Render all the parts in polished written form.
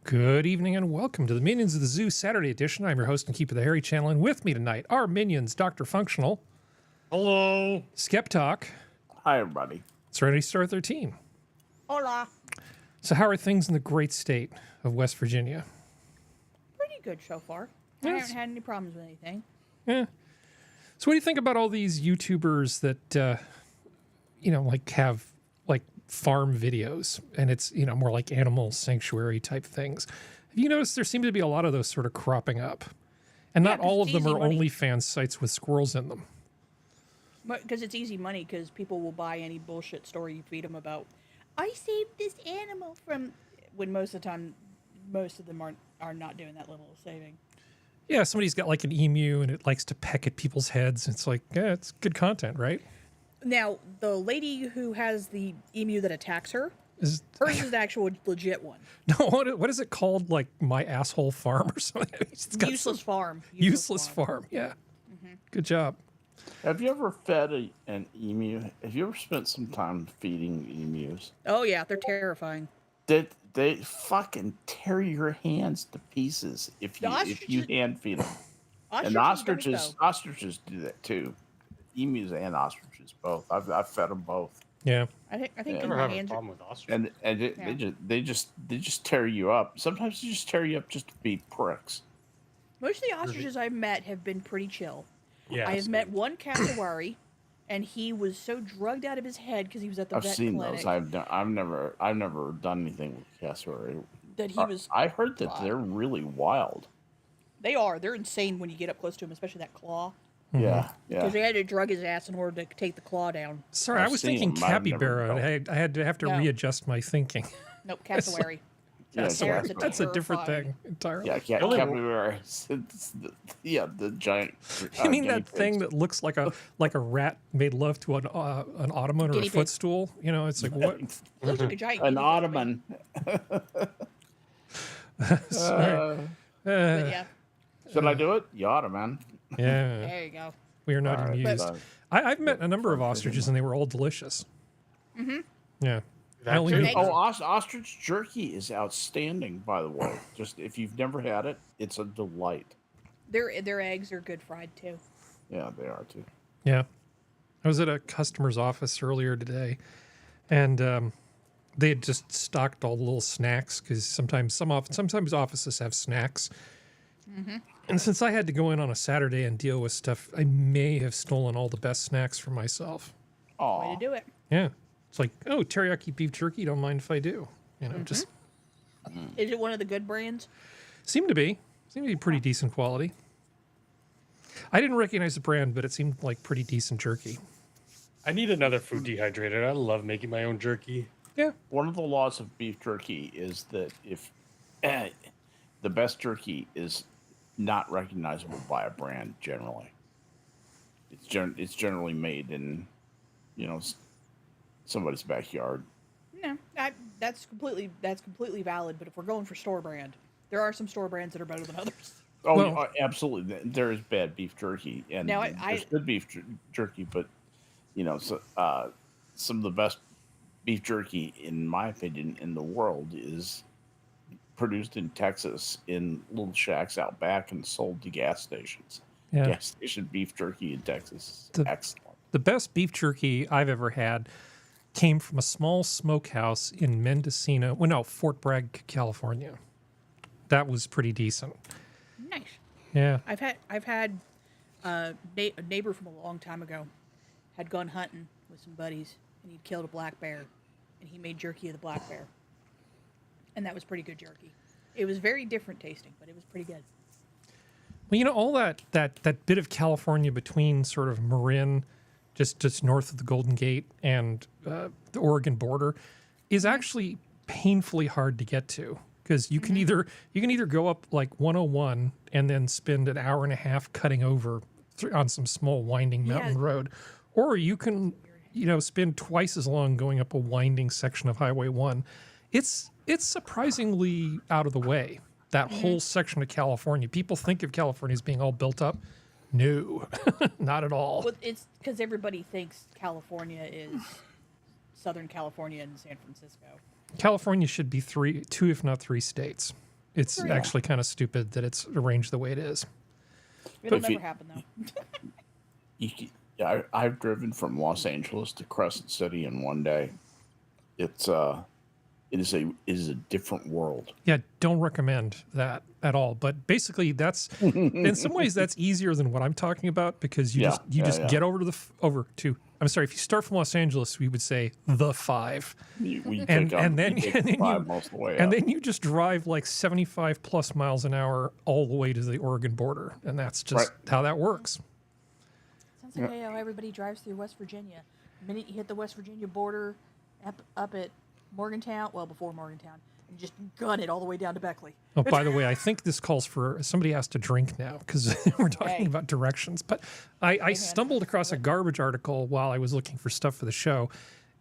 Good evening and welcome to the Minions of the Zoo Saturday edition. I'm your host and keeper of the Harry channel, and with me tonight are Minions, DrFunctional. Hello. SkepTok. Hi, everybody. Serenity Star 13. Hola. So how are things in the great state of West Virginia? Pretty good so far. Yes. I haven't had any problems with anything. Yeah. So what do you think about all these YouTubers that, like have like farm videos, and it's, more like animal sanctuary type things? Have you noticed there seem to be a lot of those sort of cropping up? And Yeah, not 'cause all of it's them are easy money. OnlyFans sites with squirrels in them. Because it's easy money, because people will buy any bullshit story you feed them about, I saved this animal from... When most of the time, most of them are not doing that level of saving. Yeah, somebody's got like an emu and it likes to peck at people's heads. It's like, yeah, it's good content, right? Now, the lady who has the emu that attacks her, Is hers is the actual legit one. no, what is it called? Like My Asshole Farm or something? It's got Useless some- farm. Useless farm. Yeah. Good job. Have you ever fed an emu? Have you ever spent some time feeding emus? Oh, yeah, they're terrifying. They fucking tear your hands to pieces if you ostriches- hand feed them. And ostriches do that too. Emus and ostriches both. I've fed them both, Yeah. I think Yeah. in Never my have a hands. problem with ostrich. and they just tear you up. Sometimes they just tear you up just to be pricks. Most of the ostriches I've met have been pretty chill. Yeah, I have met one cassowary, and he was so drugged out of his head because he was at the I've vet seen clinic those. I've never done anything with cassowary. that he was. I heard that Wow. they're really wild. They're insane when you get up close to him, especially that claw. Yeah, Because yeah. they had to drug his ass in order to take the claw down. Sorry, I've I was seen thinking them. I've never capybara. felt- I had to No. readjust my thinking. Nope, cassowary. Yeah, Cassowary. That's a different thing entirely. Yeah, Really? capybara. The giant. You mean guinea that thing pigs. that looks like a rat made love to an ottoman or a Guinea pig. footstool? It's like what? Looks like a giant An guinea pig. ottoman. Sorry. But yeah, Should I do it? You oughta, man. Yeah, there you go. we are not All right, amused. so- I've met a number of ostriches and they were all delicious. Mm-hmm. Yeah. That I only too? knew- Oh, ostrich jerky is outstanding, by the way. Just if you've never had it, it's a delight. Their eggs are good fried too. Yeah, they are too. Yeah. I was at a customer's office earlier today, and they had just stocked all the little snacks because sometimes offices have snacks. And since I had to go in on a Saturday and deal with stuff, I may have stolen all the best snacks for myself. Way Oh, to do it. Yeah. It's like, oh, teriyaki beef jerky, don't mind if I do. Just Is it one of the good brands? seemed to be pretty decent quality. I didn't recognize the brand, but it seemed like pretty decent jerky. I need another food dehydrator. I love making my own jerky. Yeah. one of the laws of beef jerky is that if the best jerky is not recognizable by a brand, generally, it's generally made in, somebody's backyard. No, that's completely valid. But if we're going for store brand, there are some store brands that are better than others. Oh, Well- absolutely. There is bad beef jerky, and Now, there's good beef jerky, but some of the best beef jerky, in my opinion, in the world is produced in Texas in little shacks out back and sold to gas stations. Yeah. Gas station beef jerky in Texas is excellent. The best beef jerky I've ever had came from a small smokehouse in Fort Bragg, California. That was pretty decent. Nice. Yeah. I've had a neighbor from a long time ago had gone hunting with some buddies, and he'd killed a black bear, and he made jerky of the black bear, and that was pretty good jerky. It was very different tasting, but it was pretty good. Well, all that bit of California between sort of Marin, just north of the Golden Gate, and the Oregon border, is actually painfully hard to get to because you can either go up like 101 and then spend an hour and a half cutting over on some small winding mountain Yeah. road, or you can spend twice as long going up a winding section of Highway 1. It's surprisingly out of the way. That whole section of California. People think of California as being all built up. No, not at all. Well, it's because everybody thinks California is Southern California and San Francisco. California should be two, if not three states. It's Yeah. actually kind of stupid that it's arranged the way it is. It'll if never you- happen though. I've driven from Los Angeles to Crescent City in one day. It is a different world. Yeah, don't recommend that at all. But basically, that's in some ways that's easier than what I'm talking about because you Yeah, just get over to I'm sorry, if you start from Los Angeles, we would say the 5. We And- take and then- you take and then five you- most of the way And up. then you just drive like 75 plus miles an hour all the way to the Oregon border. And that's just Right. how that works. Sounds like how everybody drives through West Virginia. The minute you hit the West Virginia border, up at Morgantown, well, before Morgantown, and just gun it all the way down to Beckley. Oh, by the way, I think this calls for somebody has to drink now because we're talking Hey. about directions. But I stumbled across a garbage article while I was looking for stuff for the show,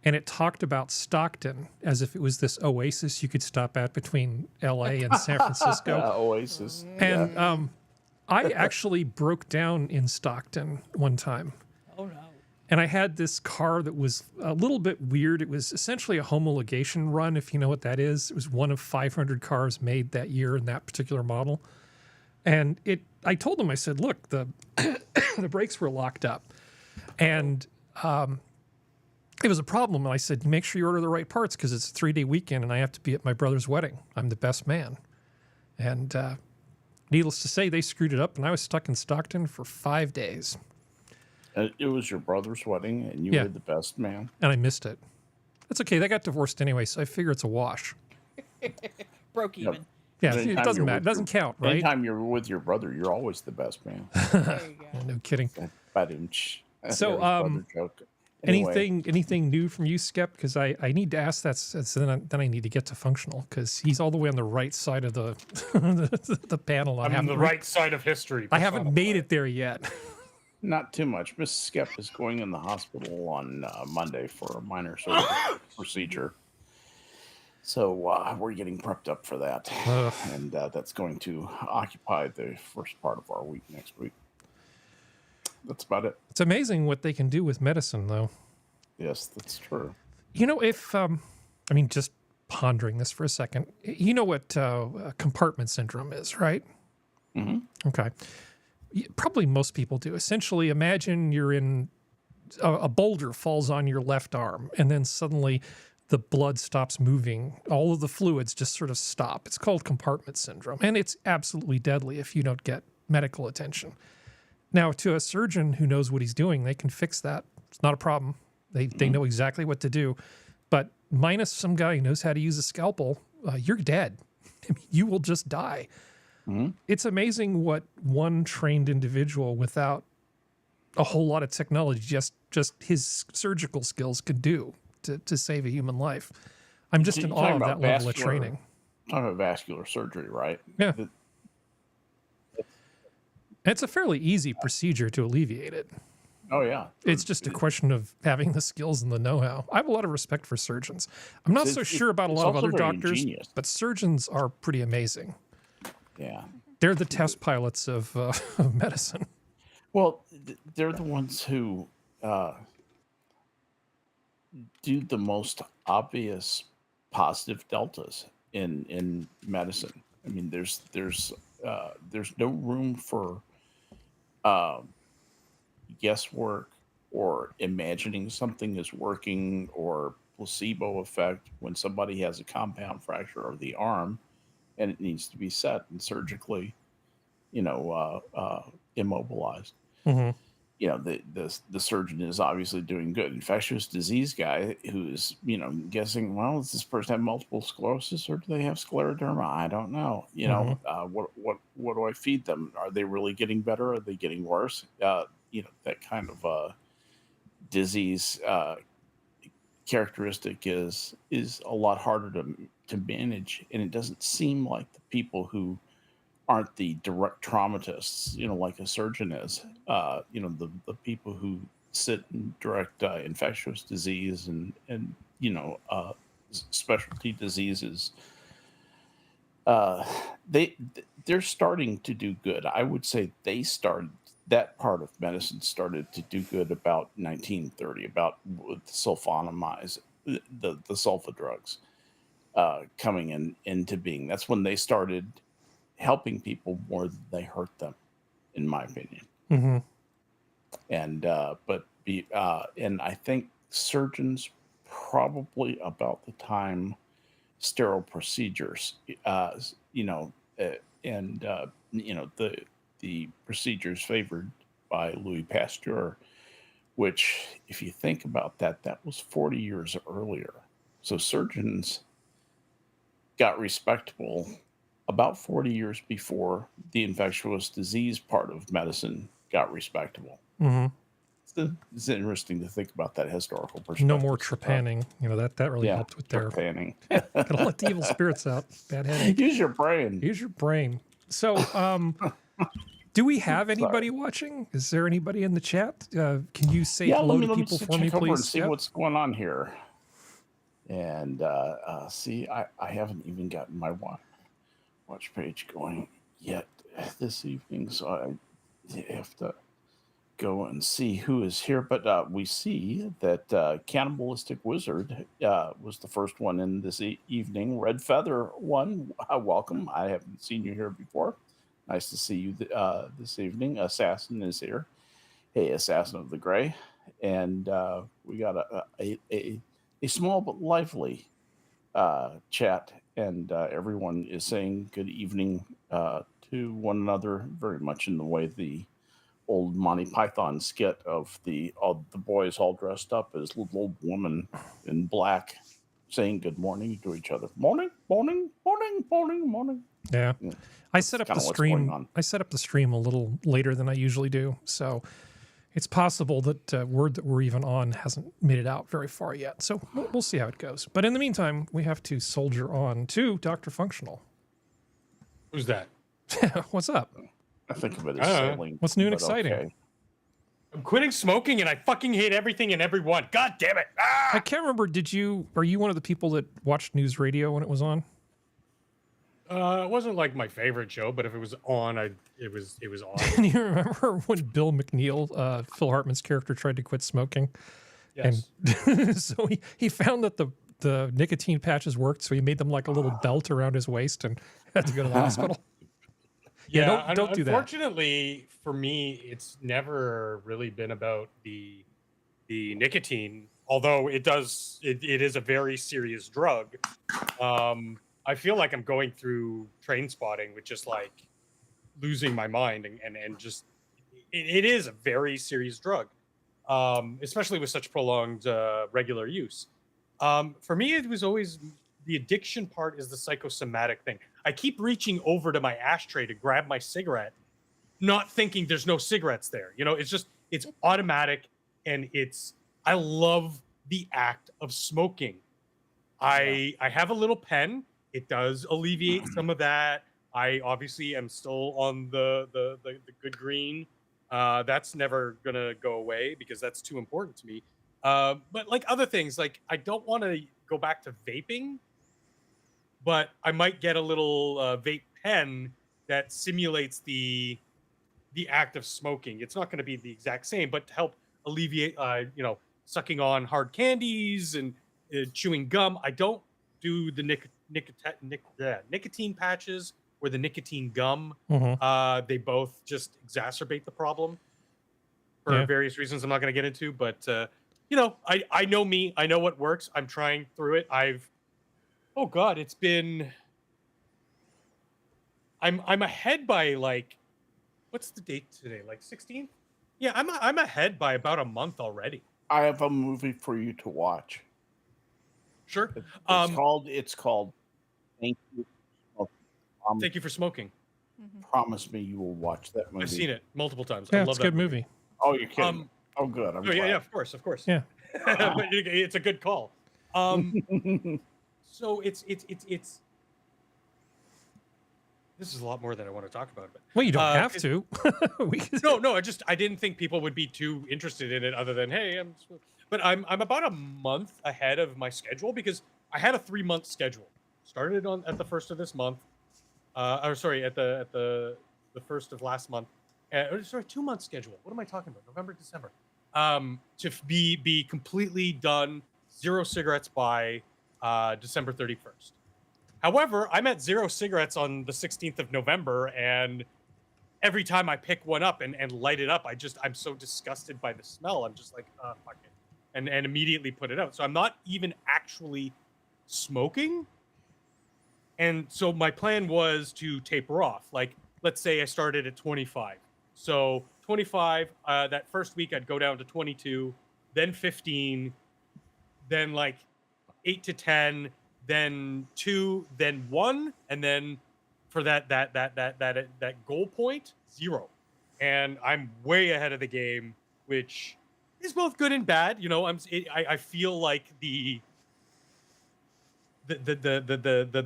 and it talked about Stockton as if it was this oasis you could stop at between L.A. and San Francisco. Oasis. And I actually broke down in Stockton one time. Oh no. And I had this car that was a little bit weird. It was essentially a homologation run, if you know what that is. It was one of 500 cars made that year in that particular model. And I told them, I said, look, the the brakes were locked up. And it was a problem. And I said, make sure you order the right parts because it's a 3-day weekend and I have to be at my brother's wedding. I'm the best man. And needless to say, they screwed it up and I was stuck in Stockton for 5 days. It was your brother's wedding, and you Yeah. were the best man. And I missed it. That's okay. They got divorced anyway, so I figure it's a wash. Broke even. Yeah, Anytime it doesn't you're matter. It with doesn't count, right? Anytime you're with your brother, you're always the best man. There you go. No kidding. Ba-dum-tsh. So, There was brother joke. Anyway, Anything new from you, Skep? Because I need to ask that. Then I need to get to functional because he's all the way on the right side of the the panel. I'm on the right side of history. I haven't made it there yet. not too much. Miss Skep is going in the hospital on Monday for a minor surgical procedure. So we're getting prepped up for that. Ugh. And that's going to occupy the first part of our week next week. That's about it. It's amazing what they can do with medicine, though. Yes, that's true. You know, if just pondering this for a second, you know what compartment syndrome is, right? Mm-hmm. Okay. Probably most people do. Essentially, imagine you're in a boulder falls on your left arm, and then suddenly the blood stops moving. All of the fluids just sort of stop. It's called compartment syndrome, and it's absolutely deadly if you don't get medical attention. Now, to a surgeon who knows what he's doing, they can fix that. It's not a problem. They know exactly what to do. But minus some guy who knows how to use a scalpel, you're dead. I mean, you will just die. Mm-hmm. It's amazing what one trained individual without a whole lot of technology, just his surgical skills could do to save a human life. I'm just in You're awe talking of that about level of vascular- training. Talking about vascular surgery, right? Yeah. The- It's a fairly easy procedure to alleviate it. oh, yeah. It's just a question of having the skills and the know-how. I have a lot of respect for surgeons. I'm not so It's- sure about a it's lot of also other very doctors, ingenious. but surgeons are pretty amazing. Yeah. They're the test pilots of medicine. Well, they're the ones who do the most obvious positive deltas in medicine. I mean, there's no room for guesswork or imagining something is working or placebo effect when somebody has a compound fracture of the arm and it needs to be set and surgically, immobilized. Mm-hmm. You know, the surgeon is obviously doing good. Infectious disease guy who's, guessing, well, does this person have multiple sclerosis or do they have scleroderma? I don't know. What do I feed them? Are they really getting better? Are they getting worse? That kind of disease characteristic is a lot harder to manage, and it doesn't seem like the people who aren't the direct traumatists, like a surgeon is, the people who sit in direct infectious disease and specialty diseases, they're starting to do good. I would say that part of medicine started to do good about 1930, about with sulfonamides, the sulfa drugs coming into being. That's when they started helping people more than they hurt them, in my opinion. Mm-hmm. And and I think surgeons probably about the time sterile procedures, the procedures favored by Louis Pasteur, which, if you think about that, that was 40 years earlier. So surgeons got respectable about 40 years before the infectious disease part of medicine got respectable. Mm-hmm. It's interesting to think about that historical perspective. No more trepanning. That really helped with their trepanning. gotta let the evil spirits out. Bad headache. Use your brain. Use your brain. So, do we have anybody watching? Is there anybody in the chat? Can you say hello to people for me, check over and please? see what's going on here. And see, I haven't even gotten my watch page going yet this evening, so I have to go and see who is here. But we see that Cannibalistic Wizard was the first one in this evening. Red Feather one, welcome. I haven't seen you here before. Nice to see you this evening. Assassin is here. Hey, Assassin of the Gray. And we got a small but lively chat, and everyone is saying good evening to one another, very much in the way the old Monty Python skit of the boys all dressed up as little old women in black saying good morning to each other. Morning, morning, morning, morning, morning. Yeah. I set up the stream. I set up the stream a little later than I usually do, so it's possible that word that we're even on hasn't made it out very far yet. So we'll see how it goes. But in the meantime, we have to soldier on to DrFunctional. Who's that? What's up? I think of it as sailing. What's new and exciting? Okay. I'm quitting smoking and I fucking hate everything and everyone. God damn it. Ah! I can't remember. Are you one of the people that watched news radio when it was on? It wasn't like my favorite show, but if it was on, it was on. Do you remember when Bill McNeil, Phil Hartman's character, tried to quit smoking? Yes. And so he found that the nicotine patches worked, so he made them like a little belt around his waist and had to go to the hospital. Yeah, don't do that. Unfortunately, for me, it's never really been about the nicotine, although it is a very serious drug. I feel like I'm going through train spotting with just like losing my mind and just it is a very serious drug, especially with such prolonged regular use. For me, it was always the addiction part is the psychosomatic thing. I keep reaching over to my ashtray to grab my cigarette, not thinking there's no cigarettes there. It's automatic, and I love the act of smoking. I have a little pen. It does alleviate some of that. I obviously am still on the good green. That's never gonna go away because that's too important to me. But like other things, like I don't want to go back to vaping, but I might get a little vape pen that simulates the act of smoking. It's not going to be the exact same, but to help alleviate, sucking on hard candies and chewing gum. I don't do the nicotine patches or the nicotine gum. Mm-hmm. They both just exacerbate the problem for various reasons I'm not going to get into. But I know me. I know what works. I'm trying through it. I'm ahead by like, what's the date today? Like 16th? Yeah, I'm ahead by about a month already. I have a movie for you to watch. Sure. It's called Thank You. Thank You for Smoking. Promise me you will watch that movie. I've seen it multiple times. Yeah, I love it's a good movie. Oh, you're kidding. Oh, good. I'm glad. Yeah, of course. Yeah. But it's a good call. So it's this is a lot more than I want to talk about. But Well, you don't have to. No. I didn't think people would be too interested in it. Other than but I'm about a month ahead of my schedule because I had a 3-month schedule. Started at the first of this month, at the first of last month. 2-month schedule. What am I talking about? November, December. To be completely done, 0 cigarettes by December 31st. However, I'm at 0 cigarettes on the 16th of November, and every time I pick one up and light it up, I'm so disgusted by the smell. I'm just like, fuck it. And immediately put it out. So I'm not even actually smoking. And so my plan was to taper off. Like, let's say I started at 25. So 25, that first week I'd go down to 22, then 15, then like 8 to 10, then 2, then 1, and then for that goal point, 0. And I'm way ahead of the game, which is both good and bad. You know, I feel like the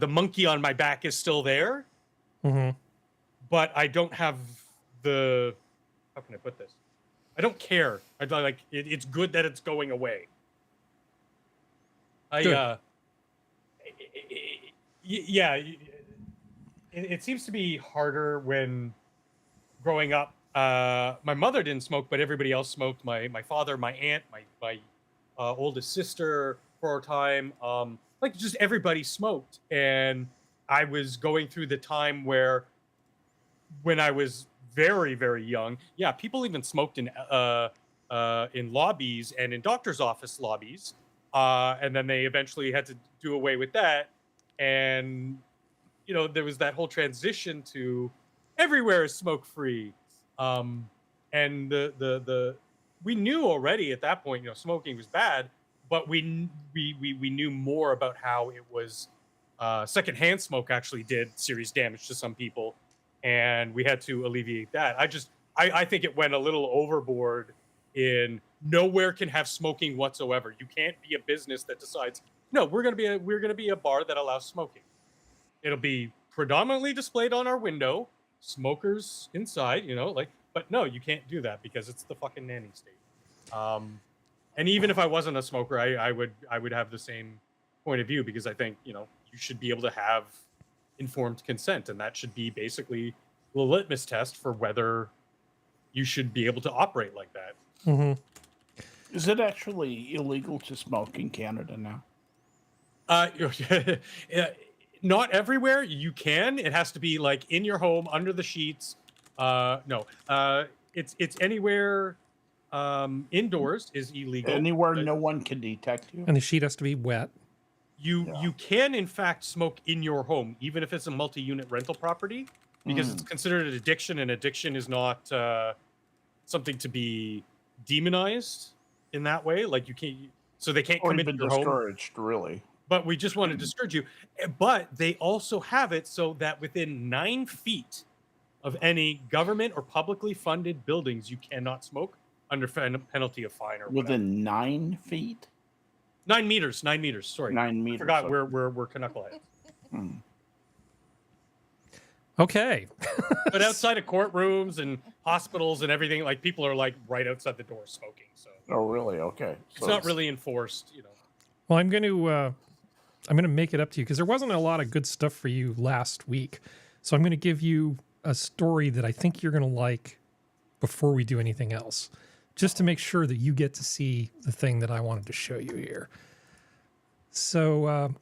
monkey on my back is still there, but I don't have the, how can I put this? I don't care. It's good that it's going away. It seems to be harder when growing up. My mother didn't smoke, but everybody else smoked. My father, my aunt, my oldest sister for a time. Like just everybody smoked, and I was going through the time where, when I was very, very young, yeah, people even smoked in lobbies and in doctor's office lobbies, and then they eventually had to do away with that, and you know, there was that whole transition to everywhere is smoke free, and we knew already at that point, you know, smoking was bad. But we knew more about how it was secondhand smoke actually did serious damage to some people, and we had to alleviate that. I think it went a little overboard in nowhere can have smoking whatsoever. You can't be a business that decides, no, we're gonna be a bar that allows smoking. It'll be predominantly displayed on our window, smokers inside, you know, like, but no, you can't do that because it's the fucking nanny state. And even if I wasn't a smoker, I would have the same point of view, because I think, you know, you should be able to have informed consent, and that should be basically the litmus test for whether you should be able to operate like that. Is it actually illegal to smoke in Canada now? Not everywhere. You can. It has to be like in your home, under the sheets. No, it's anywhere. Indoors is illegal. Anywhere no one can detect you. And the sheet has to be wet. You can in fact smoke in your home, even if it's a multi-unit rental property, because it's considered an addiction, and addiction is not something to be demonized in that way. Like you can't, so they can't come into your home. Discouraged, really. But we just want to discourage you. But they also have it so that within 9 feet of any government or publicly funded buildings, you cannot smoke under penalty of fine or whatever. Within 9 feet? 9 meters. 9 meters. Sorry, 9 meters. I forgot we're knuckleheads. Okay. But outside of courtrooms and hospitals and everything, like people are like right outside the door smoking. So Oh, really? Okay. it's not really enforced, you know. Well, I'm going to make it up to you because there wasn't a lot of good stuff for you last week. So I'm going to give you a story that I think you're going to like before we do anything else, just to make sure that you get to see the thing that I wanted to show you here. So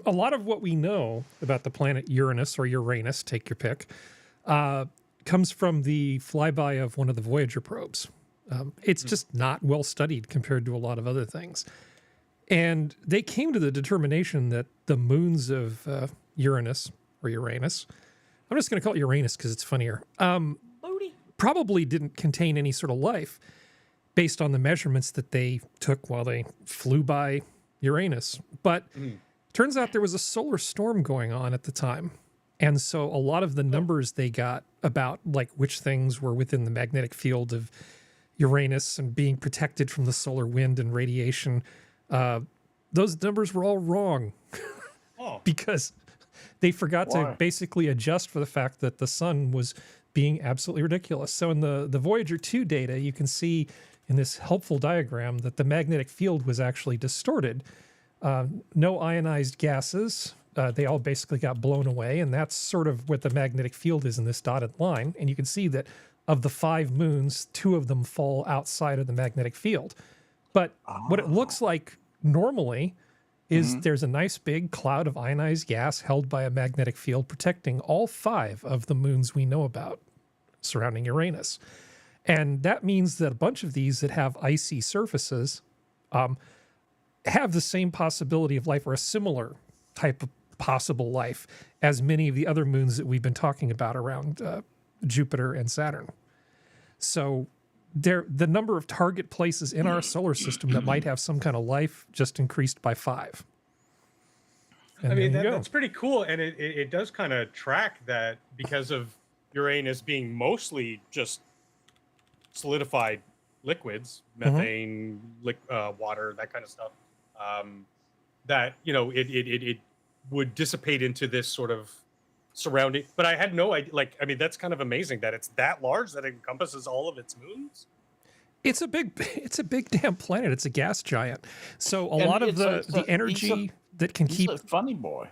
a lot of what we know about the planet Uranus or Uranus, take your pick, comes from the flyby of one of the Voyager probes. It's just not well studied compared to a lot of other things. And they came to the determination that the moons of Uranus, or Uranus, I'm just going to call it Uranus because it's funnier, probably didn't contain any sort of life based on the measurements that they took while they flew by Uranus. But turns out there was a solar storm going on at the time. And so a lot of the numbers they got about like which things were within the magnetic field of Uranus and being protected from the solar wind and radiation, those numbers were all wrong. Because they forgot to basically adjust for the fact that the sun was being absolutely ridiculous. So in the Voyager 2 data, you can see in this helpful diagram that the magnetic field was actually distorted. No ionized gases. They all basically got blown away, and that's sort of what the magnetic field is in this dotted line. And you can see that of the 5 moons, 2 of them fall outside of the magnetic field. But what it looks like normally is there's a nice big cloud of ionized gas held by a magnetic field protecting all 5 of the moons we know about surrounding Uranus. And that means that a bunch of these that have icy surfaces have the same possibility of life, or a similar type of possible life, as many of the other moons that we've been talking about around Jupiter and Saturn. So the number of target places in our solar system that might have some kind of life just increased by 5. And I mean, there you go. that's pretty cool. And it does kind of track that, because of Uranus being mostly just solidified liquids, methane, water, that kind of stuff, that, you know, it would dissipate into this sort of surrounding. But I had no idea. Like, I mean, that's kind of amazing that it's that large, that it encompasses all of its moons. It's a big damn planet. It's a gas giant. So a lot of the energy that can keep. He's a funny boy.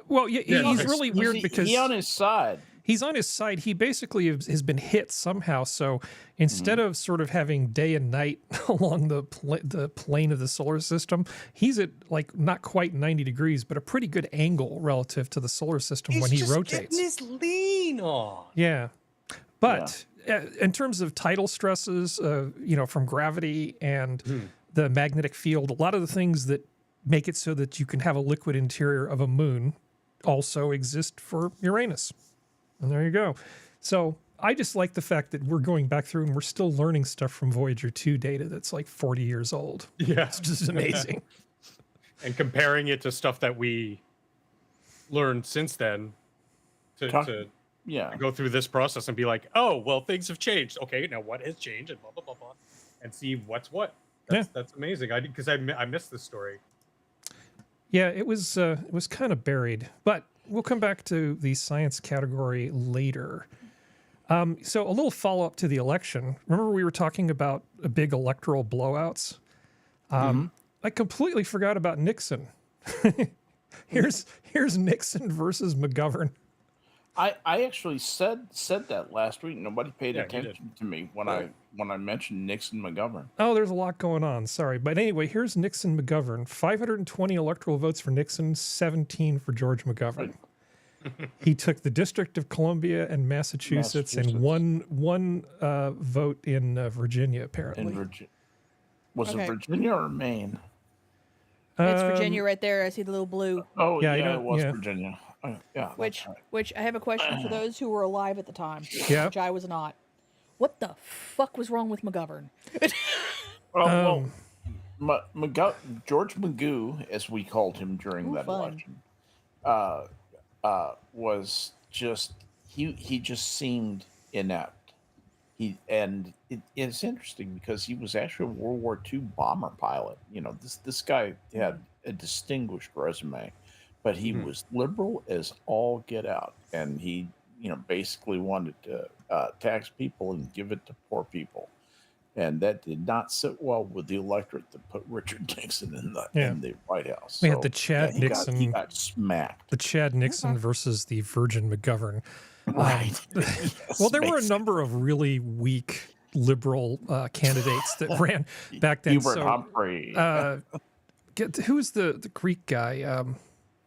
Well, yeah, he's really weird because he's on his side. He's on his side. He basically has been hit somehow. So instead of sort of having day and night along the plane of the solar system, he's at like not quite 90 degrees, but a pretty good angle relative to the solar system when he rotates. Getting his lean on. Yeah, but in terms of tidal stresses, you know, from gravity and the magnetic field, a lot of the things that make it so that you can have a liquid interior of a moon also exist for Uranus. And there you go. So I just like the fact that we're going back through and we're still learning stuff from Voyager 2 data that's like 40 years old. Yeah. It's just amazing. And comparing it to stuff that we learned since then to go through this process and be like, oh, well, things have changed. Okay, now what has changed, and blah, blah, blah, blah, and see what's what. That's amazing. Because I missed this story. Yeah, it was kind of buried, but we'll come back to the science category later. So a little follow-up to the election. Remember we were talking about big electoral blowouts? I completely forgot about Nixon. Here's Nixon versus McGovern. I actually said that last week. Nobody paid attention to me when I mentioned Nixon McGovern. Oh, there's a lot going on. Sorry. But anyway, here's Nixon McGovern. 520 electoral votes for Nixon, 17 for George McGovern. He took the District of Columbia and Massachusetts. And one vote in Virginia, apparently. Was it Virginia or Maine? It's Virginia right there. I see the little blue. Oh, yeah, it was Virginia. Yeah. Which I have a question for those who were alive at the time, Yeah. which I was not. What the fuck was wrong with McGovern? George Magoo, as we called him during that election, was just he just seemed inept. It's interesting because he was actually a World War II bomber pilot. You know, this guy had a distinguished resume, but he was liberal as all get out, and he basically wanted to tax people and give it to poor people, and that did not sit well with the electorate that put Richard Nixon in the White House. We had the Chad Nixon. He got smacked. The Chad Nixon versus the Virgin McGovern. Right. Well, there were a number of really weak liberal candidates that ran back then. Hubert Humphrey. Who's the Greek guy?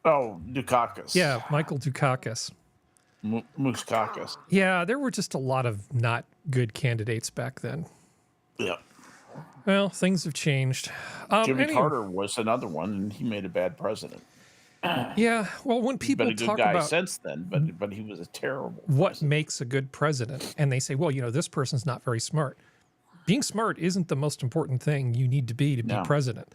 Dukakis. Yeah, Michael Dukakis. Moustakis. Yeah, there were just a lot of not good candidates back then. Yeah. Well, things have changed. Jimmy Carter was another one, and he made a bad president. Yeah, well, when people been a good talk guy about since then, but he was a terrible. What makes a good president, and they say, well, this person's not very smart. Being smart isn't the most important thing you need to be president.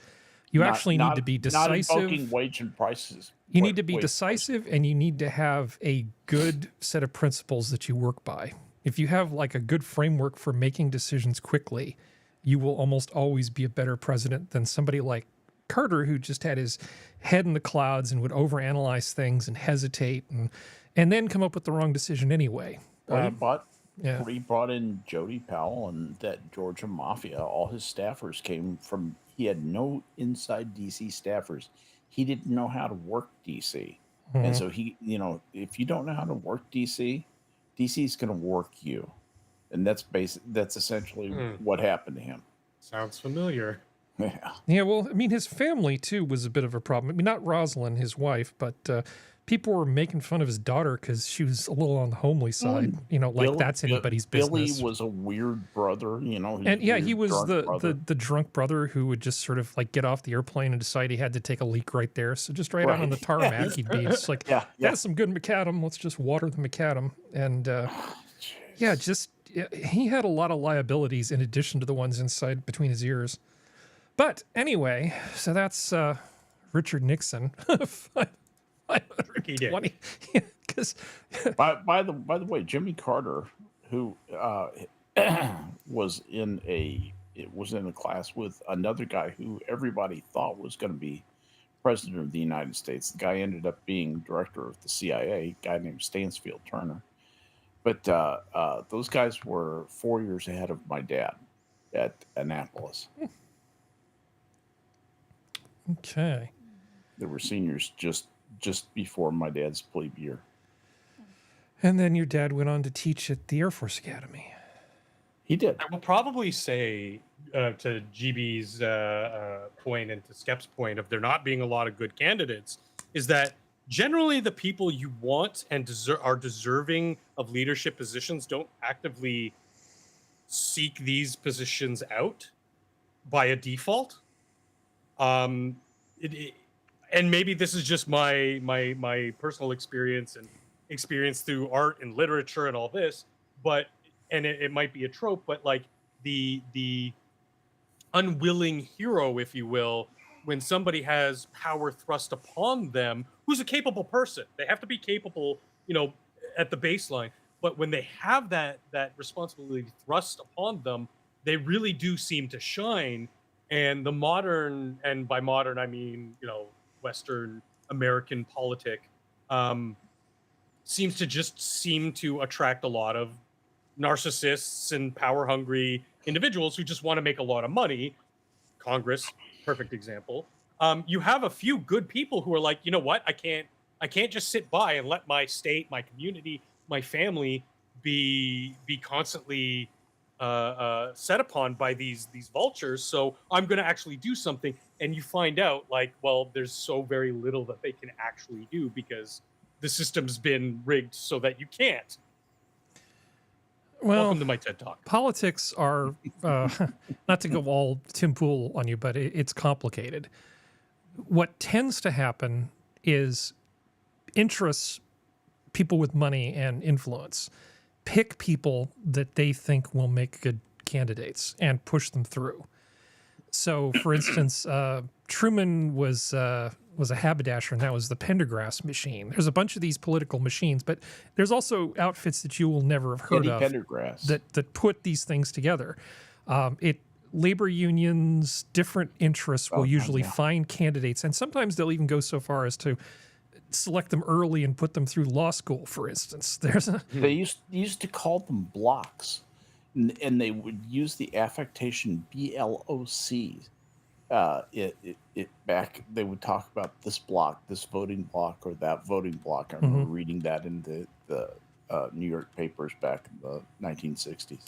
You actually need to be decisive. Not invoking wage and prices. You need to be decisive, and you need to have a good set of principles that you work by. If you have like a good framework for making decisions quickly, you will almost always be a better president than somebody like Carter, who just had his head in the clouds and would overanalyze things and hesitate and then come up with the wrong decision anyway. He brought in Jody Powell and that Georgia Mafia. All his staffers came from. He had no inside DC staffers. He didn't know how to work DC, and so if you don't know how to work DC, DC is going to work you, and that's essentially what happened to him. Sounds familiar. Yeah. Yeah, well, I mean, his family too was a bit of a problem. I mean, not Rosalind, his wife, but people were making fun of his daughter because she was a little on the homely side. You know, like that's anybody's Billy business. was a weird brother, you know. And yeah, he was drunk the, brother. the drunk brother who would just sort of like get off the airplane and decide he had to take a leak right there. So just right out on the tarmac, he'd be just like, Yeah, yeah. that's some good macadam. Let's just water the macadam. And yeah, he had a lot of liabilities in addition to the ones inside between his ears. But anyway, so that's Richard Nixon. He did. 20. Because By the way, Jimmy Carter, who was in a class with another guy who everybody thought was going to be president of the United States. The guy ended up being director of the CIA, a guy named Stansfield Turner. But those guys were 4 years ahead of my dad at Annapolis. okay. They were seniors just before my dad's plebe year. And then your dad went on to teach at the Air Force Academy. He did. I will probably say to GB's point and to Skep's point of there not being a lot of good candidates is that generally the people you want and are deserving of leadership positions don't actively seek these positions out by a default. And maybe this is just my personal experience and experience through art and literature and all this, but it might be a trope, but like the unwilling hero, if you will, when somebody has power thrust upon them, who's a capable person, they have to be capable, you know, at the baseline. But when they have that responsibility thrust upon them, they really do seem to shine. And the modern, and by modern I mean, you know, Western American politic, seems to attract a lot of narcissists and power hungry individuals who just want to make a lot of money. Congress, perfect example. You have a few good people who are like, you know what, I can't just sit by and let my state, my community, my family be constantly set upon by these vultures. So I'm going to actually do something. And you find out like, well, there's so very little that they can actually do because the system's been rigged so that you can't. Well, Welcome to my TED Talk. politics are, not to go all Tim Pool on you, but it's complicated. What tends to happen is interests, people with money and influence, pick people that they think will make good candidates and push them through. So, for instance, Truman was a haberdasher, and that was the Pendergrass machine. There's a bunch of these political machines, but there's also outfits that you will never have heard of Pendergrass. that put these things together. Labor unions, different interests will usually find candidates, and sometimes they'll even go so far as to select them early and put them through law school, for instance. They used to call them blocks, and they would use the affectation BLOC. Back they would talk about this block, this voting block, or that voting block. I remember reading that in the New York papers back in the 1960s.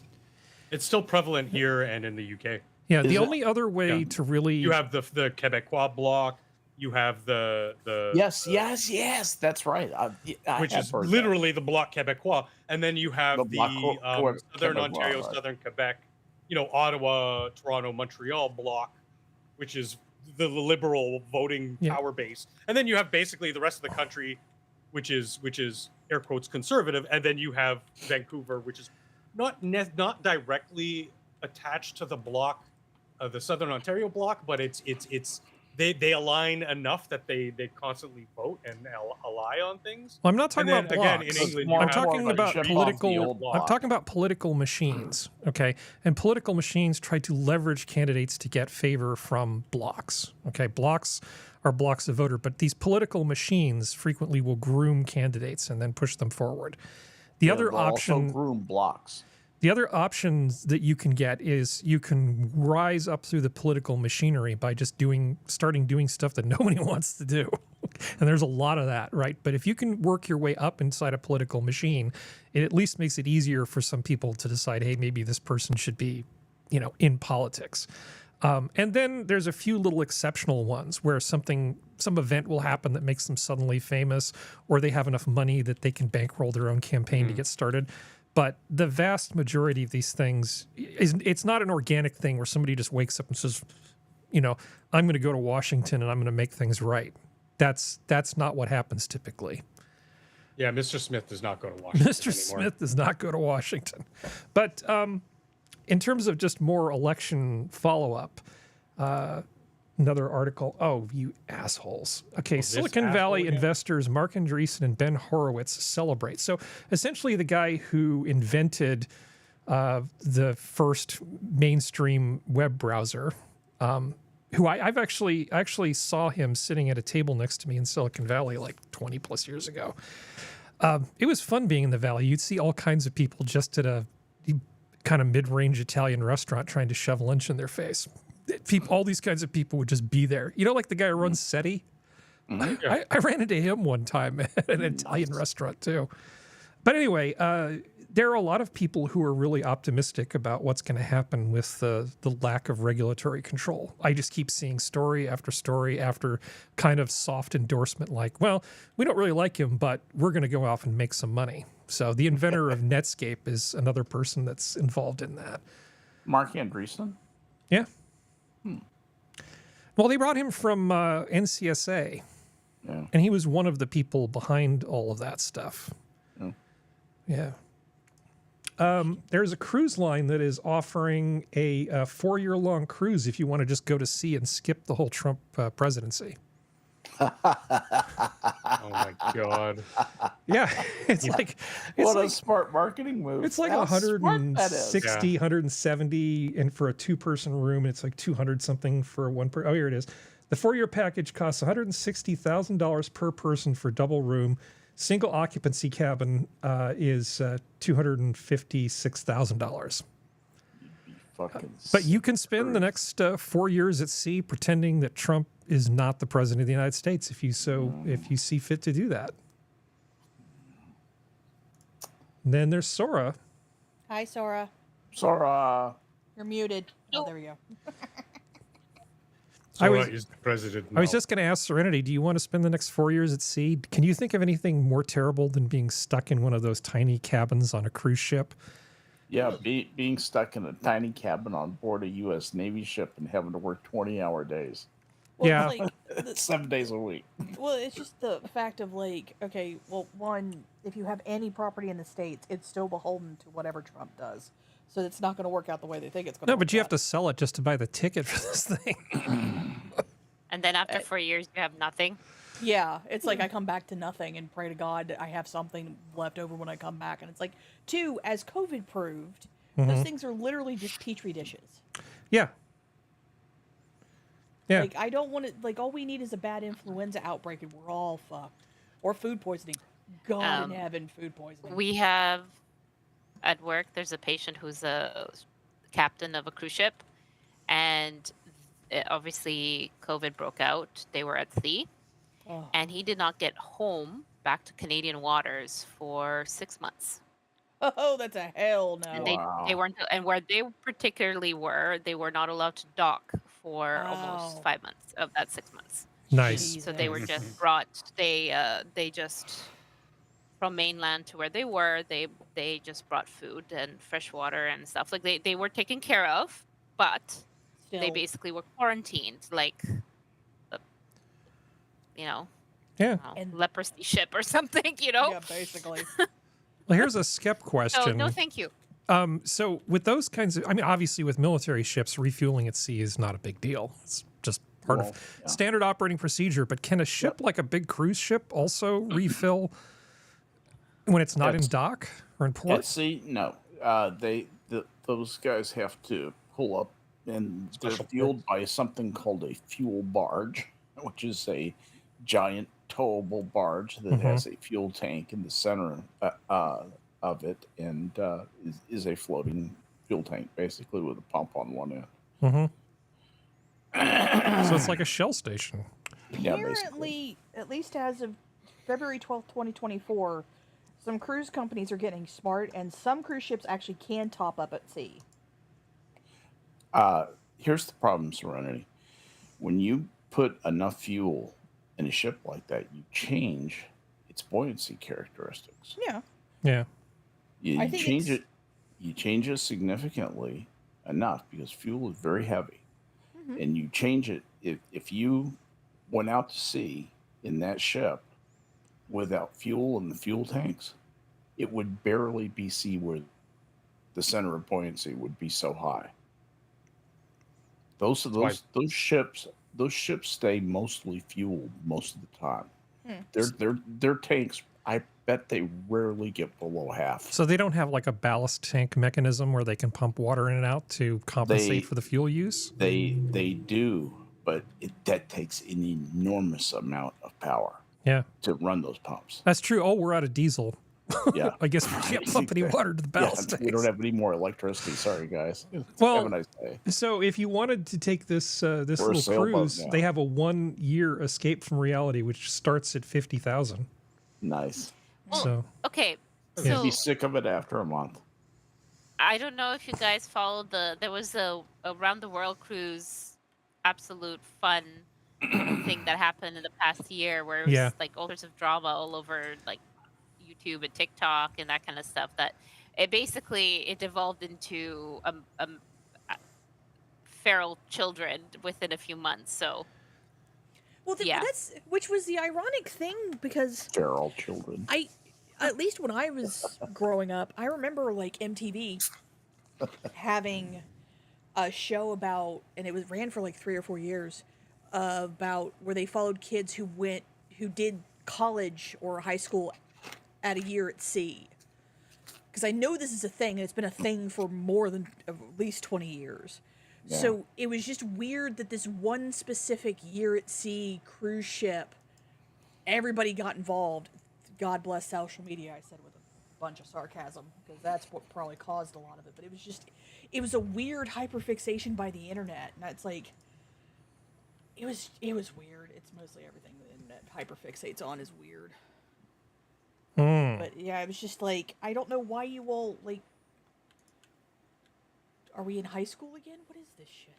It's still prevalent here and in the UK. Yeah, the only other way to really... You have the Quebecois block. You have the Yes, that's right. which is literally the Bloc Québécois, and then you have the Southern Québécois, Ontario, right. Southern Quebec, you know, Ottawa, Toronto, Montreal block, which is the liberal voting power base, and then you have basically the rest of the country, which is air quotes conservative, and then you have Vancouver, which is not directly attached to the bloc, the Southern Ontario bloc, but it's they align enough that they constantly vote and ally on things. Well, I'm not talking about blocks. Again, in England, I'm talking about political. bloc. I'm talking about political machines. Okay, and political machines try to leverage candidates to get favor from blocks. Okay, blocks are blocks of voter, but these political machines frequently will groom candidates and then push them forward. The other option, also groom blocks. the other options that you can get is you can rise up through the political machinery by just starting doing stuff that nobody wants to do. And there's a lot of that, right? But if you can work your way up inside a political machine, it at least makes it easier for some people to decide, hey, maybe this person should be, in politics. And then there's a few little exceptional ones where some event will happen that makes them suddenly famous, or they have enough money that they can bankroll their own campaign to get started. But the vast majority of these things it's not an organic thing where somebody just wakes up and says, I'm going to go to Washington and I'm going to make things right. That's not what happens typically. Yeah, Mr. Smith does not go to Washington Mr. anymore. Smith does not go to Washington. But in terms of just more election follow-up, another article. Oh, you assholes. Okay, Silicon Valley investors Mark Andreessen and Ben Horowitz celebrate. So essentially the guy who invented the first mainstream web browser, who I've actually saw him sitting at a table next to me in Silicon Valley like 20 plus years ago. It was fun being in the Valley. You'd see all kinds of people just at a kind of mid-range Italian restaurant trying to shove lunch in their face. All these kinds of people would just be there. Like the guy who runs SETI? I ran into him one time at an Italian restaurant too. But anyway, there are a lot of people who are really optimistic about what's going to happen with the lack of regulatory control. I just keep seeing story after kind of soft endorsement like, well, we don't really like him, but we're going to go off and make some money. So the inventor of Netscape is another person that's involved in that. Mark Andreessen? Yeah. Well, they brought him from NCSA, and he was one of the people behind all of that stuff. Yeah. There's a cruise line that is offering a 4-year-long cruise if you want to just go to sea and skip the whole Trump presidency. Oh my God. Yeah, it's what a smart marketing move. It's like How 160, smart that is. 170, and for a 2-person room, it's like 200 something for one person. Oh, here it is. The 4-year package costs $160,000 per person for double room. Single occupancy cabin is $256,000. But you can spend the next 4 years at sea pretending that Trump is not the president of the United States if you see fit to do that. And then there's Sora. Hi, Sora. Sora. You're muted. Oh, there we go. Sora is the president now. I was just going to ask Serenity, do you want to spend the next 4 years at sea? Can you think of anything more terrible than being stuck in one of those tiny cabins on a cruise ship? Yeah, being stuck in a tiny cabin on board a U.S. Navy ship and having to work 20-hour days. Well, Yeah. it's 7 days a week. well, it's just the fact of okay, well, one, if you have any property in the States, it's still beholden to whatever Trump does. So it's not going to work out the way they think it's going to No, work but you have out. to sell it just to buy the ticket for this thing. And then after 4 years, you have nothing. Yeah, it's like I come back to nothing and pray to God that I have something left over when I come back. And it's like, two, as COVID proved, those things are literally just petri dishes. Yeah. Yeah. Like, I don't want to, all we need is a bad influenza outbreak and we're all fucked. Or food poisoning. God in heaven, food poisoning. We have at work, there's a patient who's a captain of a cruise ship, and obviously COVID broke out. They were at sea, and he did not get home back to Canadian waters for 6 months. Oh, that's a hell no. And they weren't, and where they particularly were, they were not allowed to dock for almost 5 months of that 6 months. Nice. So they were just brought. They just from mainland to where they were. They just brought food and fresh water and stuff. Like they were taken care of, but Still. they basically were quarantined, like Yeah. And- leprosy ship or something. Yeah, basically. Well, here's a skep question. So no, thank you. So with those kinds of, obviously with military ships, refueling at sea is not a big deal. It's just part of standard operating procedure. But can a ship like a big cruise ship also refill when it's not in dock or in port? At sea, no. Those guys have to pull up, and they're fueled by something called a fuel barge, which is a giant towable barge that has a fuel tank in the center of it, and is a floating fuel tank, basically, with a pump on one end. So it's like a Shell station. Yeah, Apparently, at least as of February 12th, 2024, some cruise companies are getting smart, and some cruise ships actually can top up at sea. here's the problem, Serenity. When you put enough fuel in a ship like that, you change its buoyancy characteristics. Yeah. Yeah. You, I you think change it's- it. You change it significantly enough because fuel is very heavy, and you change it. If you went out to sea in that ship without fuel in the fuel tanks, it would barely be seaworthy. The center of buoyancy would be so high. Those ships stay mostly fueled most of the time. Their tanks, I bet they rarely get below half. So they don't have like a ballast tank mechanism where they can pump water in and out to compensate for the fuel use? They do, but that takes an enormous amount of power Yeah. to run those pumps. That's true. Oh, we're out of diesel. Yeah. I guess we can't pump any water to the ballast Yeah, we don't have any more electricity. Sorry, guys. Well, have a nice day. So if you wanted to take this this We're a little sailboat cruise, now. they have a 1 year escape from reality, which starts at 50,000. Nice. Well, So okay. You'd So be sick of it after a month. I don't know if you guys followed there was a around the world cruise, absolute fun thing that happened in the past year where it was Yeah. like all sorts of drama all over like YouTube and TikTok and that kind of stuff. That it devolved into feral children within a few months. So Well, Yeah. that's which was the ironic thing because Feral children. at least when I was growing up, I remember like MTV having a show about, and it ran for like 3 or 4 years, about where they followed kids who did college or high school at a year at sea. Because I know this is a thing, and it's been a thing for more than at least 20 years. Yeah. So it was just weird that this one specific year at sea cruise ship, everybody got involved. God bless social media, I said with a bunch of sarcasm, because that's what probably caused a lot of it. But it was a weird hyperfixation by the internet, and it's like, it was weird. It's mostly everything the internet hyperfixates on is weird. But yeah, it was just like, I don't know why you all, like, are we in high school again? What is this shit?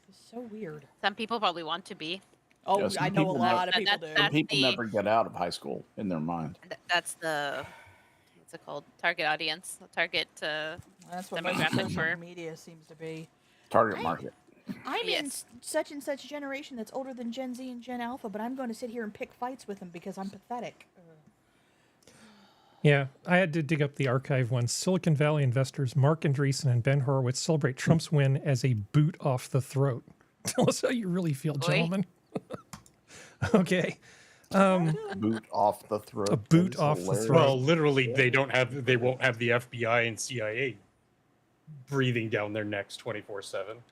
It's so weird. some people probably want to be. Oh, Yeah, some I know a people lot of never- people that- do. that's People the- never get out of high school in their mind. That's the what's it called? Target audience. Target. That's what most demographic social for- media seems to be. Target Right. market. I'm in Yes. such and such generation that's older than Gen Z and Gen Alpha, but I'm going to sit here and pick fights with them because I'm pathetic. yeah, I had to dig up the archive once. Silicon Valley investors Mark Andreessen and Ben Horowitz celebrate Trump's win as a boot off the throat. Tell us how you really feel, gentlemen. Okay. Boot off the throat. A boot That is off the hilarious. throat. Well, literally, they won't have the FBI and CIA breathing down their necks 24/7.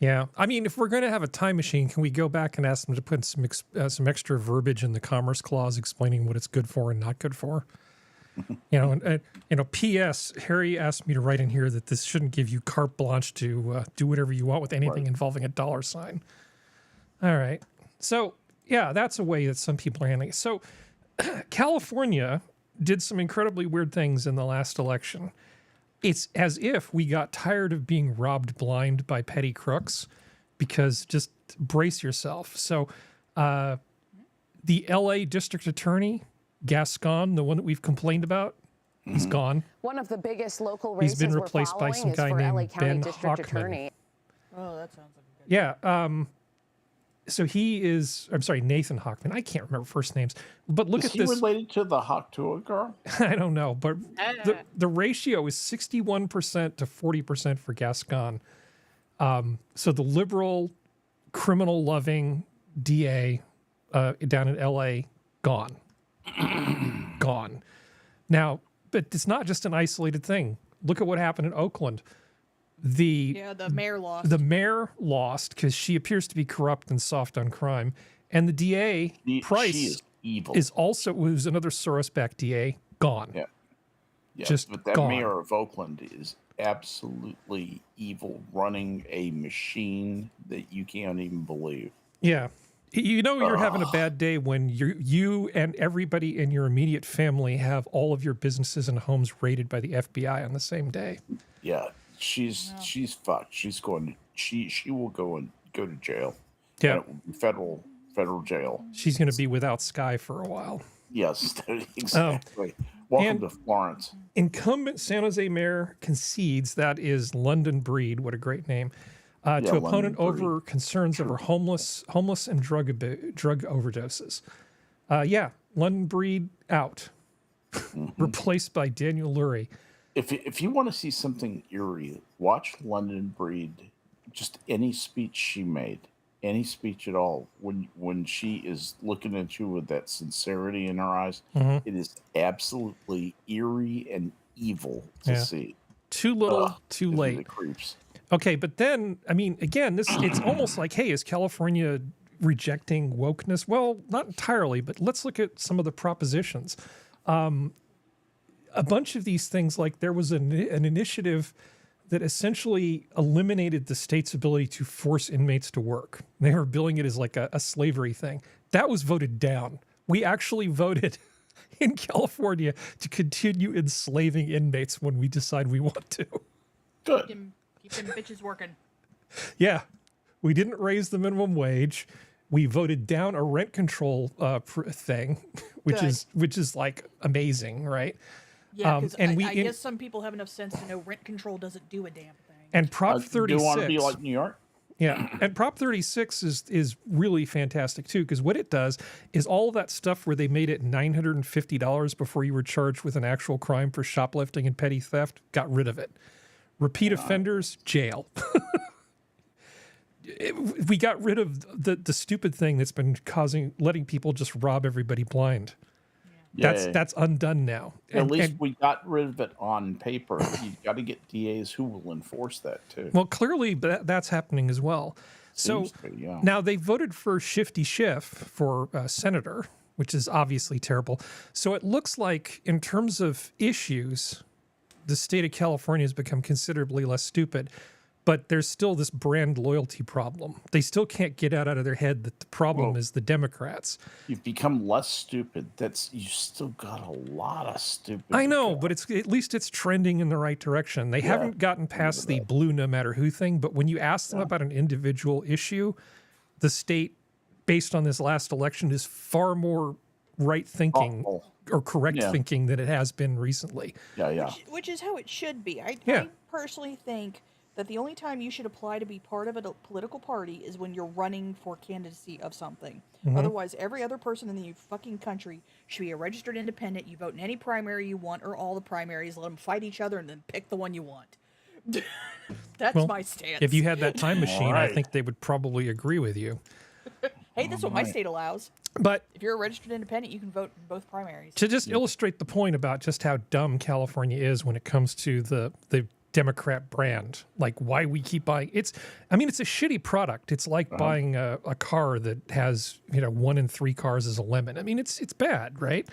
Yeah, I mean, if we're going to have a time machine, can we go back and ask them to put some extra verbiage in the Commerce Clause explaining what it's good for and not good for? P.S. Harry asked me to write in here that this shouldn't give you carte blanche to do whatever you want with anything Right. involving a dollar sign. All right, so yeah, that's a way that some people are handling it. So California did some incredibly weird things in the last election. It's as if we got tired of being robbed blind by petty crooks, because just brace yourself. So the LA district attorney, Gascon, the one that we've complained about, he's gone. One of the biggest local He's races been we're replaced by following some is guy for named LA County Ben District Hochman. Attorney. Oh, that sounds like a good. Yeah. So he is, I'm sorry, Nathan Hochman. I can't remember first names, but look Is at he this. related to the Hoktua girl? I don't know, but the ratio is 61% to 40% for Gascon. So the liberal, criminal-loving DA down in LA, gone. Gone. Now, but it's not just an isolated thing. Look at what happened in Oakland. Yeah, the mayor lost. The mayor lost because she appears to be corrupt and soft on crime. And the DA, Price, She is evil. was another Soros-backed DA, gone. Yeah. Yeah, just but that gone. mayor of Oakland is absolutely evil, running a machine that you can't even believe. Yeah. You know you're having a bad day when you and everybody in your immediate family have all of your businesses and homes raided by the FBI on the same day. Yeah, she's fucked. She's going. She will go to jail. Yeah. And it will be federal jail. She's going to be without Sky for a while. Yes, exactly. Welcome and- to Florence. Incumbent San Jose mayor concedes that is London Breed. What a great name. To opponent London over concerns over homeless and drug overdoses. London Breed out. Replaced by Daniel Lurie. If you want to see something eerie, watch London Breed. Just any speech she made, any speech at all, when she is looking at you with that sincerity in her eyes, it is absolutely eerie and evil to see. Too little, too gives me late. the creeps. Okay, but then, I mean, again, it's almost like, hey, is California rejecting wokeness? Well, not entirely, but let's look at some of the propositions. A bunch of these things, like there was an initiative that essentially eliminated the state's ability to force inmates to work. They were billing it as like a slavery thing. That was voted down. We actually voted in California to continue enslaving inmates when we decide we want to. Good. Keep them bitches working. Yeah, we didn't raise the minimum wage. We voted down a rent control thing, which is like amazing, right? Yeah, because and I guess some people have enough sense to know rent control doesn't do a damn thing. And Prop Do 36. you want to be like New York? Yeah, and Prop 36 is really fantastic too, because what it does is all that stuff where they made it $950 before you were charged with an actual crime for shoplifting and petty theft, got rid of it. Repeat offenders, jail. We got rid of the stupid thing that's been letting people just rob everybody blind. That's undone now. At least we got rid of it on paper. You got to get DAs who will enforce that too. Well, clearly that's happening as well. So now they voted for Shifty Schiff for senator, which is obviously terrible. So it looks like in terms of issues, the state of California has become considerably less stupid. But there's still this brand loyalty problem. They still can't get out of their head that the problem is the Democrats. You've become less stupid. You still got a lot of stupid. I know, but at least it's trending in the right direction. They haven't gotten past the blue no matter who thing, but when you ask them about an individual issue, the state, based on this last election, is far more right thinking or correct thinking than it has been recently. Which is how it should be. I personally think that the only time you should apply to be part of a political party is when you're running for candidacy of something. Otherwise, every other person in the fucking country should be a registered independent. You vote in any primary you want or all the primaries. Let them fight each other and then pick the one you want. That's my stance. If you had that time machine, I think they would probably agree with you. Hey, that's what my state allows. But if you're a registered independent, you can vote in both primaries. To just illustrate the point about just how dumb California is when it comes to the Democrat brand, like why we keep buying it's a shitty product. It's like buying a car that has 1 in 3 cars is a lemon. I mean, it's bad, right?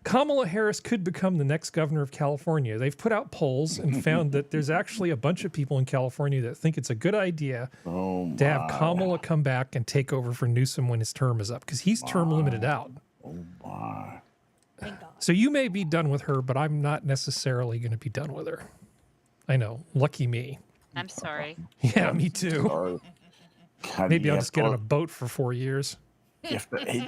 Kamala Harris could become the next governor of California. They've put out polls and found that there's actually a bunch of people in California that think it's a good idea to have Kamala come back and take over for Newsom when his term is up, because he's term limited out. Thank God. So you may be done with her, but I'm not necessarily going to be done with her. I know. Lucky me. I'm sorry. Yeah, me too. God, Maybe I'll just get on a boat for 4 years. You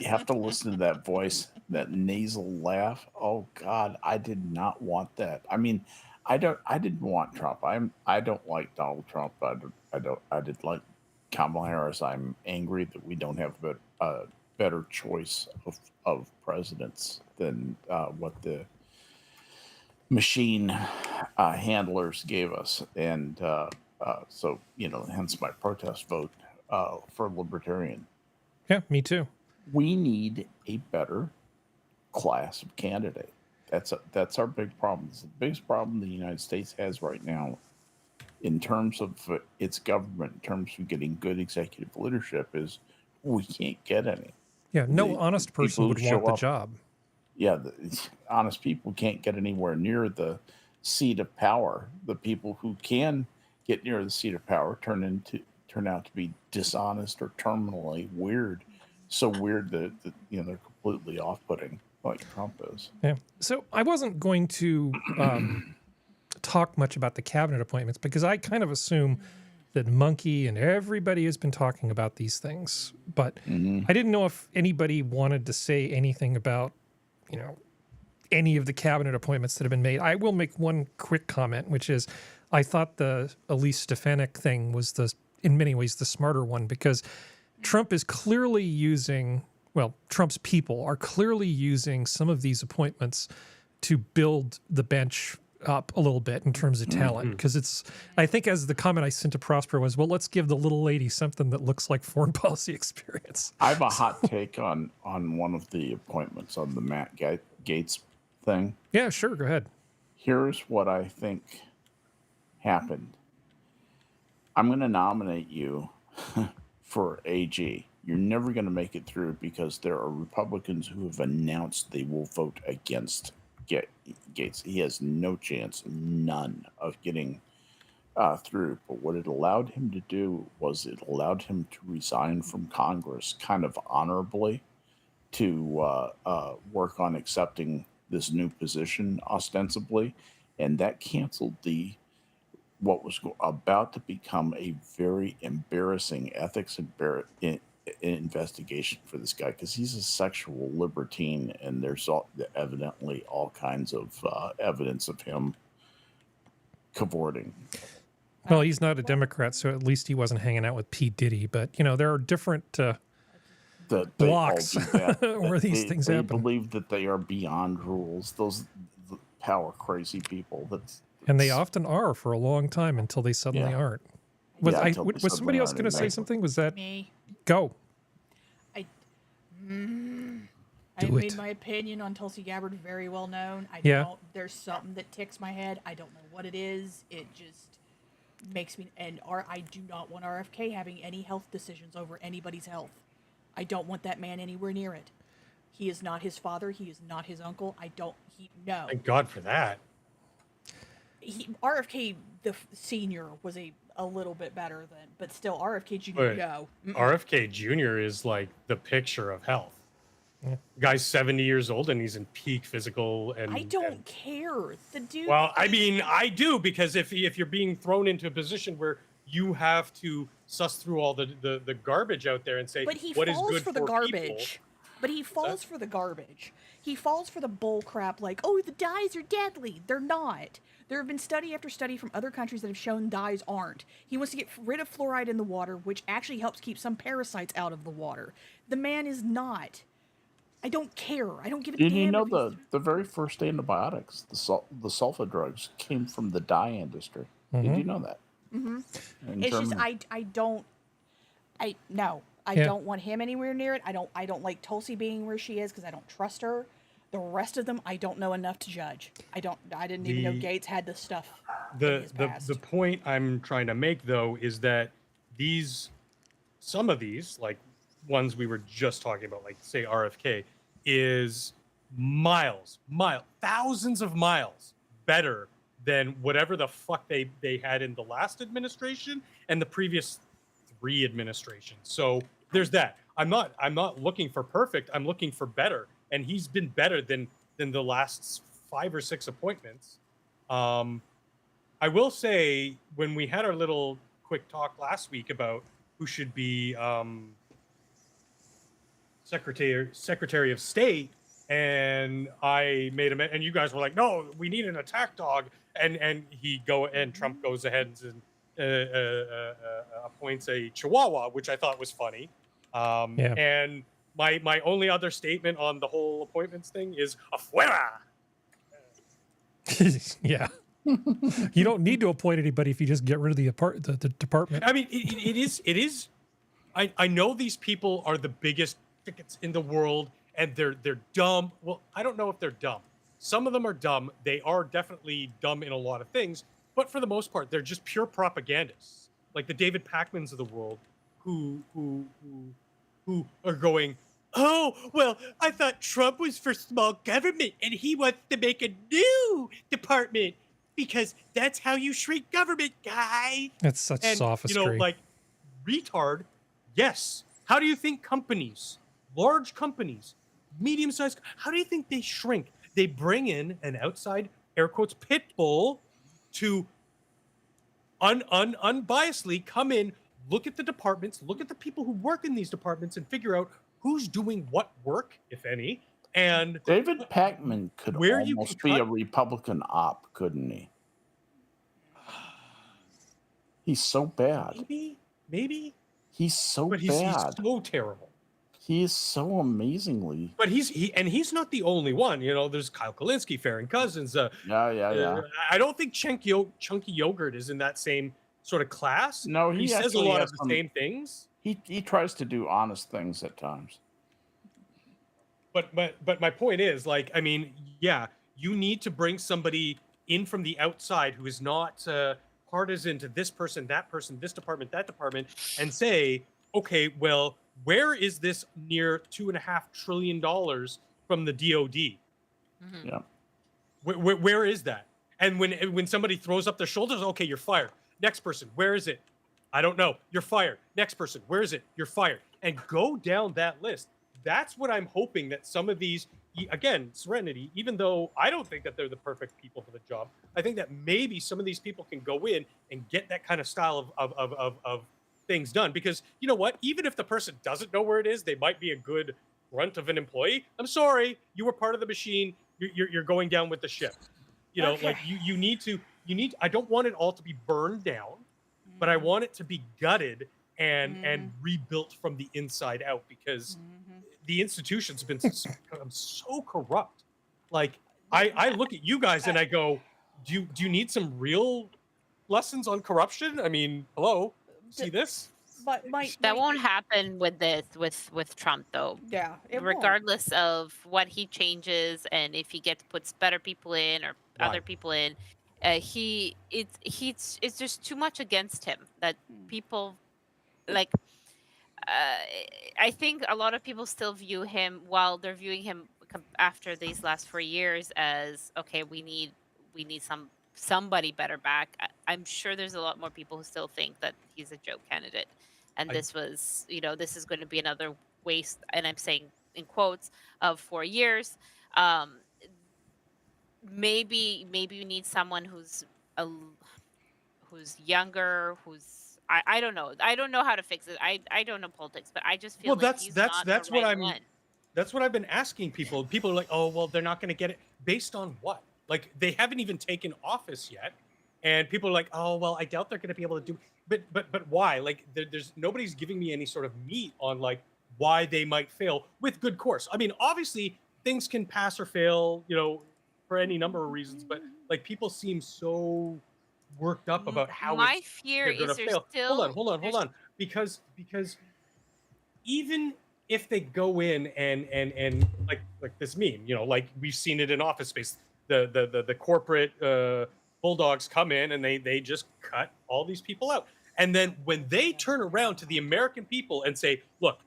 have to listen to that voice, that nasal laugh. Oh God, I did not want that. I mean, I didn't want Trump. I don't like Donald Trump. I did like Kamala Harris. I'm angry that we don't have a better choice of presidents than what the machine handlers gave us, and so hence my protest vote for libertarian. Yeah, me too. We need a better class of candidate. That's our big problem. It's the biggest problem the United States has right now in terms of its government, in terms of getting good executive leadership, is we can't get any. Yeah, no honest person would want the job. Yeah, honest people can't get anywhere near the seat of power. The people who can get near the seat of power turn out to be dishonest or terminally weird. So weird that they're completely off-putting, like Trump is. Yeah. So I wasn't going to talk much about the cabinet appointments because I kind of assume that Monkey and everybody has been talking about these things, but I didn't know if anybody wanted to say anything about, any of the cabinet appointments that have been made. I will make one quick comment, which is I thought the Elise Stefanik thing was in many ways the smarter one, because Trump is clearly using, Trump's people are clearly using some of these appointments to build the bench up a little bit in terms of talent, because I think as the comment I sent to Prosper was, well, let's give the little lady something that looks like foreign policy experience. I have a hot take on one of the appointments on the Matt Gaetz thing. Yeah, sure, go ahead. Here's what I think happened. I'm going to nominate you for AG. You're never going to make it through because there are Republicans who have announced they will vote against Gaetz. He has no chance, none, of getting through. But what it allowed him to do was it allowed him to resign from Congress kind of honorably to work on accepting this new position ostensibly. And that canceled what was about to become a very embarrassing ethics investigation for this guy, because he's a sexual libertine, and there's evidently all kinds of evidence of him cavorting. Well, he's not a Democrat, so at least he wasn't hanging out with P. Diddy. But, there are different blocks where these things happen. They believe that they are beyond rules. Those power crazy people. And they often are for a long time until they suddenly aren't. Was somebody else going to say something? Was that Me. Go? I Do made it. my opinion on Tulsi Gabbard very well known. There's something that ticks my head. I don't know what it is. It just makes me. I do not want RFK having any health decisions over anybody's health. I don't want that man anywhere near it. He is not his father. He is not his uncle. No. Thank God for that. RFK the senior was a little bit better but still RFK Jr. But No. RFK Jr. is like the picture of health. Yeah. Guy's 70 years old and he's in peak physical and I don't care. The dude. Well, I mean, I do, because if you're being thrown into a position where you have to suss through all the garbage out there and say But he what is falls good for the people, garbage. But he falls for the garbage. He falls for the bull crap like, oh, the dyes are deadly. They're not. There have been study after study from other countries that have shown dyes aren't. He wants to get rid of fluoride in the water, which actually helps keep some parasites out of the water. The man is not. I don't care. I don't give a damn. Did you know the very first antibiotics, the sulfa drugs, came from the dye industry? Did you know that? Mm-hmm. It's just I don't want him anywhere near it. I don't like Tulsi being where she is because I don't trust her. The rest of them I don't know enough to judge. I didn't even know Gaetz had this stuff. The point I'm trying to make though is that some of these, like ones we were just talking about, like say RFK, is thousands of miles better than whatever the fuck they had in the last administration and the previous 3 administrations. So there's that. I'm not looking for perfect. I'm looking for better, and he's been better than the last 5 or 6 appointments. I will say, when we had our little quick talk last week about who should be Secretary of State, and I made him, and you guys were like, no, we need an attack dog, and Trump goes ahead and appoints a Chihuahua, which I thought was funny. And my only other statement on the whole appointments thing is afuera. Yeah. You don't need to appoint anybody if you just get rid of the department. I mean, it is. I know these people are the biggest tickets in the world, and they're dumb. Well, I don't know if they're dumb. Some of them are dumb. They are definitely dumb in a lot of things, but for the most part, they're just pure propagandists, like the David Pacmans of the world, who are going, oh, well, I thought Trump was for small government, and he wants to make a new department because that's how you shrink government, guys. That's such sophistry. Like, retard. Yes. How do you think companies, large companies, medium-sized, how do you think they shrink? They bring in an outside, air quotes, pit bull to unbiasedly come in, look at the departments, look at the people who work in these departments, and figure out who's doing what work, if any, and David Packman could where you almost can be cut. a Republican op, couldn't he? He's so bad. Maybe, He's so but he's so terrible. He is so amazingly. But he's not the only one. You know, there's Kyle Kalinske, Farron Cousins. Yeah. I don't think Chunky Yogurt is in that same sort of class. No, he says a lot of the same things. He tries to do honest things at times. But my point is, like, I mean, yeah, you need to bring somebody in from the outside who is not partisan to this person, this department, that department, and say, okay, well, where is this near $2.5 trillion from the DoD? Mm-hmm. Yeah. Where is that? And when somebody throws up their shoulders, okay, you're fired. Next person, where is it? I don't know. You're fired. Next person, where is it? You're fired. And go down that list. That's what I'm hoping that some of these, again, Serenity, even though I don't think that they're the perfect people for the job, I think that maybe some of these people can go in and get that kind of style of things done. Because you know what? Even if the person doesn't know where it is, they might be a good grunt of an employee. I'm sorry, you were part of the machine. You're going down with the ship. You know, like you need. I don't want it all to be burned down, but I want it to be gutted and rebuilt from the inside out, because the institution's been so corrupt. Like I look at you guys and I go, do you need some real lessons on corruption? I mean, hello, see this? That won't happen with Trump, though. Yeah, regardless of what he changes, and if he puts better people in or other people in, it's just too much against him that people like. I think a lot of people still view him, while they're viewing him after these last 4 years, as okay, we need somebody better back. I'm sure there's a lot more people who still think that he's a joke candidate, and this is going to be another waste, and I'm saying in quotes, of 4 years. Maybe you need someone who's younger, I don't know. I don't know how to fix it. I don't know politics, but I just feel like he's not the right one. That's what I've been asking people. People are like, oh, well, they're not going to get it. Based on what? Like, they haven't even taken office yet. And people are like, oh, well, I doubt they're going to be able to do. But why? Like, there's nobody's giving me any sort of meat on, like, why they might fail with good course. I mean, obviously, things can pass or fail, you know, for any number of reasons. But, like, people seem so worked up about how my fear is there's fail. still Hold on. Because even if they go in and like this meme, you know, like we've seen it in Office Space, the corporate bulldogs come in and they just cut all these people out. And then when they turn around to the American people and say, look,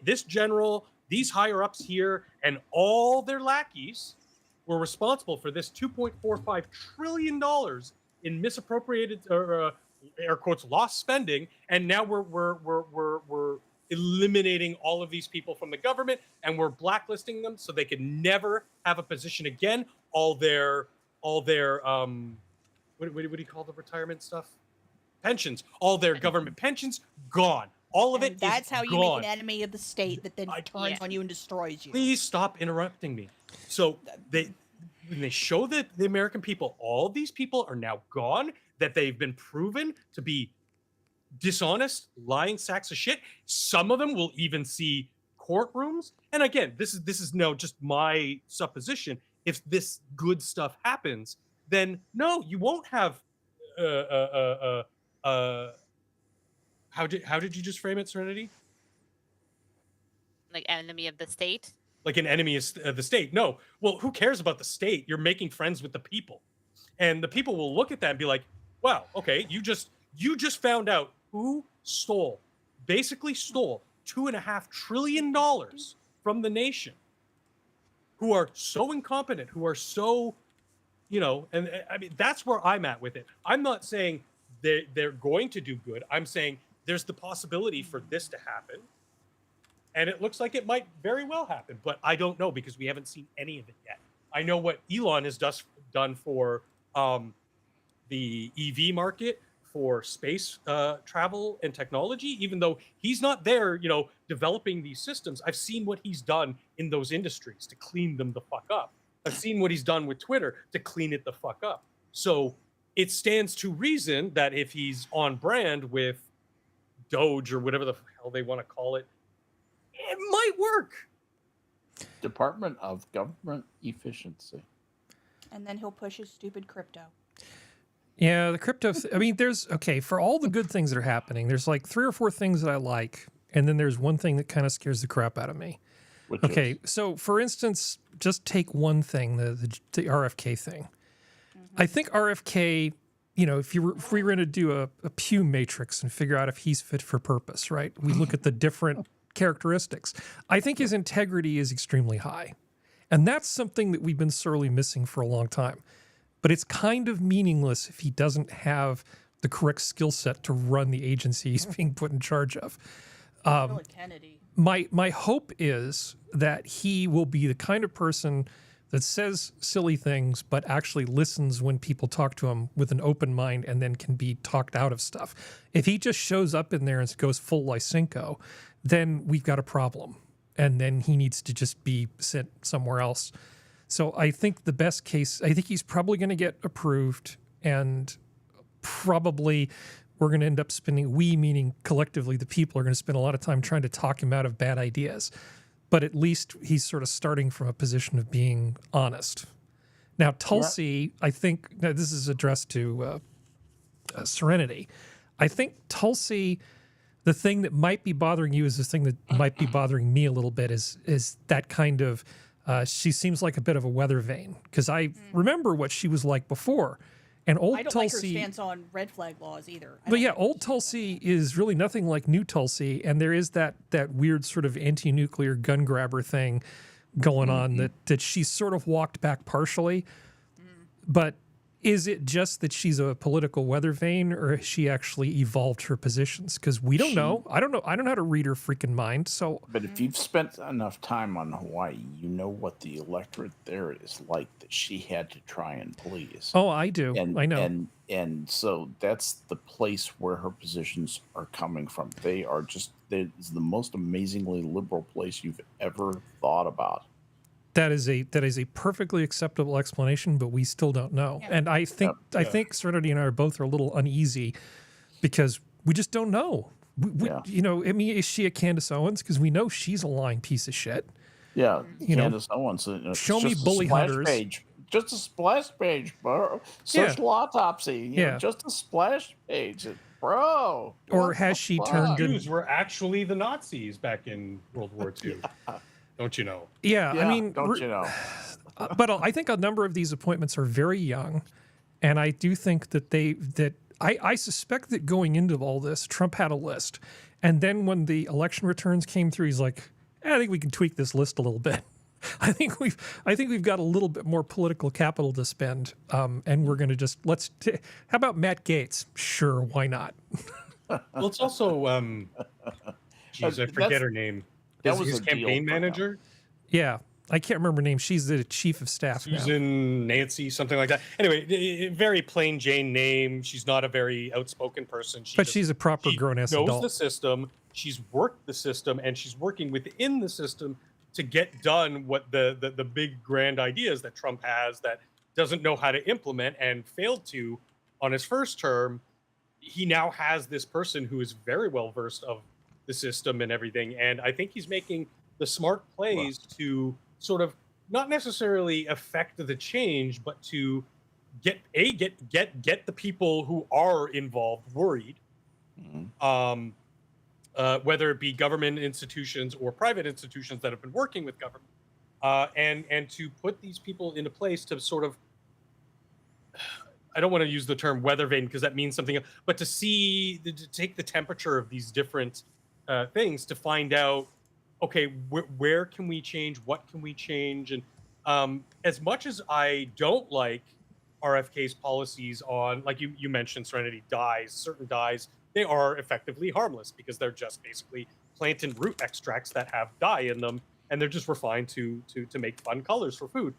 this general, these higher ups here, and all their lackeys were responsible for this $2.45 trillion in misappropriated or air quotes lost spending, and now we're eliminating all of these people from the government, and we're blacklisting them so they can never have a position again. All their what do you call the retirement stuff? Pensions. All their government pensions gone. All of it. That's how you gone. make an enemy of the state that then turns on you and destroys you. Please stop interrupting me. So when they show the American people, all of these people are now gone, that they've been proven to be dishonest, lying sacks of shit. Some of them will even see courtrooms. And again, this is no just my supposition. If this good stuff happens, then no, you won't have how did you just frame it, Serenity? Like enemy of the state. Like an enemy of the state. No. Well, who cares about the state? You're making friends with the people. And the people will look at that and be like, wow, okay, you just found out who basically stole $2.5 trillion from the nation, who are so incompetent, who are so, you know, and I mean, that's where I'm at with it. I'm not saying they're going to do good. I'm saying there's the possibility for this to happen. And it looks like it might very well happen, but I don't know because we haven't seen any of it yet. I know what Elon has done for the EV market for space travel and technology, even though he's not there, developing these systems. I've seen what he's done in those industries to clean them the fuck up. I've seen what he's done with Twitter to clean it the fuck up. So it stands to reason that if he's on brand with Doge or whatever the hell they want to call it, it might work. Department of Government Efficiency. And then he'll push his stupid crypto. Yeah, the crypto. I mean, for all the good things that are happening, there's like 3 or 4 things that I like, and then there's one thing that kind of scares the crap out of me. Which Okay, is, so for instance, just take one thing, the RFK thing. I think RFK, if we were going to do a Pew matrix and figure out if he's fit for purpose, right? We look at the different characteristics. I think his integrity is extremely high. And that's something that we've been sorely missing for a long time. But it's kind of meaningless if he doesn't have the correct skill set to run the agency he's being put in charge of. Really Kennedy. My hope is that he will be the kind of person that says silly things, but actually listens when people talk to him with an open mind and then can be talked out of stuff. If he just shows up in there and goes full Lysenko, then we've got a problem. And then he needs to just be sent somewhere else. So I think the best case, I think he's probably going to get approved, and probably we're going to end up spending, we meaning collectively the people, are going to spend a lot of time trying to talk him out of bad ideas. But at least he's sort of starting from a position of being honest. Now, Tulsi, I think, now this is addressed to Serenity. I think Tulsi, the thing that might be bothering you is the thing that might be bothering me a little bit is that kind of, she seems like a bit of a weather vane, because I remember what she was like before. And old I don't Tulsi, like her stance on red flag laws either. but yeah, old Tulsi is really nothing like new Tulsi, and there is that weird sort of anti-nuclear gun grabber thing going on that she's sort of walked back partially. But is it just that she's a political weather vane, or has she actually evolved her positions? Because we don't know. I don't know. I don't know how to read her freaking mind. So, but if you've spent enough time on Hawaii, you know what the electorate there is like that she had to try and please. oh, I do. I know. And so that's the place where her positions are coming from. It's the most amazingly liberal place you've ever thought about. That is a perfectly acceptable explanation, but we still don't know. Yeah. And I think Serenity and I are both a little uneasy because we just don't know. I mean, is she a Candace Owens? Because we know she's a lying piece of shit. Yeah, know, Candace Owens. show me bully hunters. Page. Just a splash page, bro. Social autopsy. Yeah. Just a splash page, bro. Or What has the she fuck? turned in- Jews were actually the Nazis back in World War II. Don't you know? Yeah, Yeah, I mean, don't you know? but I think a number of these appointments are very young, and I do think that I suspect that going into all this, Trump had a list, and then when the election returns came through, he's like, I think we can tweak this list a little bit. I think we've got a little bit more political capital to spend, and we're going to how about Matt Gaetz? Sure, why not? Well, it's also, geez, I forget her name. That His, was his a deal campaign for him. manager, Yeah, I can't remember her name. She's the chief of staff now. Susan Nancy, something like that. Anyway, very plain Jane name. She's not a very outspoken person. But she's a proper she grown-ass knows adult. the system. She's worked the system, and she's working within the system to get done what the big grand ideas that Trump has that doesn't know how to implement and failed to on his first term. He now has this person who is very well versed of the system and everything, and I think he's making the smart plays to sort of not necessarily affect the change, but to get the people who are involved worried, whether it be government institutions or private institutions that have been working with government, and to put these people into place to sort of, I don't want to use the term weather vane because that means something, but to take the temperature of these different things to find out, okay, where can we change? What can we change? And as much as I don't like RFK's policies on, like you mentioned, Serenity, certain dyes, they are effectively harmless because they're just basically plant and root extracts that have dye in them, and they're just refined to make fun colors for food.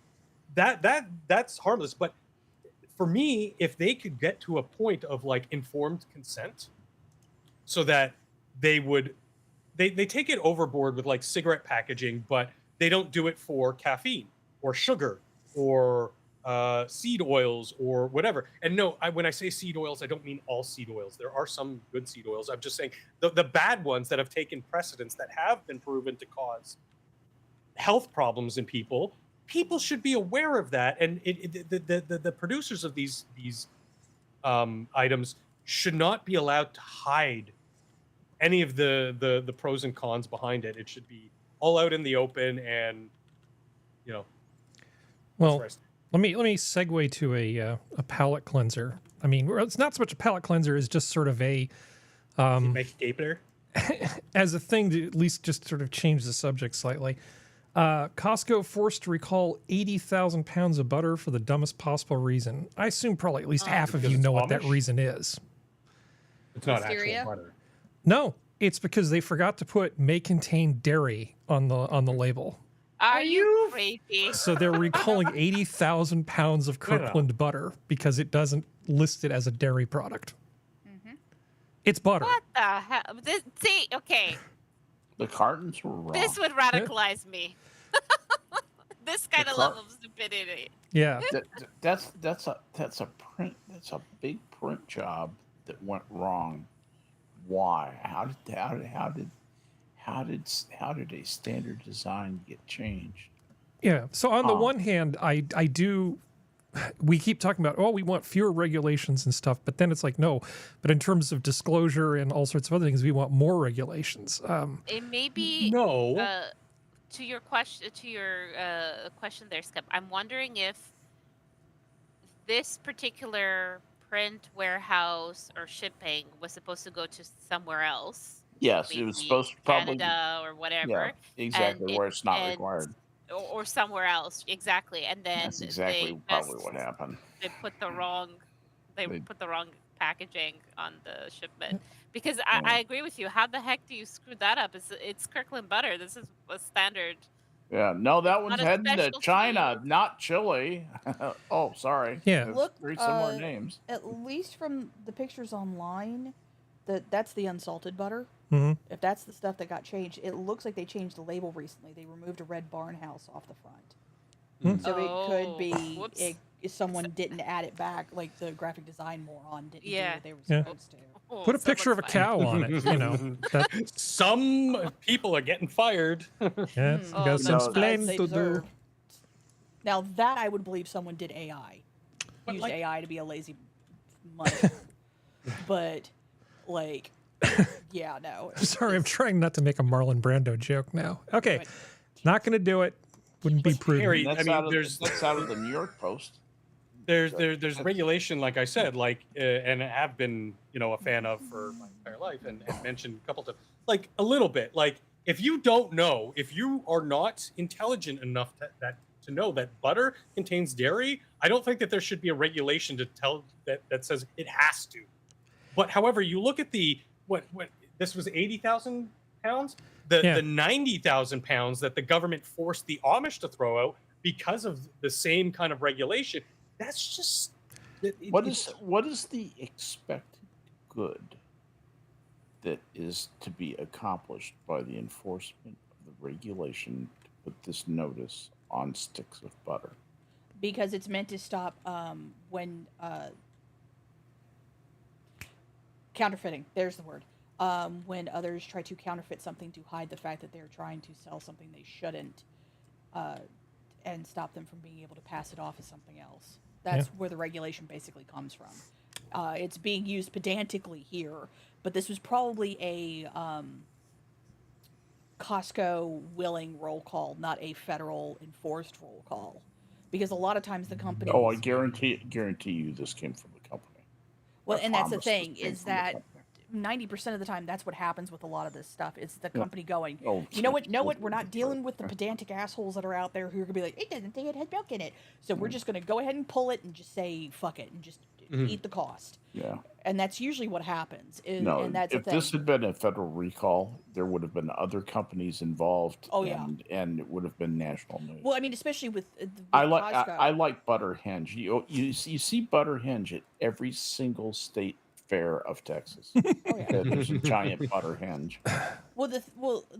That's harmless. But for me, if they could get to a point of like informed consent, so that they would, they take it overboard with like cigarette packaging, but they don't do it for caffeine or sugar or seed oils or whatever. And no, when I say seed oils, I don't mean all seed oils. There are some good seed oils. I'm just saying the bad ones that have taken precedence, that have been proven to cause health problems in people. People should be aware of that, and the producers of these items should not be allowed to hide any of the pros and cons behind it. It should be all out in the open, and Well, let me segue to a palate cleanser. I mean, it's not so much a palate cleanser as just sort of a make it gaper as a thing to at least just sort of change the subject slightly. Costco forced to recall 80,000 pounds of butter for the dumbest possible reason. I assume probably at least half of you know what that reason is. It's not Hysteria? actual butter. No, it's because they forgot to put "may contain dairy" on the label. Are you crazy? So they're recalling 80,000 pounds of Kirkland butter because it doesn't list it as a dairy product. It's butter. What the hell? See, okay, The cartons were wrong. this would radicalize me. This kind of level of stupidity. Yeah. That's a big print job that went wrong. Why? How did a standard design get changed? Yeah. So on the one hand, I do. We keep talking about, oh, we want fewer regulations and stuff, but then it's like, no. But in terms of disclosure and all sorts of other things, we want more regulations. It may be to your question there, Skep. I'm wondering if this particular print warehouse or shipping was supposed to go to somewhere else. Yes, it was supposed to probably Canada or whatever. Yeah, exactly, where it's not required. Or somewhere else, exactly. And then That's exactly probably what happened. They put the wrong packaging on the shipment. Because I agree with you. How the heck do you screw that up? It's Kirkland butter. This is a standard. Yeah, no, that one's Not a heading to specialty. China, not Chile. Oh, sorry. Yeah. There's Look, three similar names. At least from the pictures online, that's the unsalted butter. Mhm. If that's the stuff that got changed, it looks like they changed the label recently. They removed a red barn house off the front. So it could be whoops. if someone didn't add it back, like the graphic design moron didn't do what they were Yeah. supposed to. Oh, Put a so picture of a much fun. cow on it. You know. Some people are getting fired. Yeah, you Oh, got some that's explaining They to do. deserve. Now that I would believe someone did AI, But, used like- AI to be a lazy money. But like, yeah, no. Sorry, I'm trying not to make a Marlon Brando joke now. Okay, But- not going to do it. Wouldn't be prudent. Harry, That's I mean, out of, there's that's out of the New York Post. there's regulation, like I said, like and I have been a fan of for my entire life, and mentioned a couple times, like a little bit, like if you don't know, if you are not intelligent enough to know that butter contains dairy, I don't think that there should be a regulation to tell that says it has to. But however, you look at the what this was 80,000 pounds, the 90,000 pounds that the government forced the Amish to throw out because of the same kind of regulation. That's just What is the expected good that is to be accomplished by the enforcement of the regulation to put this notice on sticks of butter? Because it's meant to stop when counterfeiting. There's the word. When others try to counterfeit something to hide the fact that they're trying to sell something they shouldn't, and stop them from being able to pass it off as something else. That's where the regulation basically comes from. It's being used pedantically here, but this was probably a Costco willing roll call, not a federal enforced roll call. Because a lot of times the company. Oh, I guarantee you this came from the company. Well, I and that's the promise this thing came is from the that company. 90% of the time that's what happens with a lot of this stuff. It's the company going, Oh, you know what, we're not dealing with the pedantic assholes that are out there who are gonna be like, it doesn't say it had milk in it, so we're just gonna go ahead and pull it and just say fuck it and just eat the cost. Yeah. And that's usually what happens. No, and that's if the thing. this had been a federal recall, there would have been other companies involved. Oh, yeah. And it would have been national news. Well, I mean, especially with I like Costco. I like Butterhenge. You see Butterhenge at every single state fair of Texas. Oh, yeah. There's a giant Butterhenge.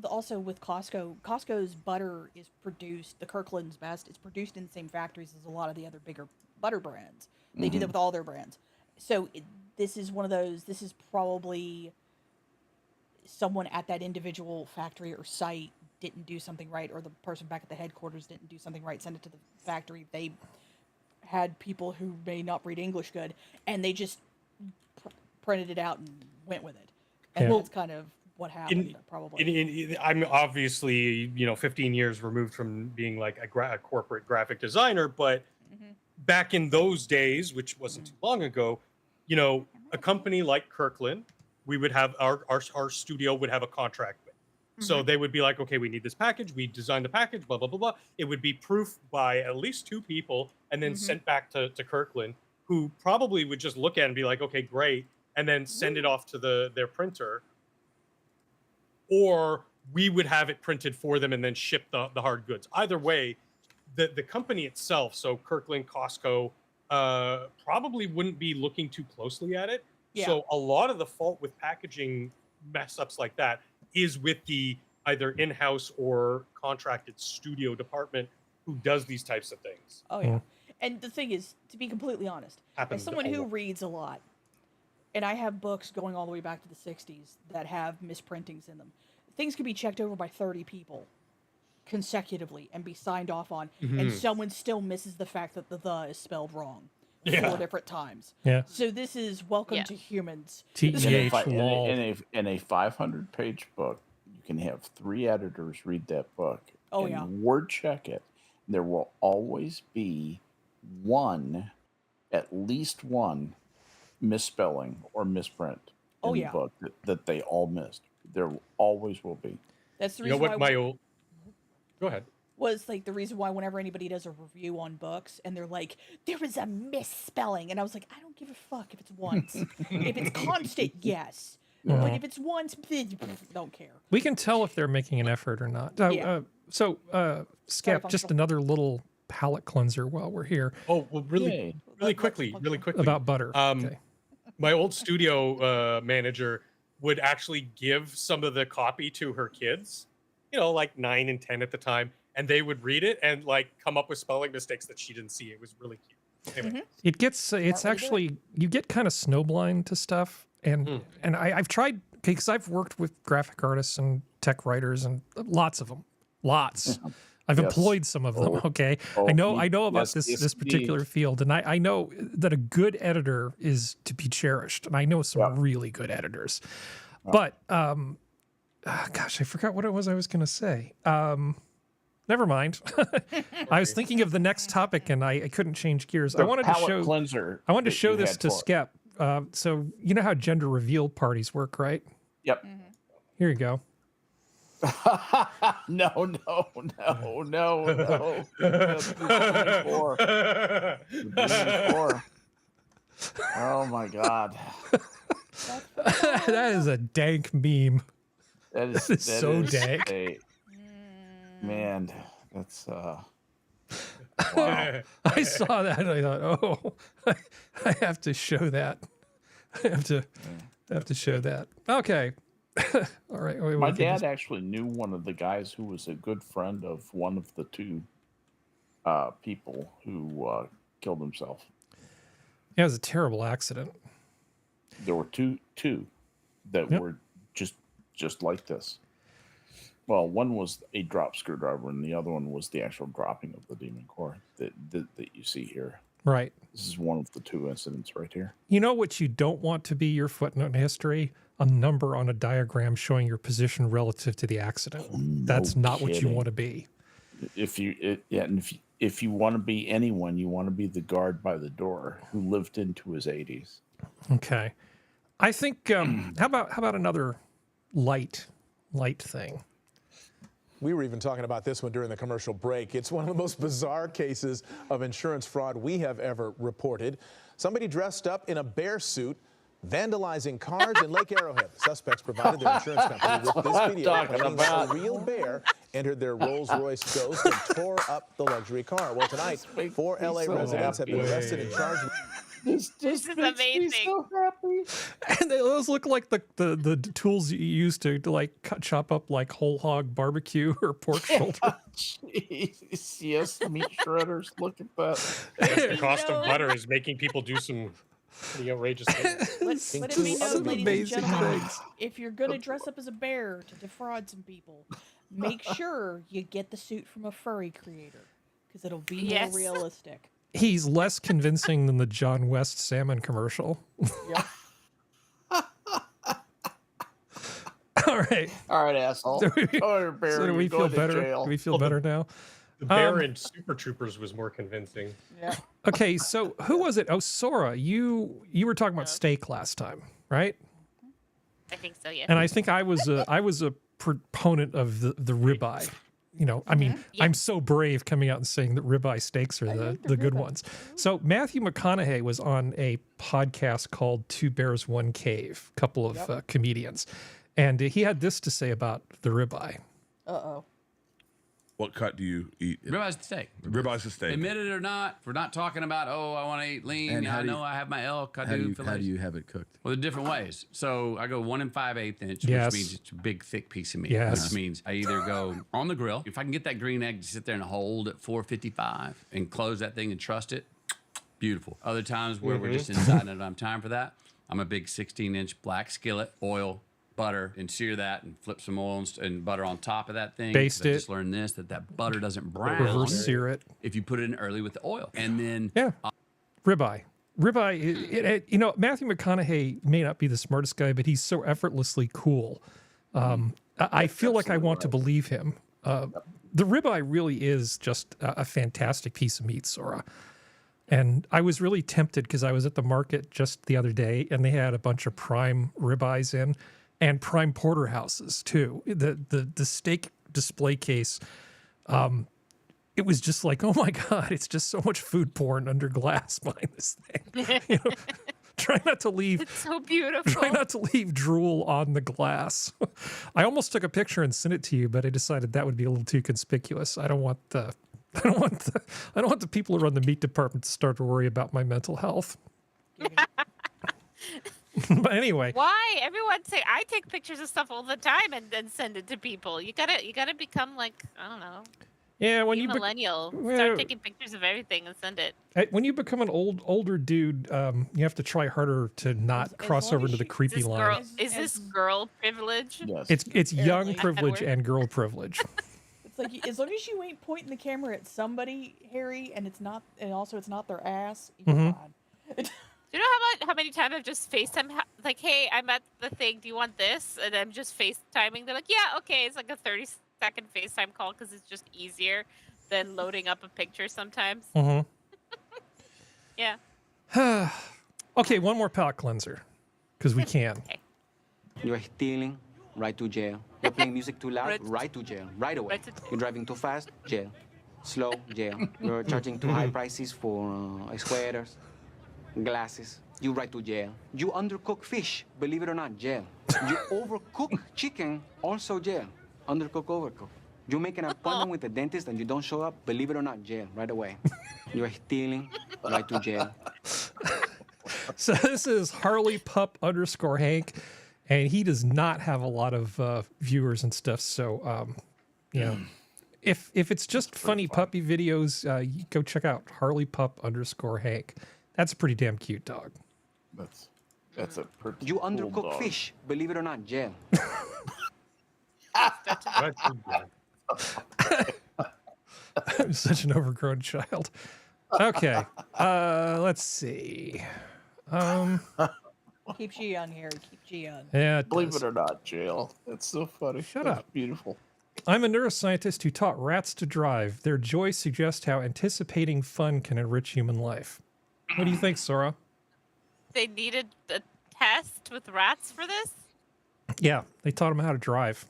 Also with Costco, Costco's butter is produced. The Kirkland's Best. It's produced in the same factories as a lot of the other bigger butter brands. They do that with all their brands. So this is one of those. This is probably someone at that individual factory or site didn't do something right, or the person back at the headquarters didn't do something right. Send it to the factory. They had people who may not read English good, and they just printed it out and went with it. And Yeah. that's kind of what happened, probably. I'm obviously 15 years removed from being like a corporate graphic designer, but back in those days, which wasn't too long ago, a company like Kirkland, we would have our studio would have a contract with. So they would be like, okay, we need this package. We designed the package, blah, blah, blah, blah. It would be proofed by at least 2 people and then sent back to Kirkland, who probably would just look at it and be like, okay, great. And then send it off to their printer. Or we would have it printed for them and then ship the hard goods. Either way, the company itself, so Kirkland, Costco, probably wouldn't be looking too closely at it. Yeah. So a lot of the fault with packaging mess ups like that is with the either in-house or contracted studio department who does these types of things. Oh, yeah. And the thing is, to be completely honest, Happens as someone a who lot. reads a lot, and I have books going all the way back to the 60s that have misprintings in them, things can be checked over by 30 people consecutively and be signed off on, and someone still misses the fact that the is spelled wrong 4 different times. Yeah. So this is welcome to humans. TEH lol. In a 500-page book, you can have 3 editors read that book Oh, and yeah. word check it. There will always be at least one misspelling or misprint in the book that they all missed. There always will be. That's the You know reason what why Go ahead. was like the reason why whenever anybody does a review on books and they're like, there was a misspelling, and I was like, I don't give a fuck if it's once. If it's constant, yes. But if it's once, don't care. We can tell if they're making an effort or not. Skep, just DrFunctional. another little palate cleanser while we're here Oh, well, really Yay. quickly. about butter. Okay. My old studio manager would actually give some of the copy to her kids, like 9 and 10 at the time, and they would read it and like come up with spelling mistakes that she didn't see. It was really cute. Anyway. It gets it's actually you get kind of snowblind to stuff, and I've tried because I've worked with graphic artists and tech writers and lots of them, I've employed some of them. Okay, I know about this particular field, and I know that a good editor is to be cherished, and I know some really good editors, but gosh, I forgot what it was I was going to say. Never mind. I was thinking of the next topic, and I couldn't change gears. I wanted to show cleanser. I wanted to show this to Skep. So you know how gender reveal parties work, right? Yep. Here you go. No. Oh my God. That is a dank meme. That is so dank. Man, that's wow. I saw that and I thought, oh, I have to show that. I have to show that. Okay. All right. My dad actually knew one of the guys who was a good friend of one of the 2 people who killed himself. Yeah, it was a terrible accident. There were two that were just like this. Well, one was a drop screwdriver, and the other one was the actual dropping of the demon core that you see here. Right. This is one of the 2 incidents right here. You know what you don't want to be your footnote in history? A number on a diagram showing your position relative to the accident. That's not what you want to be. If you want to be anyone, you want to be the guard by the door who lived into his 80s. Okay. I think how about another light thing? We were even talking about this one during the commercial break. It's one of the most bizarre cases of insurance fraud we have ever reported. Somebody dressed up in a bear suit vandalizing cars in Lake Arrowhead. Suspects provided their insurance company with this video claiming that a real bear entered their Rolls-Royce Ghost and tore up the luxury car. Well, tonight, 4 LA residents have been arrested and charged. This is amazing. And those look like the tools you use to like chop up like whole hog barbecue or pork shoulder. Jeez, yes, meat shredders. Look at that. The cost of butter is making people do some pretty outrageous things. Let it be known, ladies and amazing gentlemen, things. if you're going to dress up as a bear to defraud some people, make sure you get the suit from a furry creator, because it'll be more realistic. He's less convincing than the John West salmon commercial. Yep. All right. All right, asshole. So do we feel better? Do we feel better now? The bear in Super Troopers was more convincing. Yeah. Okay, so who was it? Oh, Sora, you were talking about steak last time, right? I think so, yeah. And I think I was a proponent of the ribeye. You know, I mean, I'm so brave coming out and saying that ribeye steaks are the good ones. So Matthew McConaughey was on a podcast called Two Bears, One Cave, a couple of comedians. And he had this to say about the ribeye. Uh-oh. What cut do you eat? Ribeye's the steak. Ribeye's the steak. Admit it or not, we're not talking about, oh, I want to eat lean. And Yeah, how I do you- know I have my elk. I How do do fillets. you have it cooked? Well, there are different ways. So I go 1 5/8 inch, Yes. which means it's a big, thick piece of meat. Yes. Which means I either go on the grill. If I can get that green egg to sit there and hold at 455 and close that thing and trust it, beautiful. Other times where we're just inside and I don't have time for that, I'm a big 16-inch black skillet, oil, butter, and sear that and flip some oil and butter on top of that thing. Baste 'Cause I it. just learned this, that butter doesn't brown Reverse sear it. if you put it in early with the oil. And then Yeah. Ribeye. Ribeye, you know, Matthew McConaughey may not be the smartest guy, but he's so effortlessly cool. I feel like I want to believe him. The ribeye really is just a fantastic piece of meat, Sora. And I was really tempted because I was at the market just the other day and they had a bunch of prime ribeyes in and prime porterhouses too. The steak display case, it was just like, oh my God, it's just so much food porn under glass behind this thing. You know, try not to leave. It's so beautiful. Try not to leave drool on the glass. I almost took a picture and sent it to you, but I decided that would be a little too conspicuous. I don't want the people who run the meat department to start to worry about my mental health. But anyway, Why? Everyone say I take pictures of stuff all the time and then send it to people. You gotta become like, I don't know, yeah, when be you millennial. well- Start taking pictures of everything and send it. when you become an older dude, you have to try harder to not As cross long over as into the you- creepy Is this line. girl? As- Is this as- girl privilege? Yes. It's young Apparently. privilege Edward. and girl privilege. It's like, as long as you ain't pointing the camera at somebody, Harry, and it's not their ass, you're fine. Do you know how many times I've just FaceTime, like, hey, I'm at the thing, do you want this? And I'm just FaceTiming. They're like, yeah, okay. It's like a 30-second FaceTime call because it's just easier than loading up a picture sometimes. Yeah. Okay, one more palate cleanser, because we can. You're stealing, right to jail. You're playing music too loud, Right. right to jail, right away. Right to jail. You're driving too fast, jail. Slow, jail. You're charging too high prices for sweaters, glasses. You right to jail. You undercook fish, believe it or not, jail. You overcook chicken, also jail. Undercook, overcook. You make an appointment with the dentist and you don't show up, believe it or not, jail, right away. You're stealing, right to jail. So this is Harley Pup _Hank, and he does not have a lot of viewers and stuff. So, you know, if it's just funny puppy videos, you go check out Harley Pup _Hank. That's a pretty damn cute dog. That's a pretty You cool undercook dog. fish, believe it or not, jail. I'm such an overgrown child. Okay, let's see. Keeps you young, Harry. Keeps you young. Yeah, it Believe does. it or not, jail. It's so funny. Shut That's up. Beautiful. I'm a neuroscientist who taught rats to drive. Their joy suggests how anticipating fun can enrich human life. What do you think, Sora? They needed a test with rats for this? Yeah, they taught them how to drive.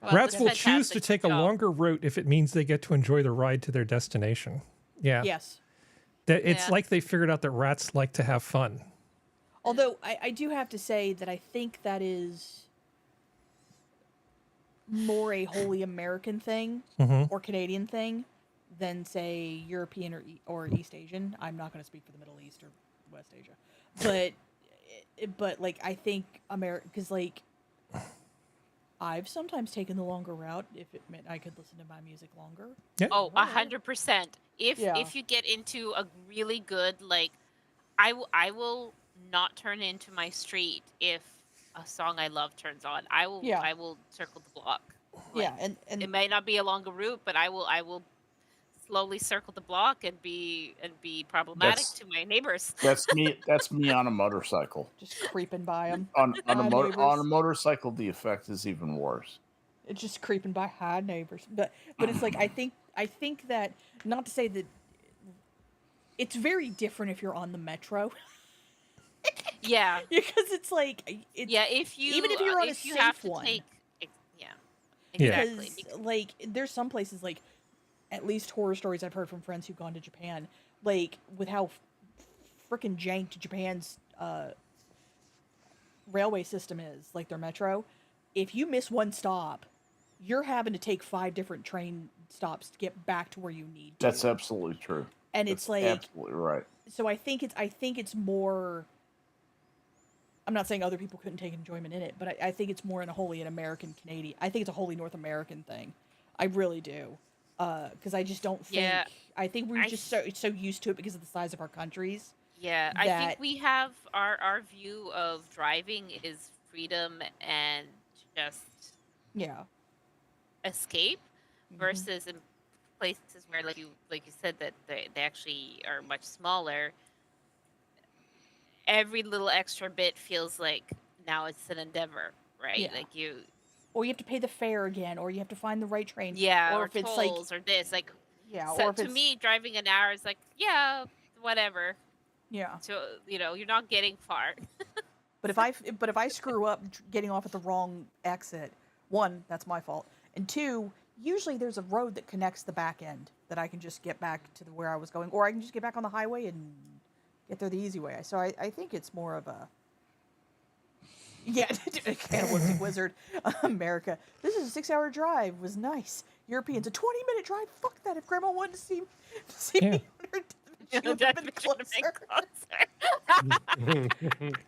Well, Rats that's will choose to fantastic. take a Good job. longer route if it means they get to enjoy the ride to their destination. Yeah. Yes. That it's Yeah. like they figured out that rats like to have fun. Although I do have to say that I think that is more a wholly American thing or Canadian thing than, say, European or East Asian. I'm not going to speak for the Middle East or West Asia, but like I think America, because like I've sometimes taken the longer route if it meant I could listen to my music longer. Yeah. Oh, 100%. If Yeah. if you get into a really good like, I will not turn into my street if a song I love turns on. I will circle the block. Like, Yeah, and it may not be a longer route, but I will slowly circle the block and be problematic That's- to my neighbors. That's me. That's me on a motorcycle. just creeping by them. On a neighbors. motorcycle, the effect is even worse. It's just creeping by hi neighbors. But it's like I think that, not to say that it's very different if you're on the metro. Yeah. Because it's like Yeah, if you even if you're on a if you have safe to one. take yeah. Yeah. Exactly. because like there's some places, like at least horror stories I've heard from friends who've gone to Japan, like with how freaking janked Japan's railway system is, like their metro. If you miss one stop, you're having to take 5 different train stops to get back to where you need to. That's absolutely true. And That's it's like, absolutely right. so I think it's more. I'm not saying other people couldn't take enjoyment in it, but I think it's more in a wholly an American Canadian. I think it's a wholly North American thing. I really do, because I just don't think. Yeah. I think we're just so used to it because of the size of our countries. Yeah, I that- think we have our view of driving is freedom and just Yeah. escape versus in places where like you said that they actually are much smaller. Every little extra bit feels like now it's an endeavor, right? Yeah. Like you Or you have to pay the fare again, or you have to find the right train. yeah, Or or if it's like, tolls or this like yeah, so or if to it's, me driving an hour is like yeah, whatever. yeah. So you're not getting far. But if I screw up getting off at the wrong exit, 1, that's my fault, and 2, usually there's a road that connects the back end that I can just get back to where I was going, or I can just get back on the highway and get there the easy way. So I think it's more of a cannibalistic wizard. America. This is a 6-hour drive. Was nice. Europeans, a 20-minute drive. Fuck that. If Grandma wanted to see Yeah. me on her deathbed, she would have been closer.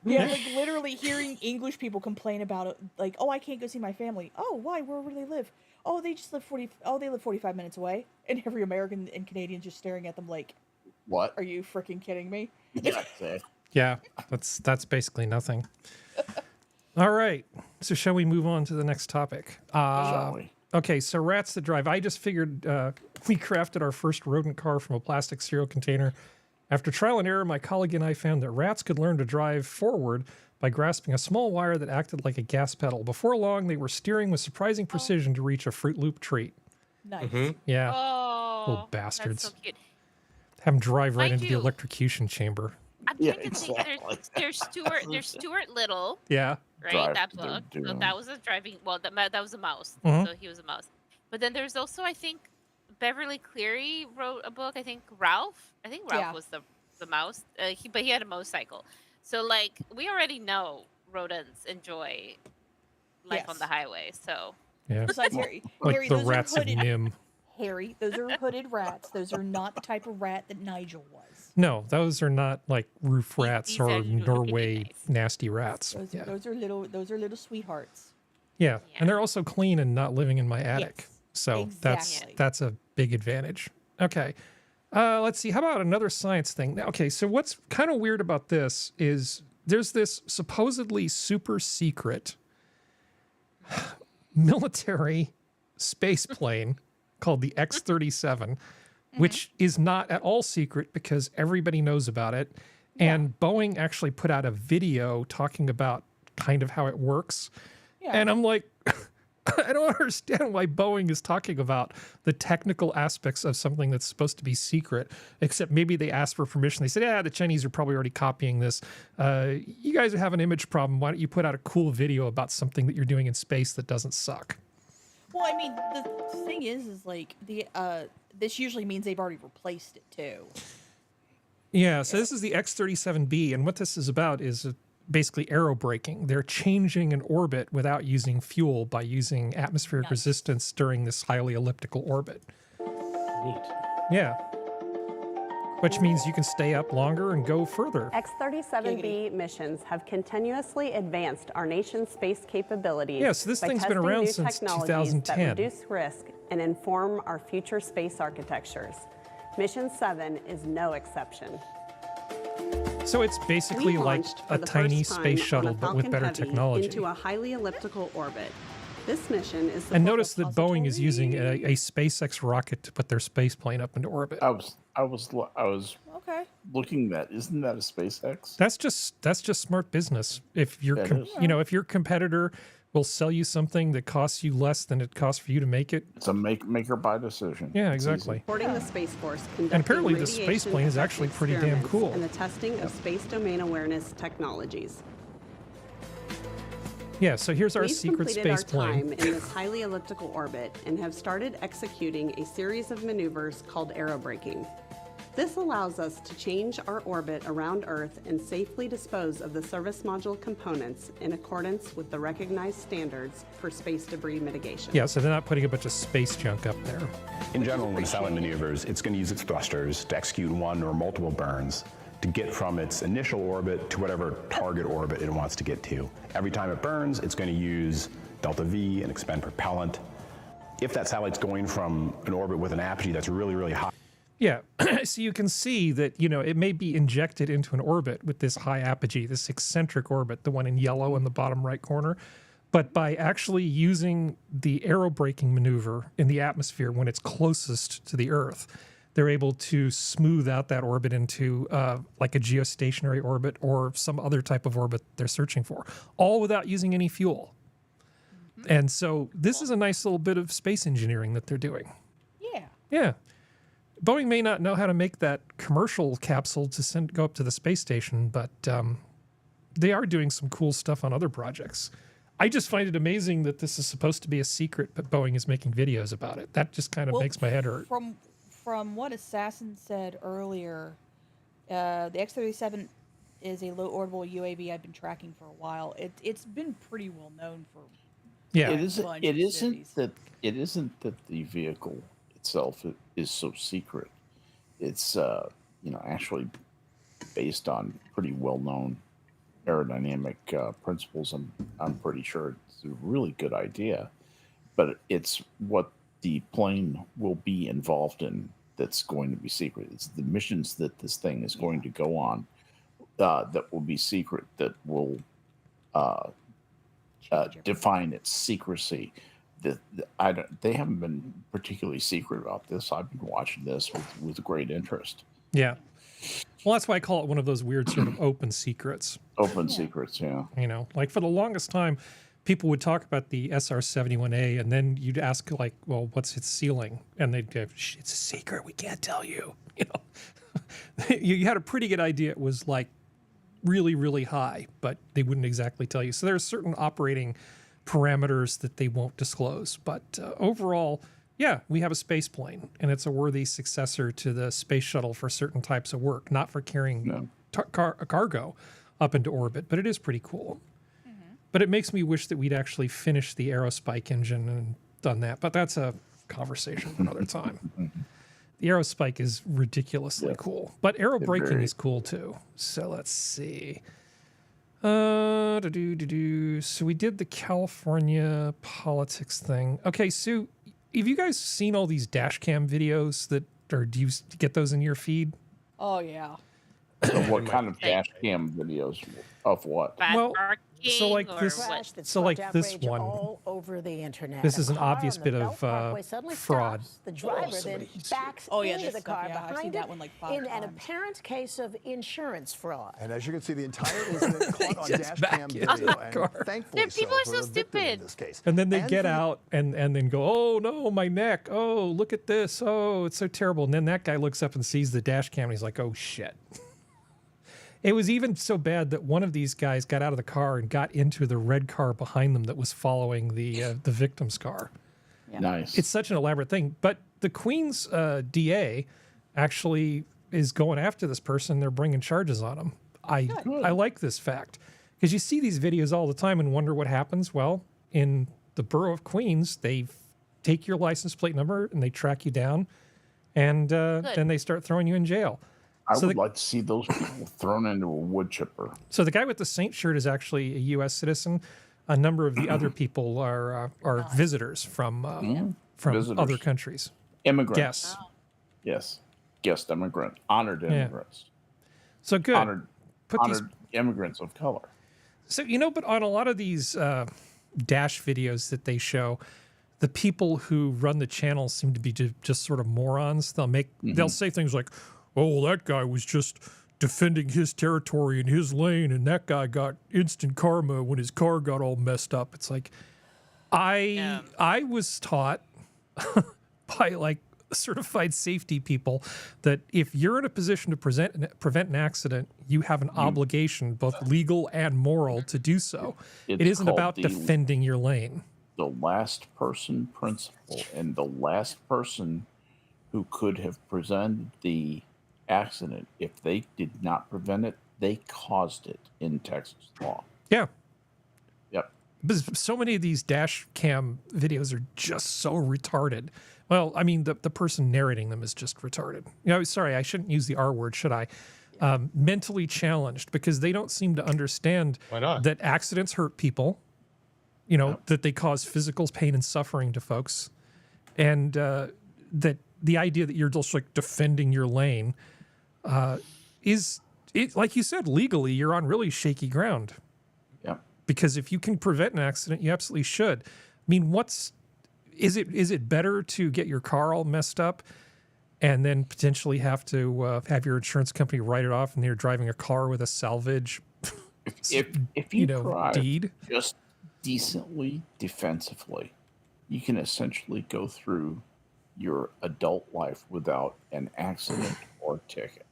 Yeah, like literally hearing English people complain about it, like, oh, I can't go see my family. Oh, why? Where do they live? Oh, they just live 45 minutes away. And every American and Canadian just staring at them like, What? are you freaking kidding me? Yeah, exactly. Yeah, that's basically nothing. All right, so shall we move on to the next topic? Shall we? Okay, so rats that drive. I just figured we crafted our first rodent car from a plastic cereal container. After trial and error, my colleague and I found that rats could learn to drive forward by grasping a small wire that acted like a gas pedal. Before long, they were steering with surprising precision to reach a Fruit Loop treat. Nice. Yeah, Oh, little bastards. That's so cute. Have them drive right Mind into you- the electrocution chamber. I'm Yeah, trying to think. exactly. There's Stuart Little, Yeah, right? Drive That to the book. So Doom. that was a driving. Well, that was a mouse. Mhm. So he was a mouse. But then there's also, I think, Beverly Cleary wrote a book. I think Ralph. Yeah. Was the mouse. But he had a motorcycle. So like we already know rodents enjoy life on Yes. the highway. So yeah. Besides Harry, Like Harry, the those rats are of hooded. Nim. Harry, those are hooded rats. Those are not the type of rat that Nigel was. No, those are not like roof These- rats these or are looking Norway nice. nasty rats. Those, Yeah. those are little sweethearts. Yeah, Yeah. and they're also clean and not living in my attic. Yes, So exactly. that's a big advantage. Okay. Let's see. How about another science thing? Now, okay, so what's kind of weird about this is there's this supposedly super secret military space plane called the X-37, which is not at all secret because everybody knows about it. And Boeing actually put out a video talking about kind of how it works. Yeah. And I'm like, I don't understand why Boeing is talking about the technical aspects of something that's supposed to be secret, except maybe they asked for permission. They said, yeah, the Chinese are probably already copying this. You guys have an image problem. Why don't you put out a cool video about something that you're doing in space that doesn't suck? Well, I mean, the thing is like this usually means they've already replaced it too. Yeah, so this is the X-37B, and what this is about is basically aerobraking. They're changing an orbit without using fuel by using atmospheric resistance during this highly elliptical orbit. Neat. Yeah. Which means you can stay up longer and go further. X-37B missions have continuously advanced our nation's space capabilities. Yeah, so this by thing's been testing around new since technologies 2010. that reduce risk and inform our future space architectures. Mission 7 is no exception. So it's basically We like launched for a the tiny first time space on shuttle, a but with Falcon better Heavy technology. into a highly elliptical orbit. This mission is And notice that Boeing is using a SpaceX rocket to put their space plane up into orbit. I was Okay. looking at. Isn't that a SpaceX? That's just smart business. If your That is. if your competitor will sell you something that costs you less than it costs for you to make it. It's a make or buy decision. Yeah, It's exactly. supporting the Space Force, And apparently the space radiation plane is effect actually pretty damn experiments cool. and the testing of space domain awareness technologies. Yeah, so here's our We've secret completed space our plane. time in this highly elliptical orbit and have started executing a series of maneuvers called aerobraking. This allows us to change our orbit around Earth and safely dispose of the service module components in accordance with the recognized standards for space debris mitigation. Yeah, so they're not putting a bunch of space junk up there. In general, when Silent maneuvers, it's going to use its thrusters to execute one or multiple burns to get from its initial orbit to whatever target orbit it wants to get to. Every time it burns, it's going to use delta V and expend propellant. If that satellite's going from an orbit with an apogee that's really, really high. Yeah, so you can see that, it may be injected into an orbit with this high apogee, this eccentric orbit, the one in yellow in the bottom right corner. But by actually using the aerobraking maneuver in the atmosphere when it's closest to the Earth, they're able to smooth out that orbit into like a geostationary orbit or some other type of orbit they're searching for, all without using any fuel. And so this is a nice little bit of space engineering that they're doing. Yeah. Yeah. Boeing may not know how to make that commercial capsule to go up to the space station, but they are doing some cool stuff on other projects. I just find it amazing that this is supposed to be a secret, but Boeing is making videos about it. That just kind of makes my head hurt. From what Assassin said earlier, the X-37 is a low orbitable UAV I've been tracking for a while. It's been pretty well known for. Yeah, It isn't that the vehicle itself is so secret. It's actually based on pretty well-known aerodynamic principles. I'm pretty sure it's a really good idea, but it's what the plane will be involved in that's going to be secret. It's the missions that this thing is going to go on that will be secret, that will define its secrecy. They haven't been particularly secret about this. I've been watching this with great interest. Yeah. Well, that's why I call it one of those weird sort of open secrets. Open secrets, yeah. Like for the longest time, people would talk about the SR-71A, and then you'd ask, like, well, what's its ceiling? And they'd go, it's a secret. We can't tell you. You had a pretty good idea it was like really, really high, but they wouldn't exactly tell you. So there's certain operating parameters that they won't disclose. But overall, yeah, we have a space plane, and it's a worthy successor to the space shuttle for certain types of work, not for carrying cargo up into orbit, but it is pretty cool. But it makes me wish that we'd actually finished the Aerospike engine and done that. But that's a conversation for another time. The Aerospike is ridiculously cool. But aerobraking is cool too. So let's see. So we did the California politics thing. Okay, Sue, have you guys seen all these dash cam videos or do you get those in your feed? Oh, yeah. So what kind of dash cam videos of what? Well, so like this, this one. All over the internet. This is A an car obvious on the bit Belt of Parkway suddenly fraud. stops. The driver then backs into this the stuff, car yeah, I've seen behind that it one like 5 in an times. apparent case of insurance fraud. And as you can see, the entire incident caught on dash cam video, and thankfully People are for so the victim in stupid. this case. And then they get the- out and then go, oh no, my neck. Oh, look at this. Oh, it's so terrible. And then that guy looks up and sees the dash cam and he's like, oh shit. It was even so bad that one of these guys got out of the car and got into the red car behind them that was following the victim's car. Yeah. Nice. It's such an elaborate thing. But the Queen's DA actually is going after this person. They're bringing charges on them. I like this fact because you see these videos all the time and wonder what happens. Well, in the borough of Queens, they take your license plate number and they track you down, and then they start throwing you in jail. I would like to see those people thrown into a wood chipper. So the guy with the Saint shirt is actually a U.S. citizen. A number of the other people are visitors from other countries. Immigrants. Yes. Yes. Guest immigrant. Honored immigrants. So good. Honored immigrants of color. So, but on a lot of these dash videos that they show, the people who run the channel seem to be just sort of morons. They'll say things like, "Oh, that guy was just defending his territory in his lane, and that guy got instant karma when his car got all messed up." It's like, I was taught by like certified safety people that if you're in a position to prevent an accident, you have an obligation, both legal and moral, to do so. It isn't about defending your lane. The last person principle, and the last person who could have prevented the accident, if they did not prevent it, they caused it in Texas law. Yeah. Yep. But so many of these dash cam videos are just so retarded. Well, I mean, the person narrating them is just retarded. Sorry, I shouldn't use the R word, should I? Mentally challenged, because they don't seem to understand that accidents hurt people, that they cause physical pain and suffering to folks, and that the idea that you're just like defending your lane is, like you said, legally you're on really shaky ground. Yeah. Because if you can prevent an accident, you absolutely should. I mean, is it better to get your car all messed up and then potentially have to have your insurance company write it off, and you're driving a car with a salvage if you drive deed just decently defensively, you can essentially go through your adult life without an accident or ticket.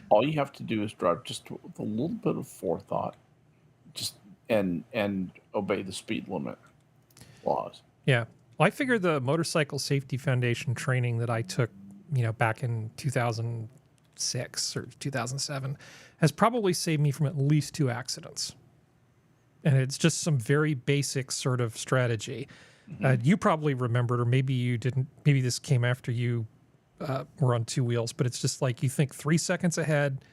All you have to do is drive just with a little bit of forethought, and obey the speed limit laws. Yeah. Well, I figure the Motorcycle Safety Foundation training that I took, back in 2006 or 2007 has probably saved me from at least 2 accidents. And it's just some very basic sort of strategy. You probably remembered, or maybe you didn't. Maybe this came after you were on 2 wheels, but it's just like you think 3 seconds ahead,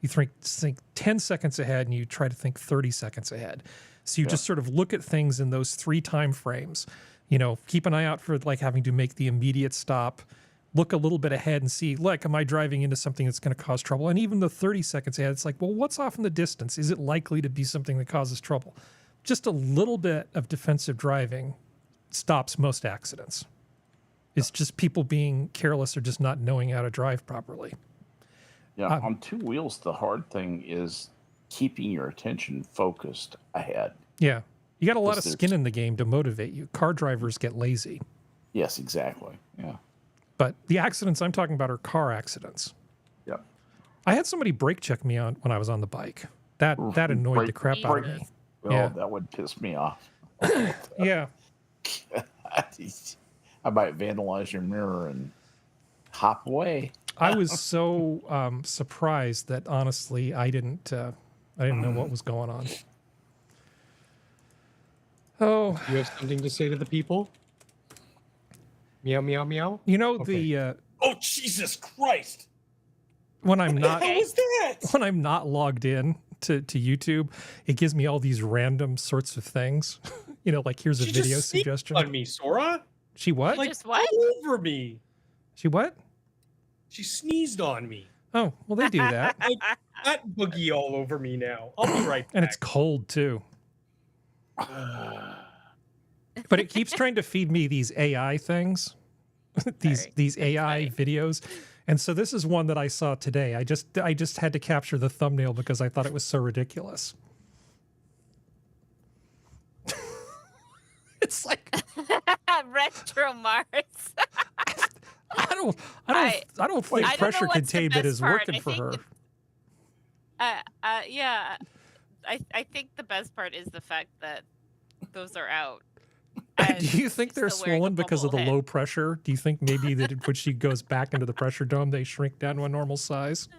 you think 10 seconds ahead, and you try to think 30 seconds ahead. So you just sort of look at things in those 3 time frames. Keep an eye out for like having to make the immediate stop, look a little bit ahead and see, look, am I driving into something that's going to cause trouble? And even the 30 seconds ahead, it's like, well, what's off in the distance? Is it likely to be something that causes trouble? Just a little bit of defensive driving stops most accidents. It's just people being careless or just not knowing how to drive properly. Yeah, on 2 wheels, the hard thing is keeping your attention focused ahead. Yeah. You got a lot of skin in the game to motivate you. Car drivers get lazy. Yes, exactly. Yeah. But the accidents I'm talking about are car accidents. Yep. I had somebody brake check me on when I was on the bike. That annoyed the crap out of me. Oh, that would piss me off. Yeah. I might vandalize your mirror and hop away. I was so surprised that honestly I didn't know what was going on. Oh, you have something to say to the people? Meow meow meow. Oh Jesus Christ! When I'm not What was that? When I'm not logged in to YouTube, it gives me all these random sorts of things. Like here's a video suggestion. On me, Sora. She what? Like just what? all over me. She what? She sneezed on me. Oh, well, they do that. Like that boogie all over me now. I'll be right back. And it's cold too. But it keeps trying to feed me these AI things, these AI videos. And so this is one that I saw today. I just had to capture the thumbnail because I thought it was so ridiculous. It's like Retro Mars. I don't think pressure containment is working for her. Yeah. I think the best part is the fact that those are out. Do you think they're still wearing a swollen because of the bobblehead. low pressure? Do you think maybe that when she goes back into the pressure dome, they shrink down to a normal size?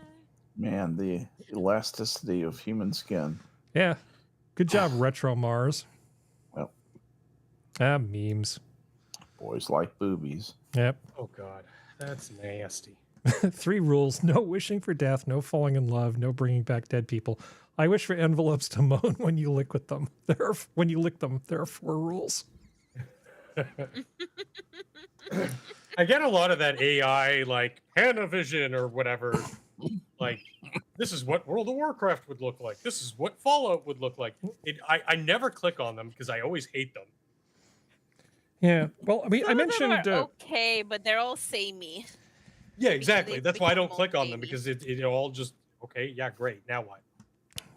Man, the elasticity of human skin. Yeah. Good job, Retro Mars. Well, memes. boys like boobies. Yep. Oh God, that's nasty. 3 rules: no wishing for death, no falling in love, no bringing back dead people. I wish for envelopes to moan when you lick with them. When you lick them, there are 4 rules. I get a lot of that AI like Panavision or whatever. Like, this is what World of Warcraft would look like. This is what Fallout would look like. I never click on them because I always hate them. Yeah. Well, I mean, I Some of them mentioned. are okay, but they're all samey. Yeah, exactly. they That's why I don't become click on them samey. because it all just okay. Yeah, great. Now what?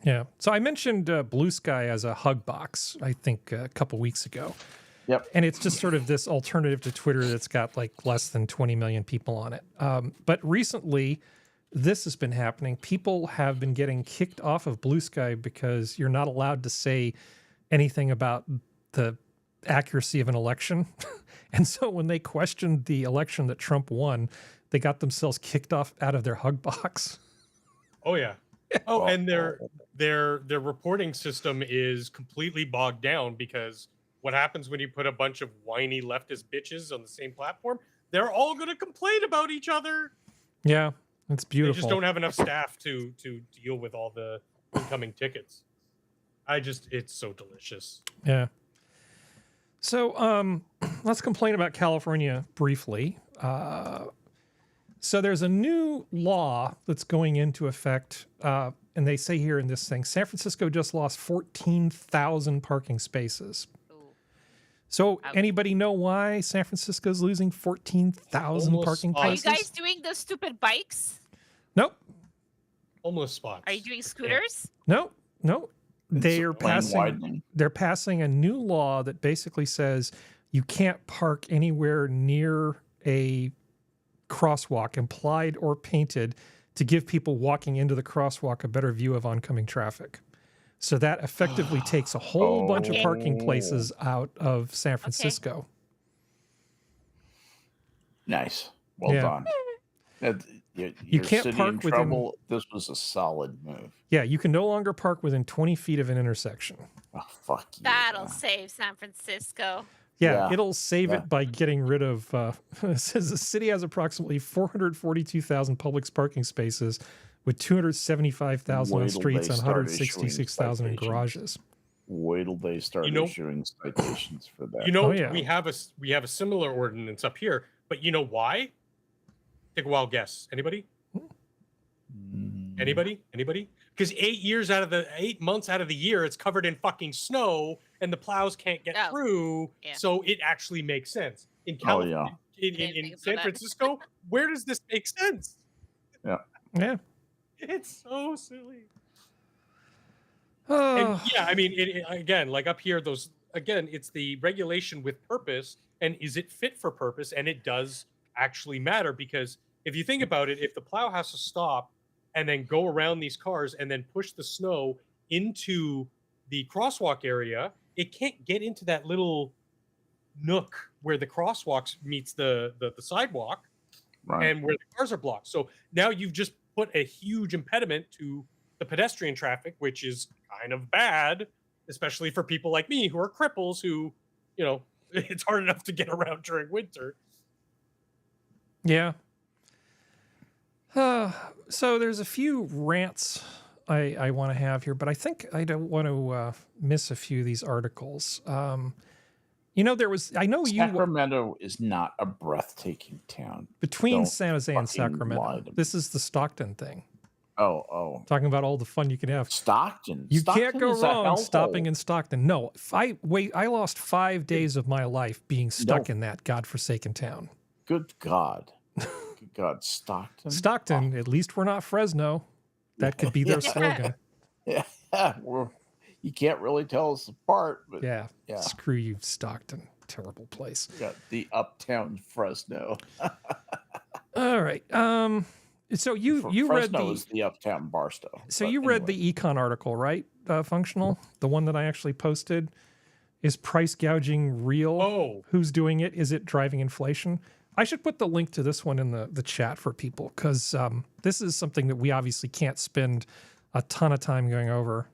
Yeah. So I mentioned Blue Sky as a hug box, I think a couple weeks ago. Yep. And it's just sort of this alternative to Twitter that's got like less than 20 million people on it. But recently, this has been happening. People have been getting kicked off of Blue Sky because you're not allowed to say anything about the accuracy of an election. And so when they questioned the election that Trump won, they got themselves kicked off out of their hug box. Oh yeah. Oh, and their reporting system is completely bogged down because what happens when you put a bunch of whiny leftist bitches on the same platform? They're all going to complain about each other. Yeah, it's beautiful. They just don't have enough staff to deal with all the incoming tickets. It's so delicious. Yeah. So let's complain about California briefly. So there's a new law that's going into effect, and they say here in this thing, San Francisco just lost 14,000 parking spaces. So anybody know why San Francisco's losing 14,000 parking Are you places? guys doing the stupid bikes? Nope. Homeless spots. Are you doing scooters? No. They're lane widening. passing a new law that basically says you can't park anywhere near a crosswalk, implied or painted, to give people walking into the crosswalk a better view of oncoming traffic. So that effectively takes a whole bunch of parking places out of San Francisco. Nice. Well Yeah. done. You're can't city park in within- trouble. This was a solid move. Yeah, you can no longer park within 20 feet of an intersection. Oh, fuck you. That'll save San Francisco. Yeah, Yeah. it'll save Yeah. it by getting rid of. It says the city has approximately 442,000 public parking spaces, with 275,000 on Wait till streets they and start 166,000 in issuing garages. Wait till they start You know- issuing citations for that. You know, Oh, yeah. we have a similar ordinance up here, but you know why? Take a wild guess. Anybody? Anybody? Because 8 months out of the year, it's covered in fucking snow, and the plows can't get Oh, through. yeah. So it actually makes sense. In Oh, California, yeah. Didn't think in of San that. Francisco, where does this make sense? Yeah. It's so silly. Oh, And yeah, I mean, again, like up here, it's the regulation with purpose, and is it fit for purpose? And it does actually matter, because if you think about it, if the plow has to stop and then go around these cars and then push the snow into the crosswalk area, it can't get into that little nook where the crosswalks meets the sidewalk, Right. and where the cars are blocked. So now you've just put a huge impediment to the pedestrian traffic, which is kind of bad, especially for people like me who are cripples who, it's hard enough to get around during winter. yeah. So there's a few rants I want to have here, but I think I don't want to miss a few of these articles. I know Sacramento is not a breathtaking town. between Don't San Jose and fucking lie Sacramento. to me. This is the Stockton thing. Oh. Talking about all the fun you can have. Stockton. You Stockton can't go is a wrong stopping hellhole. in Stockton. No, I lost 5 days of my life being stuck in that godforsaken town. Good God. Good God. Stockton. Stockton, at least we're not Fresno. That could be their slogan. Yeah. You can't really tell us apart, but Yeah. Yeah. Screw you, Stockton. Terrible place. we got the uptown Fresno. All right. So you read Fresno the is the uptown Barstow. so But you read anyway. the econ article, right? Functional, the one that I actually posted. Is price gouging real? Oh. Who's doing it? Is it driving inflation? I should put the link to this one in the chat for people, because this is something that we obviously can't spend a ton of time going over.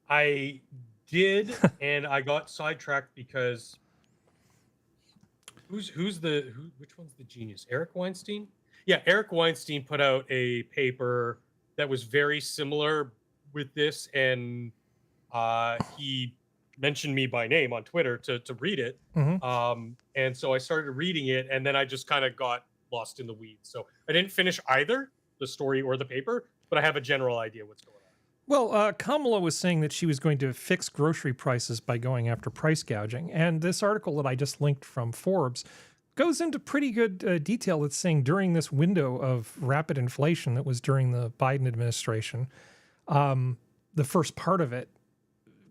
I did, and I got sidetracked because which one's the genius? Eric Weinstein? Yeah, Eric Weinstein put out a paper that was very similar with this, and he mentioned me by name on Twitter to read it. And so I started reading it, and then I just kind of got lost in the weeds. So I didn't finish either the story or the paper, but I have a general idea what's going on. Well, Kamala was saying that she was going to fix grocery prices by going after price gouging. And this article that I just linked from Forbes goes into pretty good detail. It's saying during this window of rapid inflation that was during the Biden administration, the first part of it,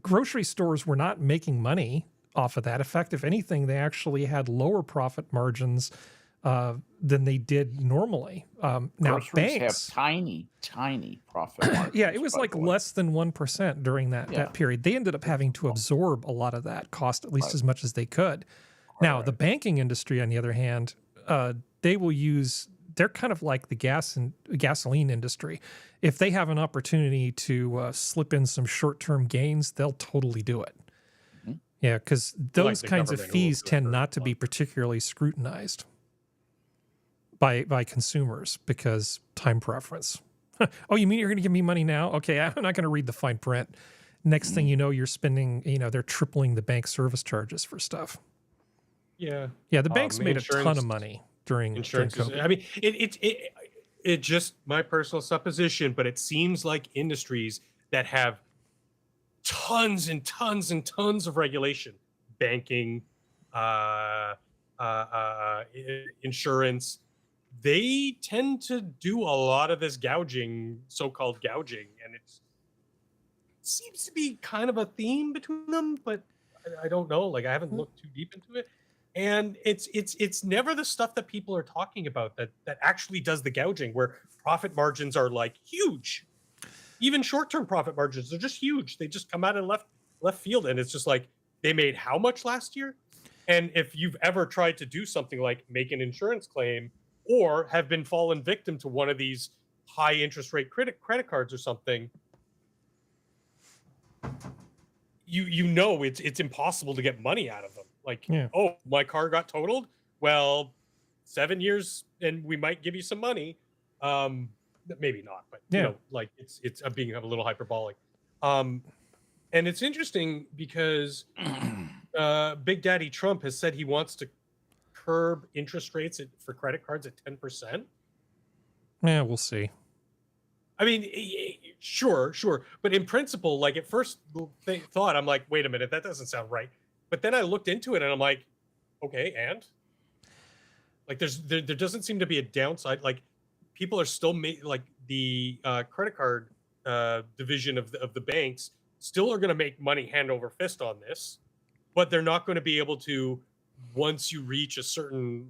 grocery stores were not making money off of that. In fact, if anything, they actually had lower profit margins than they did normally. Now, Groceries banks have tiny profit margins. yeah, it was like less than 1% during that period. They ended up having to absorb a lot of that cost, at least as much as they could. Now, the banking industry, on the other hand, they're kind of like the gasoline industry. If they have an opportunity to slip in some short-term gains, they'll totally do it. Yeah, because those kinds of fees tend not to be particularly scrutinized by consumers because time preference. Oh, you mean you're going to give me money now? Okay, I'm not going to read the fine print. Next thing you know, you're spending, they're tripling the bank service charges for stuff. Yeah. Yeah, the banks made a ton of money during COVID. I mean, it just my personal supposition, but it seems like industries that have tons and tons and tons of regulation, banking, insurance, they tend to do a lot of this gouging, so-called gouging, and it seems to be kind of a theme between them, but I don't know. Like, I haven't looked too deep into it. And it's never the stuff that people are talking about that actually does the gouging, where profit margins are like huge. Even short-term profit margins are just huge. They just come out in left field, and it's just like, they made how much last year? And if you've ever tried to do something like make an insurance claim or have been fallen victim to one of these high interest rate credit cards or something, you know it's impossible to get money out of them. Like, oh, my car got totaled. Well, 7 years, and we might give you some money. Maybe not, but like it's I'm being a little hyperbolic. And it's interesting because Big Daddy Trump has said he wants to curb interest rates for credit cards at 10%. Yeah, we'll see. I mean, sure, but in principle, like, at first thought, I'm like, wait a minute, that doesn't sound right. But then I looked into it, and I'm like, okay, and like, there doesn't seem to be a downside. Like, people are still like the credit card division of the banks still are going to make money hand over fist on this, but they're not going to be able to, once you reach a certain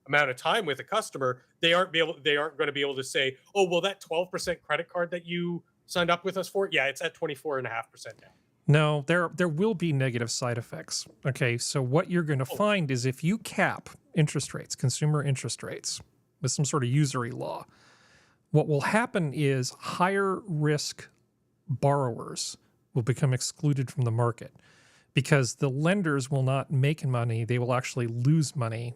amount of time with a customer, they aren't going to be able to say, oh, well, that 12% credit card that you signed up with us for, yeah, it's at 24.5% now. No, there will be negative side effects. Okay, so what you're going to find is if you cap interest rates, consumer interest rates, with some sort of usury law, what will happen is higher risk borrowers will become excluded from the market because the lenders will not make money. They will actually lose money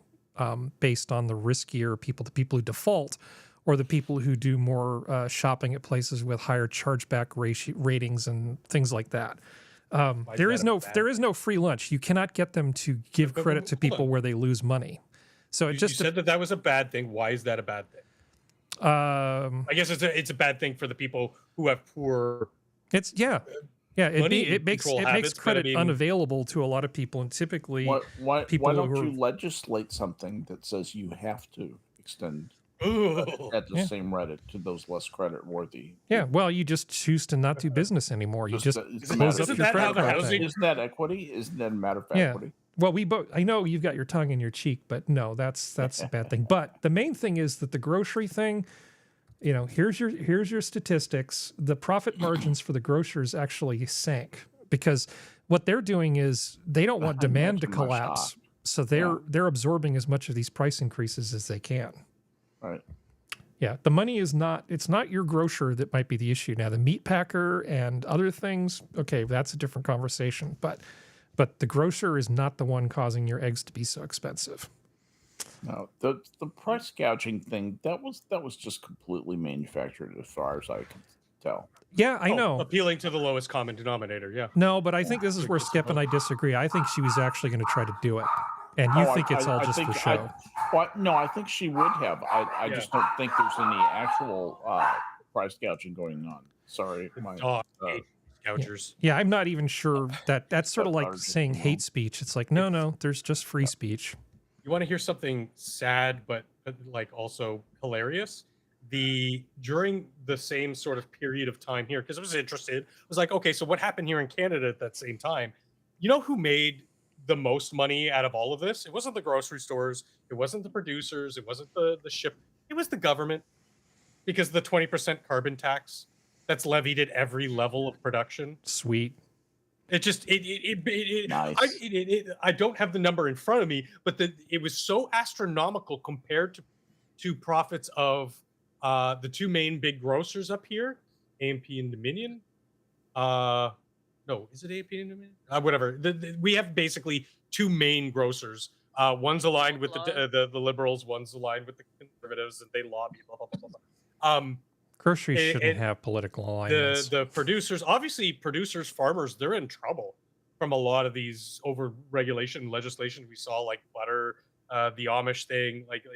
based on the riskier people, the people who default, or the people who do more shopping at places with higher chargeback ratings and things like that. There is no free lunch. You cannot get them to give credit to people where they lose money. So you said that was a bad thing. Why is that a bad thing? I guess it's a bad thing for the people who have poor. It makes credit unavailable to a lot of people, and typically why don't you legislate something that says you have to extend at the same Reddit to those less credit worthy? Yeah, well, you just choose to not do business anymore. You just close up your credit card. Isn't that equity? Isn't that a matter of equity? Well, we both. I know you've got your tongue in your cheek, but no, that's a bad thing. But the main thing is that the grocery thing. Here's your statistics. The profit margins for the grocers actually sank because what they're doing is they don't want demand to Imagine my collapse. shock. So they're absorbing as much of these price increases as they can. Right. Yeah, the money is not, it's not your grocer that might be the issue. Now, the meat packer and other things, okay, that's a different conversation. But the grocer is not the one causing your eggs to be so expensive. No, the price gouging thing, that was just completely manufactured as far as I can tell. Yeah, I know. Appealing to the lowest common denominator, yeah. No, but I think this is where Skep and I disagree. I think she was actually going to try to do it. And you think it's all just for show. No, I think she would have. I just don't think there's any actual price gouging going on. Sorry. Gougers. Yeah, I'm not even sure that's sort of like saying hate speech. It's like, no, there's just free speech. You want to hear something sad, but like also hilarious? During the same sort of period of time here, because I was interested, I was like, okay, so what happened here in Canada at that same time? You know who made the most money out of all of this? It wasn't the grocery stores, it wasn't the producers, it wasn't the ship, it was the government, because the 20% carbon tax that's levied at every level of production. Sweet. It just Nice. I don't have the number in front of me, but it was so astronomical compared to profits of the two main big grocers up here, AMP and Dominion. No, is it AMP and Dominion? Whatever. We have basically two main grocers. One's aligned with the liberals, one's aligned with the conservatives, and they lobby. Blah blah blah blah. Groceries shouldn't have political alignments. The producers, obviously, farmers, they're in trouble from a lot of these over regulation legislation we saw, like butter, the Amish thing. Like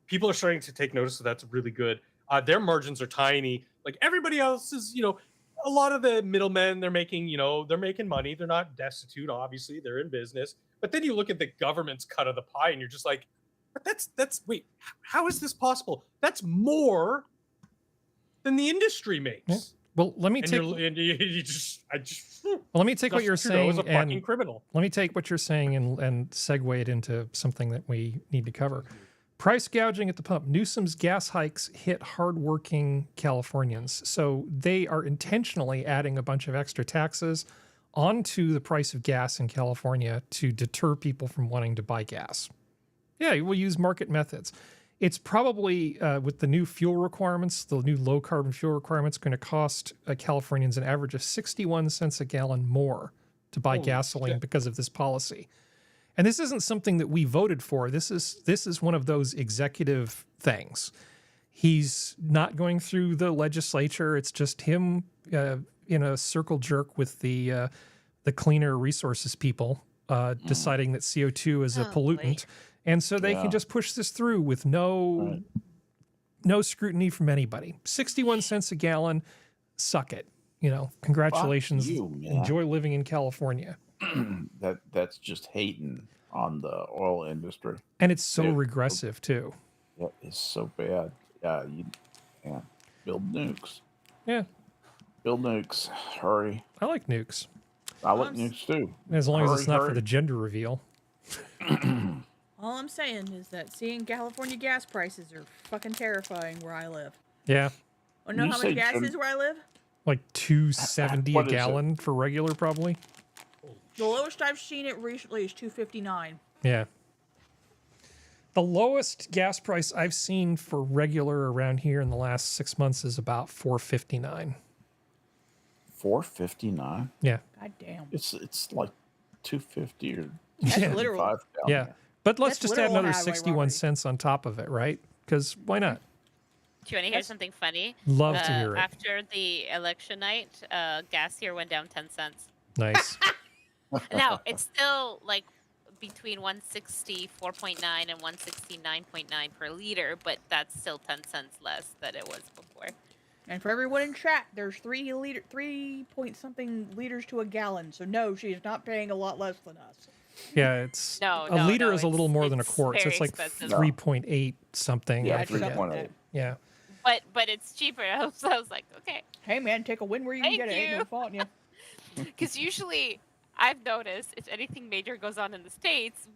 people are starting to take notice of that's really good. Their margins are tiny. Like everybody else is, a lot of the middlemen, they're making money. They're not destitute, obviously. They're in business. But then you look at the government's cut of the pie, and you're just like, but wait, how is this possible? That's more than the industry makes. Yeah. Well, let me take. Let me take what you're saying as a fucking criminal. Let me take what you're saying and segue it into something that we need to cover. Price gouging at the pump. Newsom's gas hikes hit hardworking Californians, so they are intentionally adding a bunch of extra taxes onto the price of gas in California to deter people from wanting to buy gas. Yeah, we'll use market methods. It's probably, with the new fuel requirements, the new low-carbon fuel requirements, going to cost Californians an average of 61 cents a gallon more to buy gasoline because of this policy. And this isn't something that we voted for. This is one of those executive things. He's not going through the legislature. It's just him in a circle jerk with the cleaner resources people deciding that CO2 is a pollutant. And so they can just push this through with no scrutiny from anybody. 61 cents a gallon, suck it. Congratulations. Enjoy living in California. That's just hating on the oil industry. And it's so regressive too. Yeah, it's so bad. Yeah, build nukes. Yeah. Build nukes. Hurry. I like nukes. I like nukes too. As long as it's not for the gender reveal. All I'm saying is that seeing California gas prices are fucking terrifying where I live. Yeah. Want to know how much gas is where I live? Like $2.70 a gallon for regular, probably. The lowest I've seen it recently is $2.59. Yeah. The lowest gas price I've seen for regular around here in the last 6 months is about $4.59. $4.59? Yeah. God damn. It's like $2.50 or That's literal. Yeah. But let's just add another 61 cents on top of it, right? Because why not? Do you want to hear something funny? Love to hear it. After the election night, gas here went down 10 cents. Nice. Now, it's still like between 164.9 and 169.9 per liter, but that's still 10 cents less than it was before. And for everyone in chat, there's 3 point something liters to a gallon. So no, she's not paying a lot less than us. Yeah, it's a liter is a little more than a quart, so it's like 3.8 something. Yeah, I forget. 3.8. Yeah. But it's cheaper. So I was like, okay. Hey man, take a win where you can get it. Ain't no fault in you. Because usually I've noticed if anything major goes on in the States,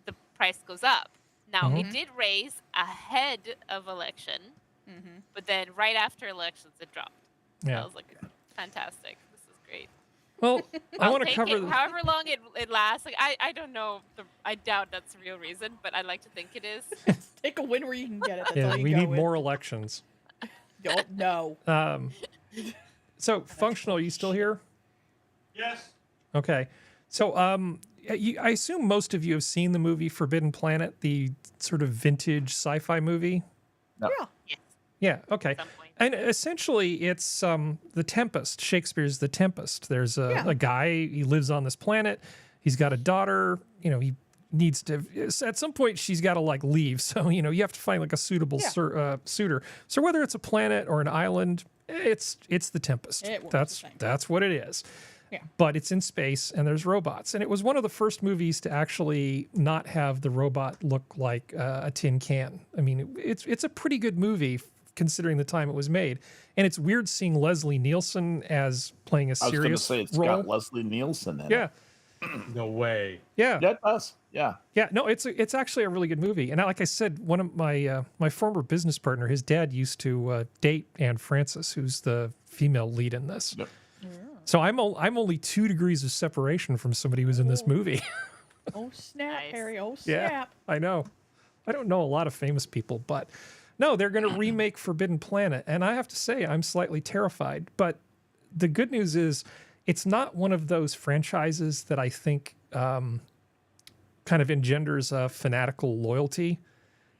the price goes up. Now, it did raise ahead of election, but then right after elections, it dropped. Yeah. I was like, fantastic. This is great. Well, I I'll want to take cover it, however long it lasts. Like I don't know. I doubt that's the real reason, but I like to think it is. Take a win where you can get it. That's Yeah, all you we go need with. more elections. Don't know. So, Functional, are you still here? Yes. Okay. So, I assume most of you have seen the movie Forbidden Planet, the sort of vintage sci-fi movie. No. Yeah. Yes. Yeah. Okay. At some point. And essentially, it's The Tempest. Shakespeare's The Tempest. There's a guy. He lives on this planet. He's got a daughter. You know, he needs to. At some point, she's got to like leave. So you know, you have to find like a suitable suitor. So whether it's a planet or an island, it's The Tempest. It works That's the same. that's what it is. Yeah. But it's in space and there's robots. And it was one of the first movies to actually not have the robot look like a tin can. I mean, it's a pretty good movie considering the time it was made. And it's weird seeing Leslie Nielsen as playing a I was going to serious say it's role. got Leslie Nielsen in Yeah. it. No way. Yeah. Yeah, it does. Yeah. Yeah, no, it's actually a really good movie. And like I said, one of my my former business partner, his dad used to date Anne Francis, who's the female lead in this. Yep. So I'm only 2 degrees of separation from somebody who's in this movie. Oh snap, Nice. Harry! Oh Yeah, snap! I know. I don't know a lot of famous people, but no, they're going to remake Forbidden Planet, and I have to say I'm slightly terrified. But the good news is, it's not one of those franchises that I think kind of engenders a fanatical loyalty.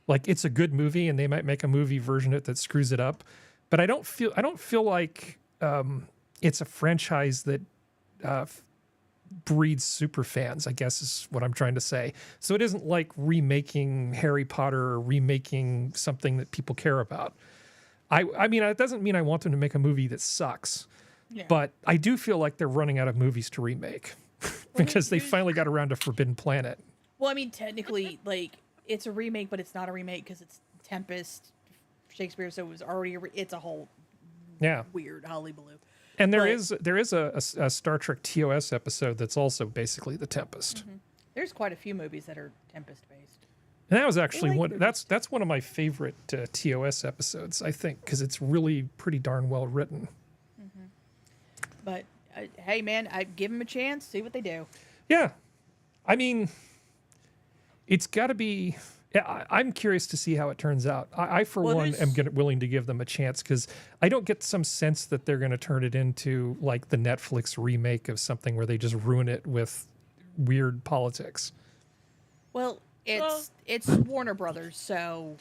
Like it's a good movie, and they might make a movie version of it that screws it up. But I don't feel like it's a franchise that breeds super fans, I guess is what I'm trying to say. So it isn't like remaking Harry Potter or remaking something that people care about. I mean, it doesn't mean I want them to make a movie that sucks, but I do feel like they're running out of movies to remake because they finally got around to Forbidden Planet. Well, I mean, technically, like it's a remake, but it's not a remake because it's Tempest, Shakespeare. So it was already it's a whole weird hullabaloo. And there is a Star Trek TOS episode that's also basically The Tempest. There's quite a few movies that are Tempest based. And that was actually that's one of my favorite TOS episodes, I think, because it's really pretty darn well written. But hey, man, I give them a chance. See what they do. Yeah, I mean, it's got to be. Yeah, I'm curious to see how it turns out. I for one, am willing to give them a chance because I don't get some sense that they're going to turn it into like the Netflix remake of something where they just ruin it with weird politics. Well, it's Warner Brothers, so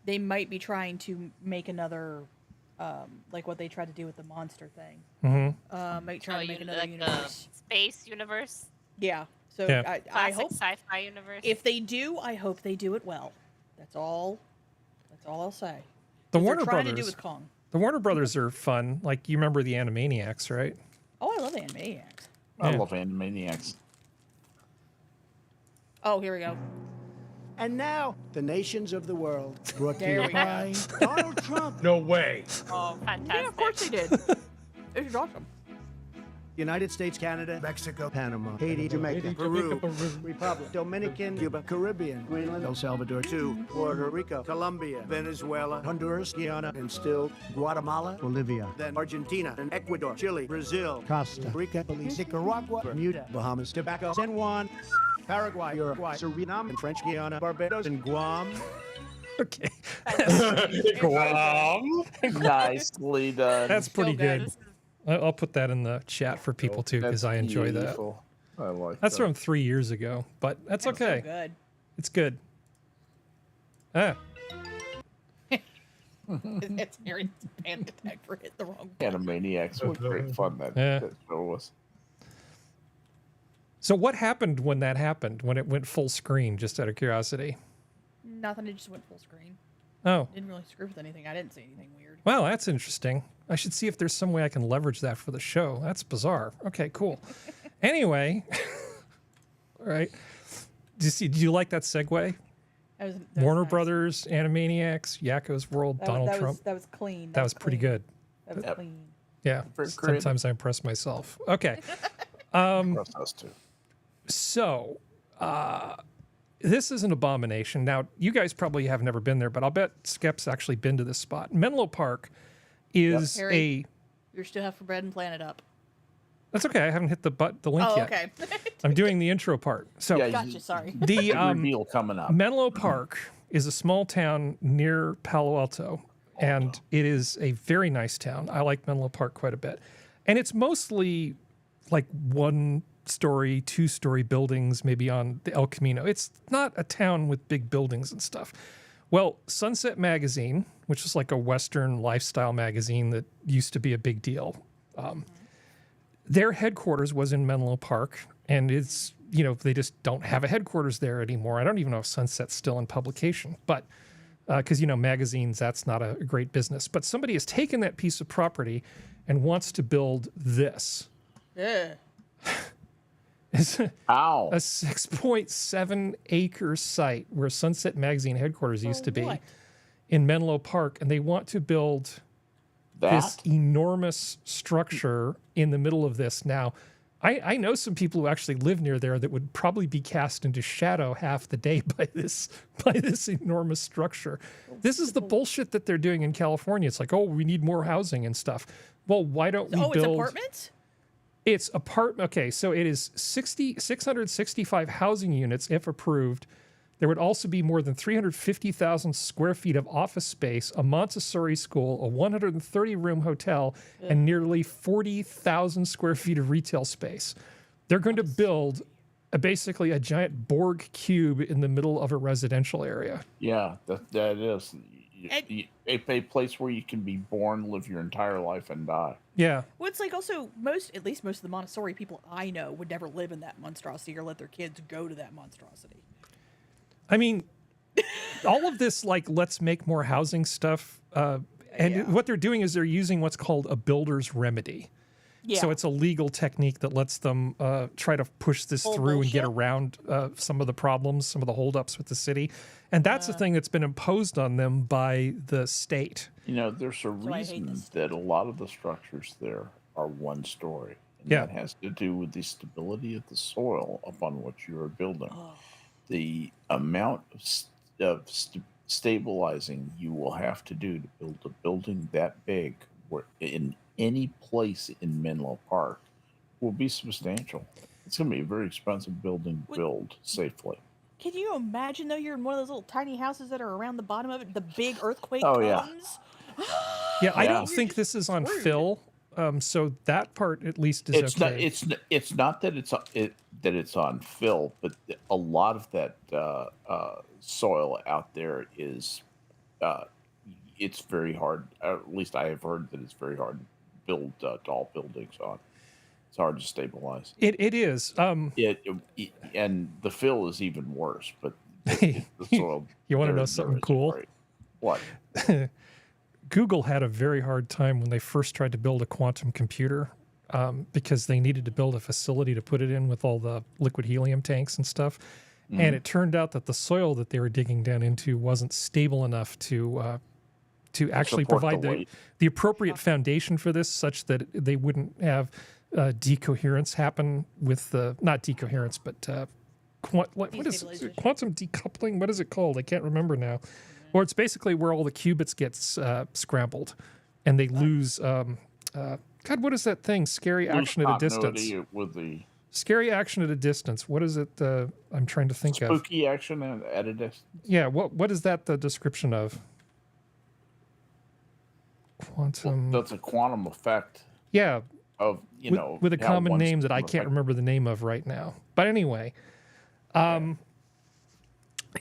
they might be trying to make another, like what they tried to do with the monster thing. Might try to make another universe. Space universe. Yeah. So Yeah. I hope sci-fi universe. if they do, I hope they do it well. That's all I'll say. The 'Cause Warner they're trying Brothers. to do with Kong. The Warner Brothers are fun. Like you remember the Animaniacs, right? Oh, I love Animaniacs. I Yeah. love Animaniacs. Oh, here we go. And now, the nations of the world brought to There you we by Donald Trump. No way. Oh, fantastic. Yeah, of course they did. This is awesome. United States, Canada, Mexico, Panama, Haiti, Jamaica, Peru, Republic, Dominican, Cuba, Caribbean, Greenland, El Salvador, 2, Puerto Rico, Colombia, Venezuela, Honduras, Guyana, and still Guatemala, Bolivia, then Argentina, and Ecuador, Chile, Brazil, Costa Rica, Belize, Nicaragua, Bermuda, Bahamas, Tobacco, San Juan, Paraguay, Uruguay, Suriname, and French Guiana, Barbados, and Guam. Okay, Guam. Nicely done. that's pretty good. good. I'll put that in the chat for people too because I enjoy that. beautiful. I like That's that. from 3 years ago, but that's So okay. good. It's good. Ah, It's Aaron's panic attack for hitting the wrong button. Animaniacs was great fun. That show was. so what happened when that happened? When it went full screen? Just out of curiosity. Nothing. It just went full screen. Oh, Didn't really screw with anything. I didn't see anything weird. well, that's interesting. I should see if there's some way I can leverage that for the show. That's bizarre. Okay, cool. Anyway, all right. Did you like that segue? That was Warner nice. Brothers, Animaniacs, Yakko's World, Donald Trump. That was clean. That was pretty clean. good. That was Yep. clean. Yeah. Very creative. Sometimes I impress myself. Okay. Trust us too. So, this is an abomination. Now, you guys probably have never been there, but I'll bet Skep's actually been to this spot. Menlo Park is Harry. You're still half for bread and Planet up. That's okay. I haven't hit the link Oh, yet. okay. I'm doing the intro part. So Gotcha, sorry. the reveal coming up. Menlo Park is a small town near Palo Alto, and it is a very nice town. I like Menlo Park quite a bit. And it's mostly like 1-story, 2-story buildings, maybe on the El Camino. It's not a town with big buildings and stuff. Well, Sunset Magazine, which is like a Western lifestyle magazine that used to be a big deal, their headquarters was in Menlo Park, and it's, you know, they just don't have a headquarters there anymore. I don't even know if Sunset's still in publication, but because, you know, magazines, that's not a great business. But somebody has taken that piece of property and wants to build this. Yeah. It's a Ow. 6.7 acre site where Sunset Magazine headquarters used to be what? in Menlo Park, and they want to build this That? enormous structure in the middle of this. Now, I know some people who actually live near there that would probably be cast into shadow half the day by this enormous structure. This is the bullshit that they're doing in California. It's like, oh, we need more housing and stuff. Well, why don't we build? It's apartments? It's apartment. Okay, so it is 665 housing units if approved. There would also be more than 350,000 square feet of office space, a Montessori school, a 130-room hotel, and nearly 40,000 square feet of retail space. They're going to build basically a giant Borg cube in the middle of a residential area. Yeah, that is. A place where you can be born, live your entire life, and die. Yeah. Well, it's like also at least most of the Montessori people I know would never live in that monstrosity or let their kids go to that monstrosity. I mean, all of this, like, let's make more housing stuff. What they're doing is they're using what's called a builder's remedy. Yeah. So it's a legal technique that lets them try to push this through and get around some of the problems, some of the holdups with the city. And that's the thing that's been imposed on them by the state. You know, there's a reason that a lot of the structures there are 1 story. And Yeah. that has to do with the stability of the soil upon which you are building. The amount of stabilizing you will have to do to build a building that big in any place in Menlo Park will be substantial. It's going to be a very expensive building to build safely. Can you imagine, though, you're in one of those little tiny houses that are around the bottom of it, the big earthquake Oh, yeah. comes? Yeah, I don't think this is on fill. So that part at least is okay. It's not that it's on fill, but a lot of that soil out there is it's very hard. At least I have heard that it's very hard to build tall buildings on. It's hard to stabilize. It is. And the fill is even worse. But the soil. You want to know there something is cool? great. What? Google had a very hard time when they first tried to build a quantum computer because they needed to build a facility to put it in with all the liquid helium tanks and stuff. And it turned out that the soil that they were digging down into wasn't stable enough to actually Support provide the the weight. appropriate foundation for this, such that they wouldn't have decoherence happen with the, not decoherence, but what is it? Quantum decoupling? What is it called? I can't remember now. Or it's basically where all the qubits get scrambled, and they lose. God, what is that thing? Scary action at a distance. With the Scary action at a distance. What is it? I'm trying to think of. spooky action at a distance. Yeah. What is that the description of? Quantum. That's a quantum effect. Yeah. Of with a how common one name that I system can't remember the name of right now. But anyway,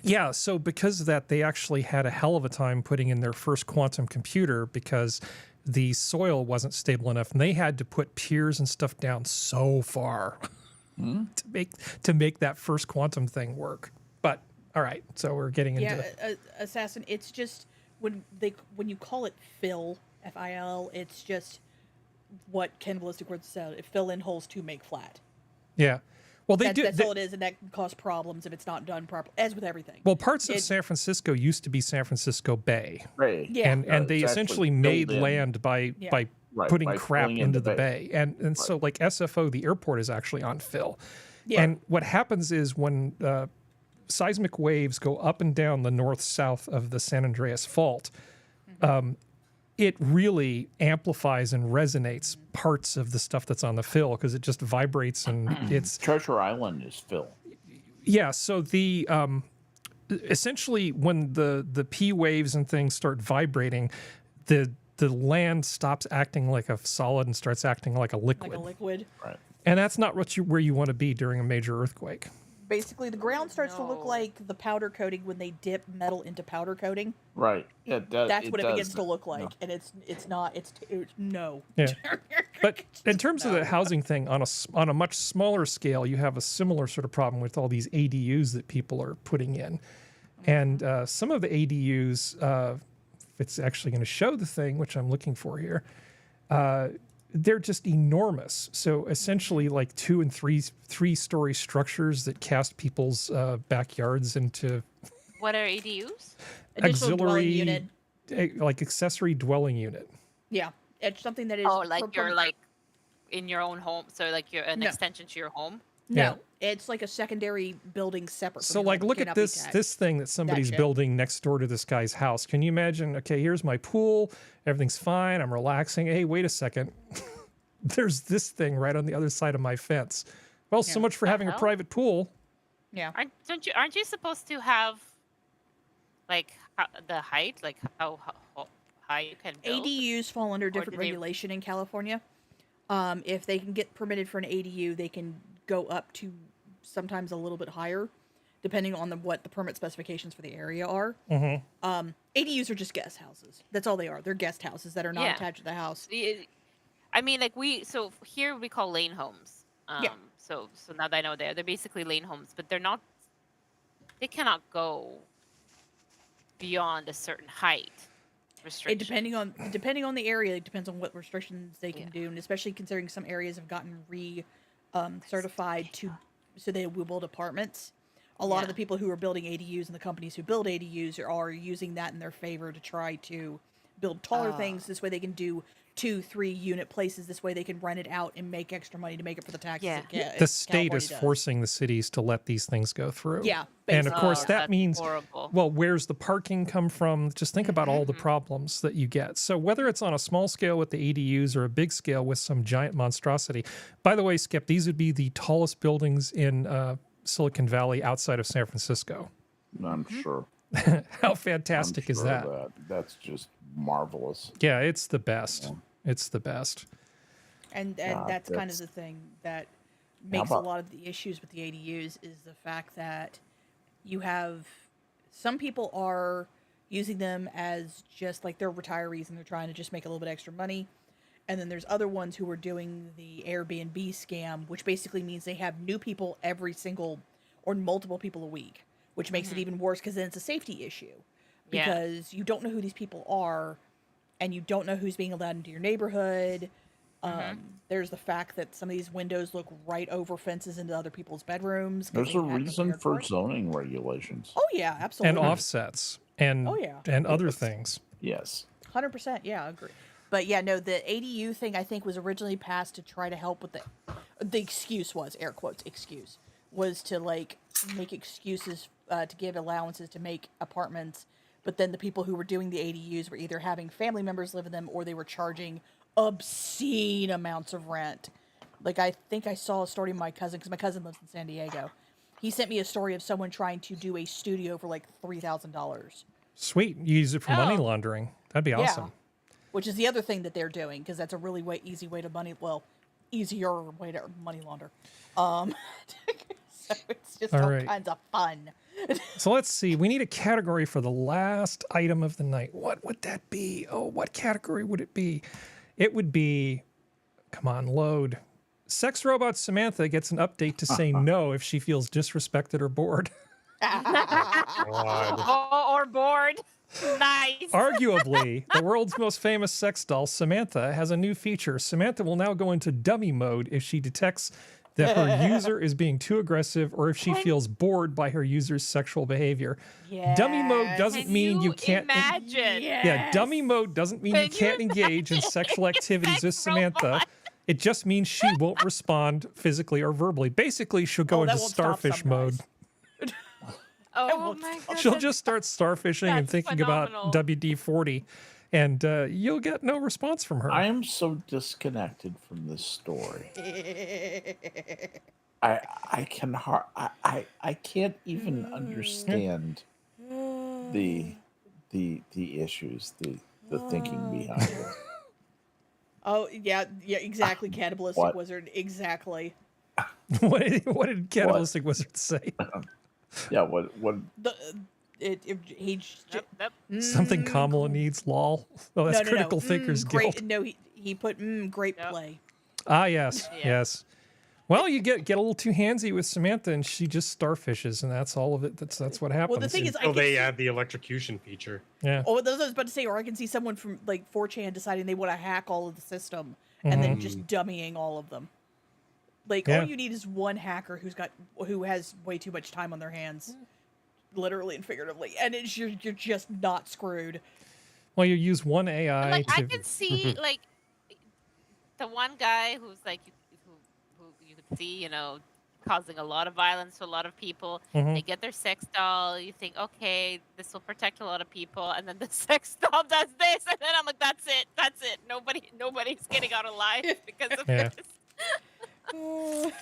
yeah. So because of that, they actually had a hell of a time putting in their first quantum computer because the soil wasn't stable enough, and they had to put piers and stuff down so far to make that first quantum thing work. But all right, so we're getting into Assassin. It's just when you call it fill, FIL, it's just what cannibalistic words said. Fill in holes to make flat. Yeah. Well, That's all it is, and that can cause problems if it's not done properly, as with everything. Well, parts of San Francisco used to be San Francisco Bay. Right. Yeah. And they essentially made land by putting by crap filling into the bay. And so like SFO, the airport is actually on fill. Yeah. And what happens is when seismic waves go up and down the north-south of the San Andreas Fault, it really amplifies and resonates parts of the stuff that's on the fill because it just vibrates and it's Treasure Island is fill. Yeah, so the essentially when the P waves and things start vibrating, the land stops acting like a solid and starts acting like a liquid. Like a liquid. Right. And that's not where you want to be during a major earthquake. Basically, the ground starts to look like the powder coating when they dip metal into powder coating. Right. Yeah, That's what it begins to look like, and it's not. It's no. Yeah. But in terms of the housing thing, on a much smaller scale, you have a similar sort of problem with all these ADUs that people are putting in, and some of the ADUs, it's actually going to show the thing, which I'm looking for here. They're just enormous. So essentially, like 2- and 3-story structures that cast people's backyards into What are ADUs? Additional dwelling unit. like accessory dwelling unit. Yeah, it's something that is. Oh, like you're like in your own home, so like you're an No. extension to your home. No, Yeah. it's like a secondary building separate. So from your like, home. look at Cannot be this attached. thing that somebody's shit. building next door to this guy's house. Can you imagine? Okay, here's my pool. Everything's fine. I'm relaxing. Hey, wait a second. There's this thing right on the other side of my fence. Well, so Yeah. much for having a hell? private pool. Yeah. Aren't you supposed to have like the height, like how high you can build? ADUs fall under Or different do they- regulation in California. If they can get permitted for an ADU, they can go up to sometimes a little bit higher, depending on what the permit specifications for the area are. ADUs are just guest houses. That's all they are. They're guest houses that are not Yeah. attached to the house. I mean, like so here we call lane homes. Yeah. So now that I know they're basically lane homes, but they're not. They cannot go beyond a certain height restriction. Depending on the area, it depends on what restrictions they can do, and especially considering some areas have gotten certified so they will build apartments. A lot of the people who are building ADUs and the companies who build ADUs are using that in their favor to try to build taller things. This way they can do 2-3 unit places. This way they can rent it out and make extra money to make it for the taxes. Yeah. The state California is does. forcing the cities to let these things go through. Yeah, And of basically. course, Oh, that that's means, horrible. well, where's the parking come from? Just think about all the problems that you get. So whether it's on a small scale with the ADUs or a big scale with some giant monstrosity. By the way, Skep, these would be the tallest buildings in Silicon Valley outside of San Francisco. I'm sure. How fantastic I'm is sure that? That's just marvelous. Yeah, it's the best. It's the best. And God, that's kind of that's- the thing that makes a lot of the issues with the ADUs is the fact that you have some people are using them as just like they're retirees and they're trying to just make a little bit extra money. And then there's other ones who are doing the Airbnb scam, which basically means they have new people every single or multiple people a week, which makes it even worse because then it's a safety issue because you don't know who these people are and you don't know who's being allowed into your neighborhood. There's the fact that some of these windows look right over fences into other people's bedrooms. 'cause There's they a had them reason weird for parts. zoning regulations. Oh yeah, absolutely. And offsets and and other things. Yes. 100%. Yeah, I agree. But yeah, no, the ADU thing I think was originally passed to try to help with the excuse was air quotes excuse was to like make excuses to give allowances to make apartments. But then the people who were doing the ADUs were either having family members live in them or they were charging obscene amounts of rent. Like I think I saw a story of my cousin, because my cousin lives in San Diego. He sent me a story of someone trying to do a studio for like $3,000. Sweet. You use it for money Oh. laundering. That'd be awesome. Yeah. Which is the other thing that they're doing, because that's a really easier way to money launder. So it's just All all right. kinds of fun. So let's see. We need a category for the last item of the night. What would that be? Oh, what category would it be? It would be, come on, load. Sex robot Samantha gets an update to say no if she feels disrespected or bored. Or bored. Nice. Arguably, the world's most famous sex doll, Samantha, has a new feature. Samantha will now go into dummy mode if she detects that her user is being too aggressive or if she feels bored by her user's sexual behavior. Dummy mode doesn't mean you can't. Imagine. Yeah, dummy mode doesn't mean you can't engage in sexual activities with Samantha. It just means she won't respond physically or verbally. Basically, she'll go into that won't stop starfish some mode. Oh my god. She'll just start starfishing and That's thinking phenomenal. about WD-40. and you'll get no response from her. I am so disconnected from this story. I can't even understand the issues, the thinking behind it. Oh yeah, exactly. Cannibalistic Wizard, exactly. What did Cannibalistic Wizard say? Yeah, what? Something Kamala needs, lol. Oh, that's Critical Thinkers Guild. Great, no, he put great play. Ah, yes, yes. Well, you get a little too handsy with Samantha, and she just starfishes, and that's all of it. That's what happens. Well, the thing is, they add the electrocution feature. Yeah. Oh, that's what I was about to say. Or I can see someone from like 4chan deciding they want to hack all of the system and then just dummying all of them. Like all you need is one hacker who has way too much time on their hands, literally and figuratively, and you're just not screwed. Well, you use one AI. Like I can see like the one guy who's like who you could see, causing a lot of violence to a lot of people. They get their sex doll. You think, okay, this will protect a lot of people, and then the sex doll does this, and then I'm like, that's it. Nobody's getting out alive because of this. I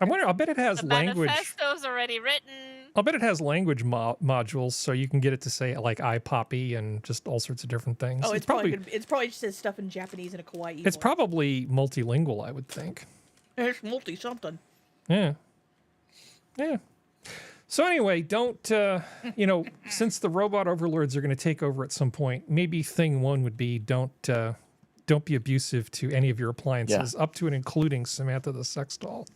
wonder. I'll bet it has language. Manifesto's already written. I'll bet it has language modules, so you can get it to say like iPoppy and just all sorts of different things. Oh, it's probably just says stuff in Japanese and a kawaii. It's probably multilingual, I would think. It's multi something. Yeah. Yeah. So anyway, don't since the robot overlords are going to take over at some point, maybe thing one would be don't be abusive to any of your appliances, up to and including Samantha the sex doll.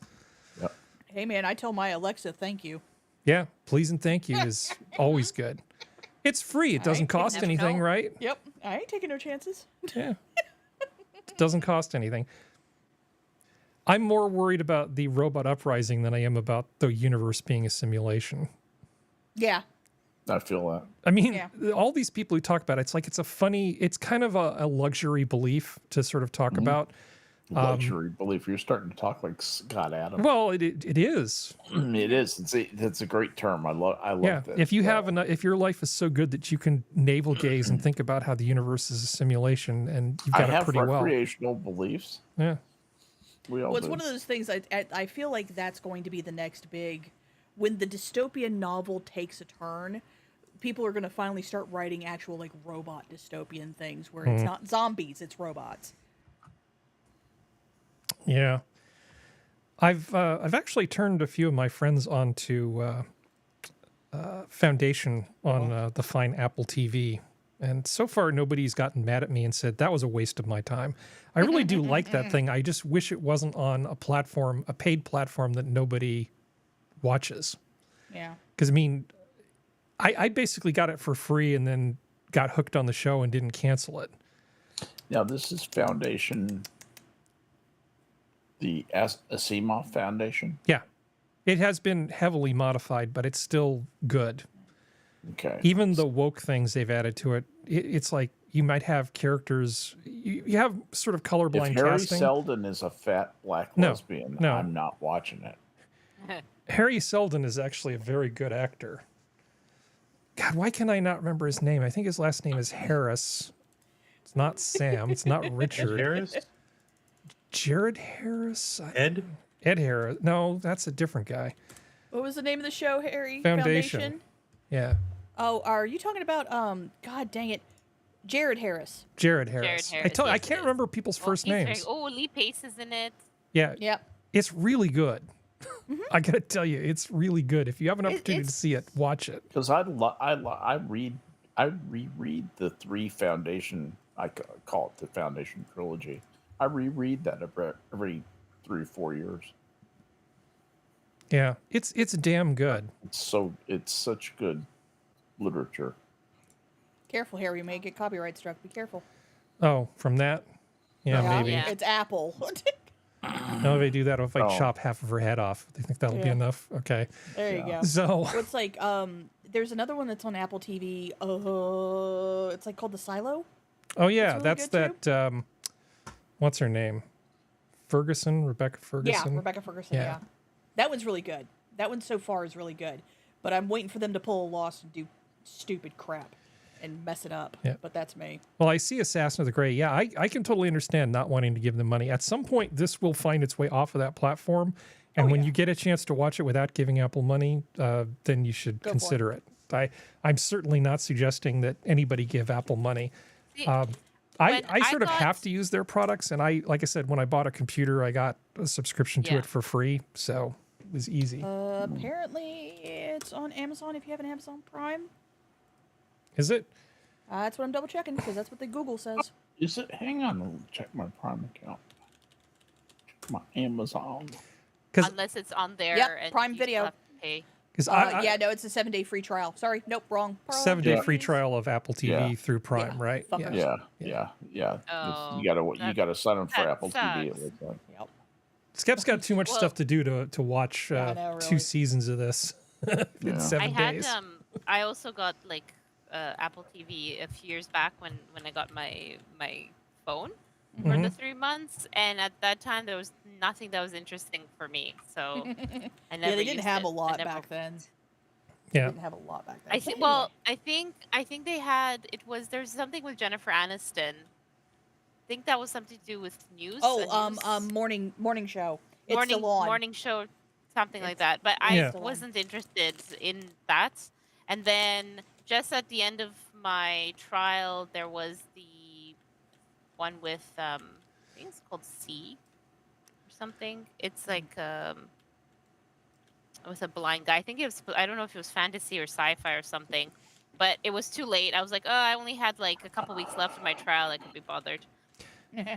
Yep. Hey man, I tell my Alexa thank you. Yeah, please and thank you is always good. It's free. It doesn't cost anything, right? Yep. I ain't taking no chances. Yeah. It doesn't cost anything. I'm more worried about the robot uprising than I am about the universe being a simulation. Yeah. I feel that. I mean, all these people who talk about it, it's like it's kind of a luxury belief to sort of talk about. Luxury belief. You're starting to talk like Scott Adams. Well, it is. It is. It's a great term. I love that. If you have if your life is so good that you can navel gaze and think about how the universe is a simulation, and you've got it pretty well. I have recreational beliefs. Yeah. Well, it's one of those things. I feel like that's going to be the next big. When the dystopian novel takes a turn, people are going to finally start writing actual like robot dystopian things where it's not zombies, it's robots. Yeah, I've actually turned a few of my friends onto Foundation on the fine Apple TV, and so far nobody's gotten mad at me and said that was a waste of my time. I really do like that thing. I just wish it wasn't on a paid platform that nobody watches. Yeah. Because I mean, I basically got it for free and then got hooked on the show and didn't cancel it. Now this is Foundation. The Asimov Foundation? Yeah. It has been heavily modified, but it's still good. Okay. Even the woke things they've added to it, it's like you might have characters, you have sort of colorblind if Harry casting. Seldon is a fat black lesbian, I'm not watching it. Harry Seldon is actually a very good actor. God, why can I not remember his name? I think his last name is Harris. It's not Sam. It's not Richard. Harris? Jared Harris? Ed Harris. No, that's a different guy. What was the name of the show, Harry? Foundation. Yeah. Oh, are you talking about God dang it, Jared Harris? Jared Harris. I can't remember people's first names. Lee Pace is in it. Yeah. Yep. It's really good. I gotta tell you, it's really good. If you have an opportunity to see it, watch it. Because I reread the three Foundation. I call it the Foundation trilogy. I reread that every 3 or 4 years. Yeah, it's damn good. It's such good literature. Careful, Harry, you may get copyright struck. Be careful. Oh, from that? Yeah, maybe. It's Apple. No, they do that if I chop half of her head off. They think that'll be enough. Okay. There you go. So it's like there's another one that's on Apple TV. It's like called The Silo. Oh yeah, really that's that. What's her name? Rebecca Ferguson. Yeah, Rebecca Ferguson. Yeah. That one's really good. That one so far is really good, but I'm waiting for them to pull a loss and do stupid crap. and mess it up. Yeah. But that's me. Well, I see Assassin of the Grey. Yeah, I can totally understand not wanting to give them money. At some point, this will find its way off of that platform. And when you get a chance to watch it without giving Apple money, then you should consider it. I'm certainly not suggesting that anybody give Apple money. I sort of have to use their products. And like I said, when I bought a computer, I got a subscription to it for free. So it was easy. Apparently, it's on Amazon if you have an Amazon Prime. Is it? That's what I'm double checking because that's what the Google says. Is it? Hang on, I'll check my Prime account. Check my Amazon. Unless it's on there and Prime you Video. have to pay. Yeah, no, it's a 7-day free trial. Sorry, nope, wrong. 7-day free trial of Apple TV through Prime, right? Yeah. Oh, You gotta sign up for that Apple TV. sucks. It looks like. Yep. Skep's got too much stuff to do to watch I know, 2 really. seasons of this in 7 days. I also got like Apple TV a few years back when I got my phone for the 3 months, and at that time there was nothing that was interesting for me. So I never. Yeah, they didn't used have it. a lot I never- back then. Yeah. They didn't have a lot back then. I But think. anyway. Well, I think they had. There's something with Jennifer Aniston. I think that was something to do with news. morning show. It's still on. Morning show, something like that. But I wasn't interested in that. And then just at the end of my trial, there was the one with I think it's called C or something. It's like it was a blind guy. I think it was. I don't know if it was fantasy or sci-fi or something. But it was too late. I was like, oh, I only had like a couple weeks left of my trial. I could be bothered.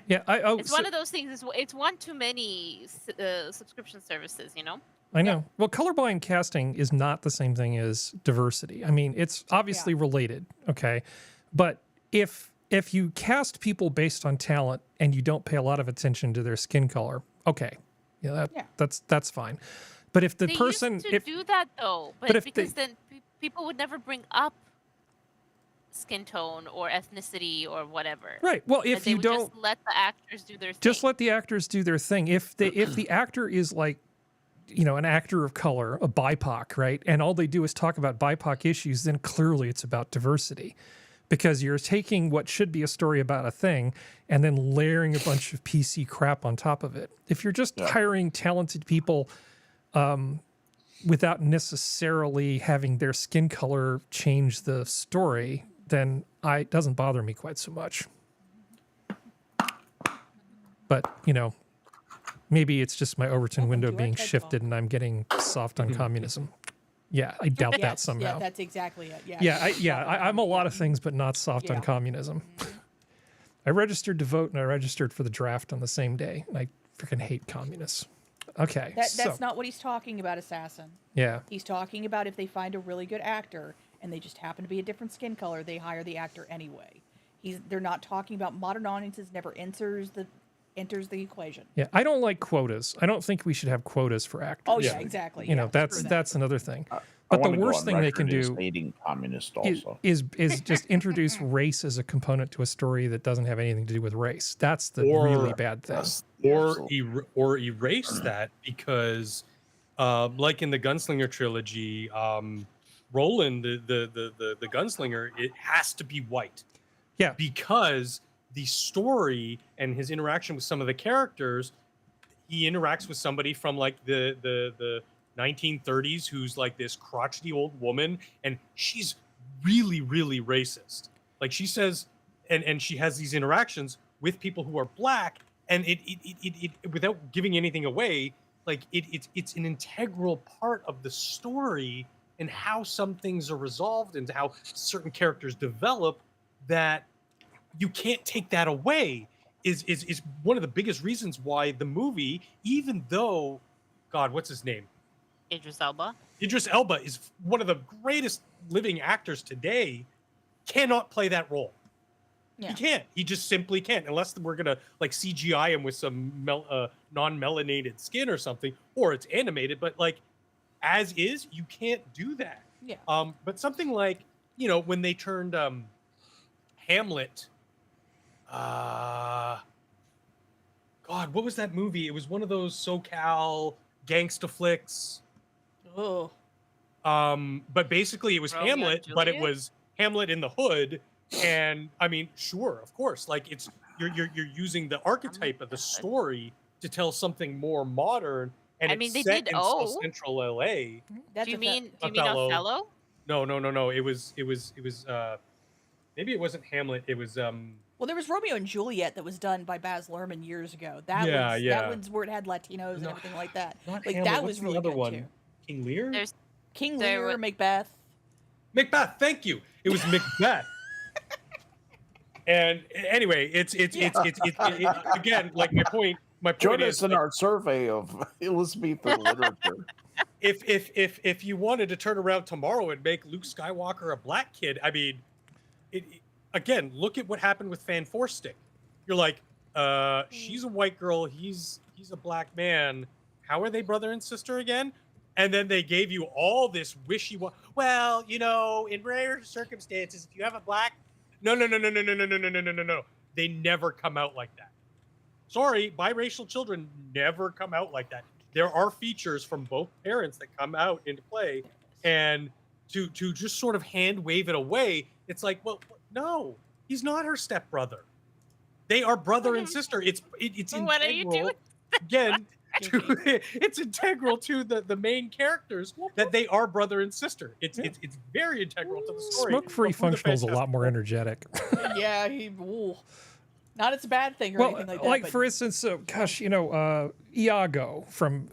Yeah, it's one of those things. It's one too many subscription services, you know. I know. Well, colorblind casting is not the same thing as diversity. I mean, it's obviously related, okay? But if you cast people based on talent and you don't pay a lot of attention to their skin color, okay, that's fine. But if the they person used to do that though, but because then people would never bring up skin tone or ethnicity or whatever. Right. Well, if they you would don't just let the actors do their thing. just let the actors do their thing. If the actor is like, you know, an actor of color, a BIPOC, right? And all they do is talk about BIPOC issues, then clearly it's about diversity. Because you're taking what should be a story about a thing and then layering a bunch of PC crap on top of it. If you're just hiring talented people without necessarily having their skin color change the story, then it doesn't bother me quite so much. But, you know, maybe it's just my Overton window being shifted and I'm getting soft on communism. Yeah, I doubt that somehow. Yeah, that's exactly it. I'm a lot of things, but not soft on communism. I registered to vote and I registered for the draft on the same day. And I freaking hate communists. Okay. That's not what he's talking about, Assassin. Yeah. He's talking about if they find a really good actor and they just happen to be a different skin color, they hire the actor anyway. They're not talking about modern audiences never enters the equation. Yeah, I don't like quotas. I don't think we should have quotas for actors. Oh yeah, exactly. You know, that's another thing. But the worst thing they can do is just introduce race as a component to a story that doesn't have anything to do with race. That's the really bad thing. Or erase that because, like in the Gunslinger trilogy, Roland, the gunslinger, it has to be white. Yeah, because the story and his interaction with some of the characters, he interacts with somebody from like the 1930s who's like this crotchety old woman, and she's really, really racist. Like she says, and she has these interactions with people who are black, and it without giving anything away, like it's an integral part of the story and how some things are resolved and how certain characters develop, that you can't take that away is one of the biggest reasons why the movie, even though, God, what's his name? Idris Elba. Idris Elba is one of the greatest living actors today, cannot play that role. Yeah. He can't. He just simply can't, unless we're gonna like CGI him with some non-melanated skin or something, or it's animated. But like, as is, you can't do that. Yeah. But something like, you know, when they turned Hamlet. God, what was that movie? It was one of those SoCal gangsta flicks. Oh. But basically it was Romeo Hamlet, and but it Juliet? was Hamlet in the hood, and I mean, sure, of course, like it's you're using the archetype of the story to tell something more modern, and I it's mean, they set did in South O. Central LA. Do you mean Othello. Othello? No. It was maybe it wasn't Hamlet. It was Well, there was Romeo and Juliet that was done by Baz Luhrmann years ago. Yeah. That one's where it had Latinos and everything like that. not Like Hamlet. that What's was the really other good one? too. King Lear. There's King there Lear, wa- Macbeth. Macbeth. Thank you. It was Macbeth. And anyway, it's again, like my point Join is us in like, our survey of Elizabethan literature. if you wanted to turn around tomorrow and make Luke Skywalker a black kid, I mean, again, look at what happened with Fan Four Stick. You're like, she's a white girl, he's a black man. How are they brother and sister again? And then they gave you all this wishy-washy. Well, you know, in rare circumstances, if you have a black, no. They never come out like that. Sorry, biracial children never come out like that. There are features from both parents that come out into play, and to just sort of hand wave it away, it's like, well, no, he's not her stepbrother. They are brother and sister. It's What are you integral, doing? again. It's integral to the main characters that they are brother and sister. It's very integral to the story. Smoke-free of who the functional is a lot Fantastic more Four- energetic. Yeah, not it's a bad thing or Well, anything like that. like but for instance, gosh, Iago from,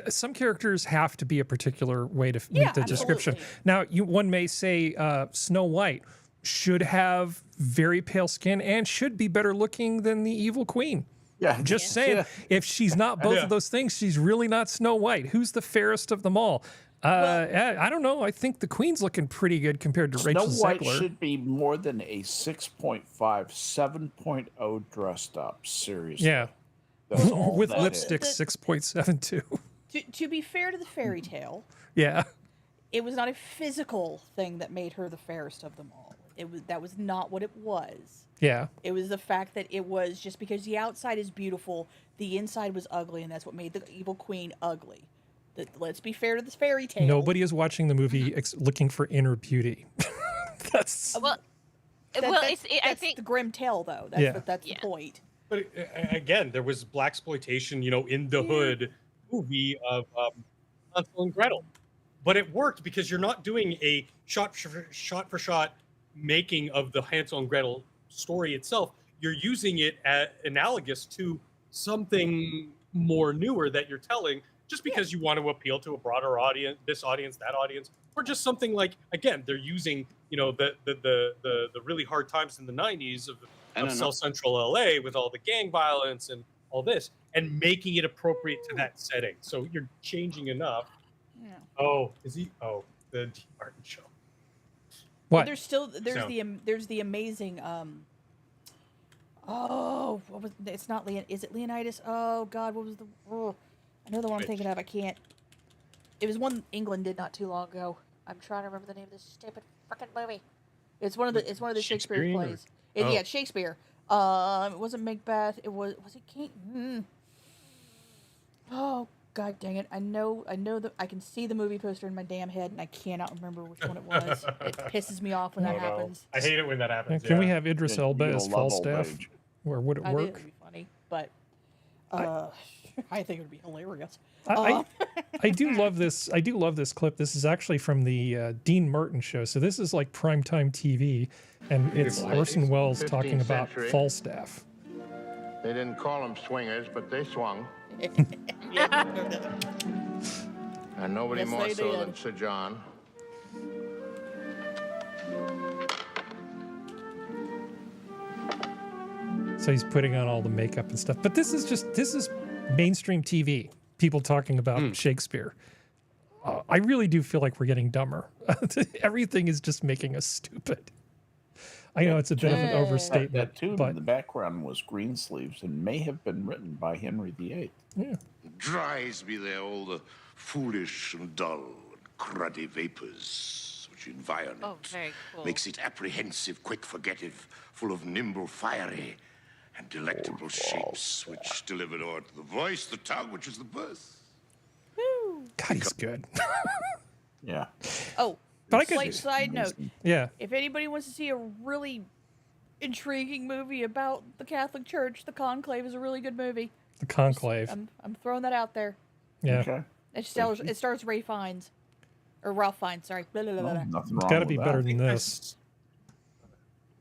some characters have to be a particular way to meet the description. absolutely. Now, one may say Snow White should have very pale skin and should be better looking than the evil queen. Yeah, Just saying, if she's not both of those things, she's really not Snow White. Who's the fairest of them all? I don't know. I think the queen's looking pretty good compared to Rachel Snow White Zegler. should be more than a 6.5, 7.0 dressed up. Seriously. Yeah. That's all With that lipstick, is. 6.72. to be fair to the fairy tale, Yeah. it was not a physical thing that made her the fairest of them all. That was not what it was. Yeah. It was the fact that it was just because the outside is beautiful, the inside was ugly, and that's what made the evil queen ugly. Let's be fair to this fairy tale. Nobody is watching the movie looking for inner beauty. That's Well, I I think the grim tale, though. That's Yeah. that's the point. But again, there was blaxploitation, in the hood movie of Hansel and Gretel, but it worked because you're not doing a shot for shot making of the Hansel and Gretel story itself. You're using it analogous to something more newer that you're telling, just because you want to appeal to a broader audience, this audience, that audience, or just something like, again, they're using, the really hard times in the 90s of South Central LA with all the gang violence and all this, and making it appropriate to that setting. So you're changing enough. Yeah. Oh, is he? Oh, the D. Martin show. what? But there's the amazing what was it's not Leon, is it Leonidas? Oh God, what was I know the one I'm thinking of. I can't. It was one England did not too long ago. I'm trying to remember the name of this stupid freaking movie. It's one of the Shakespeare Shakespearean plays. or- Yeah, Shakespeare. It wasn't Macbeth. It was it King? Oh God dang it! I know that I can see the movie poster in my damn head, and I cannot remember which one it was. It pisses me off when that happens. I hate it when that happens. Can we have Idris Elba You'll as love Falstaff? old age. Or would it I think work? it would be funny, but I think it would be hilarious. I do love this. I do love this clip. This is actually from the Dean Martin show. So this is like primetime TV, and it's Orson Welles talking 15th about century. Falstaff. They didn't call them swingers, but they swung. And nobody Yes, more they so did. than Sir John. So he's putting on all the makeup and stuff. But this is mainstream TV. People talking about Shakespeare. I really do feel like we're getting dumber. Everything is just making us stupid. I know it's a bit of an overstatement, That tune but in the background was Greensleeves and may have been written by Henry VIII. yeah. Dries be there all the foolish and dull and cruddy vapors which environ Oh, it. very cool. Makes it apprehensive, quick forgettive, full of nimble, fiery, and delectable shapes, which deliver o'er to the voice, the tongue, which is the birth. God, he's good. Yeah. Oh, But I could. Slight side note. Yeah. If anybody wants to see a really intriguing movie about the Catholic Church, The Conclave is a really good movie. The Conclave. I'm throwing that out there. Yeah. Okay. It stars Ray Fiennes. Or Ralph Fiennes, sorry. Blah, blah, blah, blah. Nothing It's wrong got to with be that. better than this.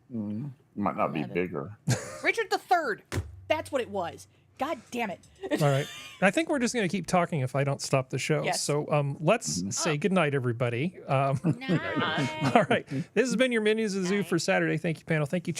Might not be bigger. Richard III. That's what it was. God damn it. All right. I think we're just going to keep talking if I don't stop the show. Yes. So let's say goodnight, everybody. All right. This has been your Minions of the Zoo for Saturday. Thank you, panel. Thank you,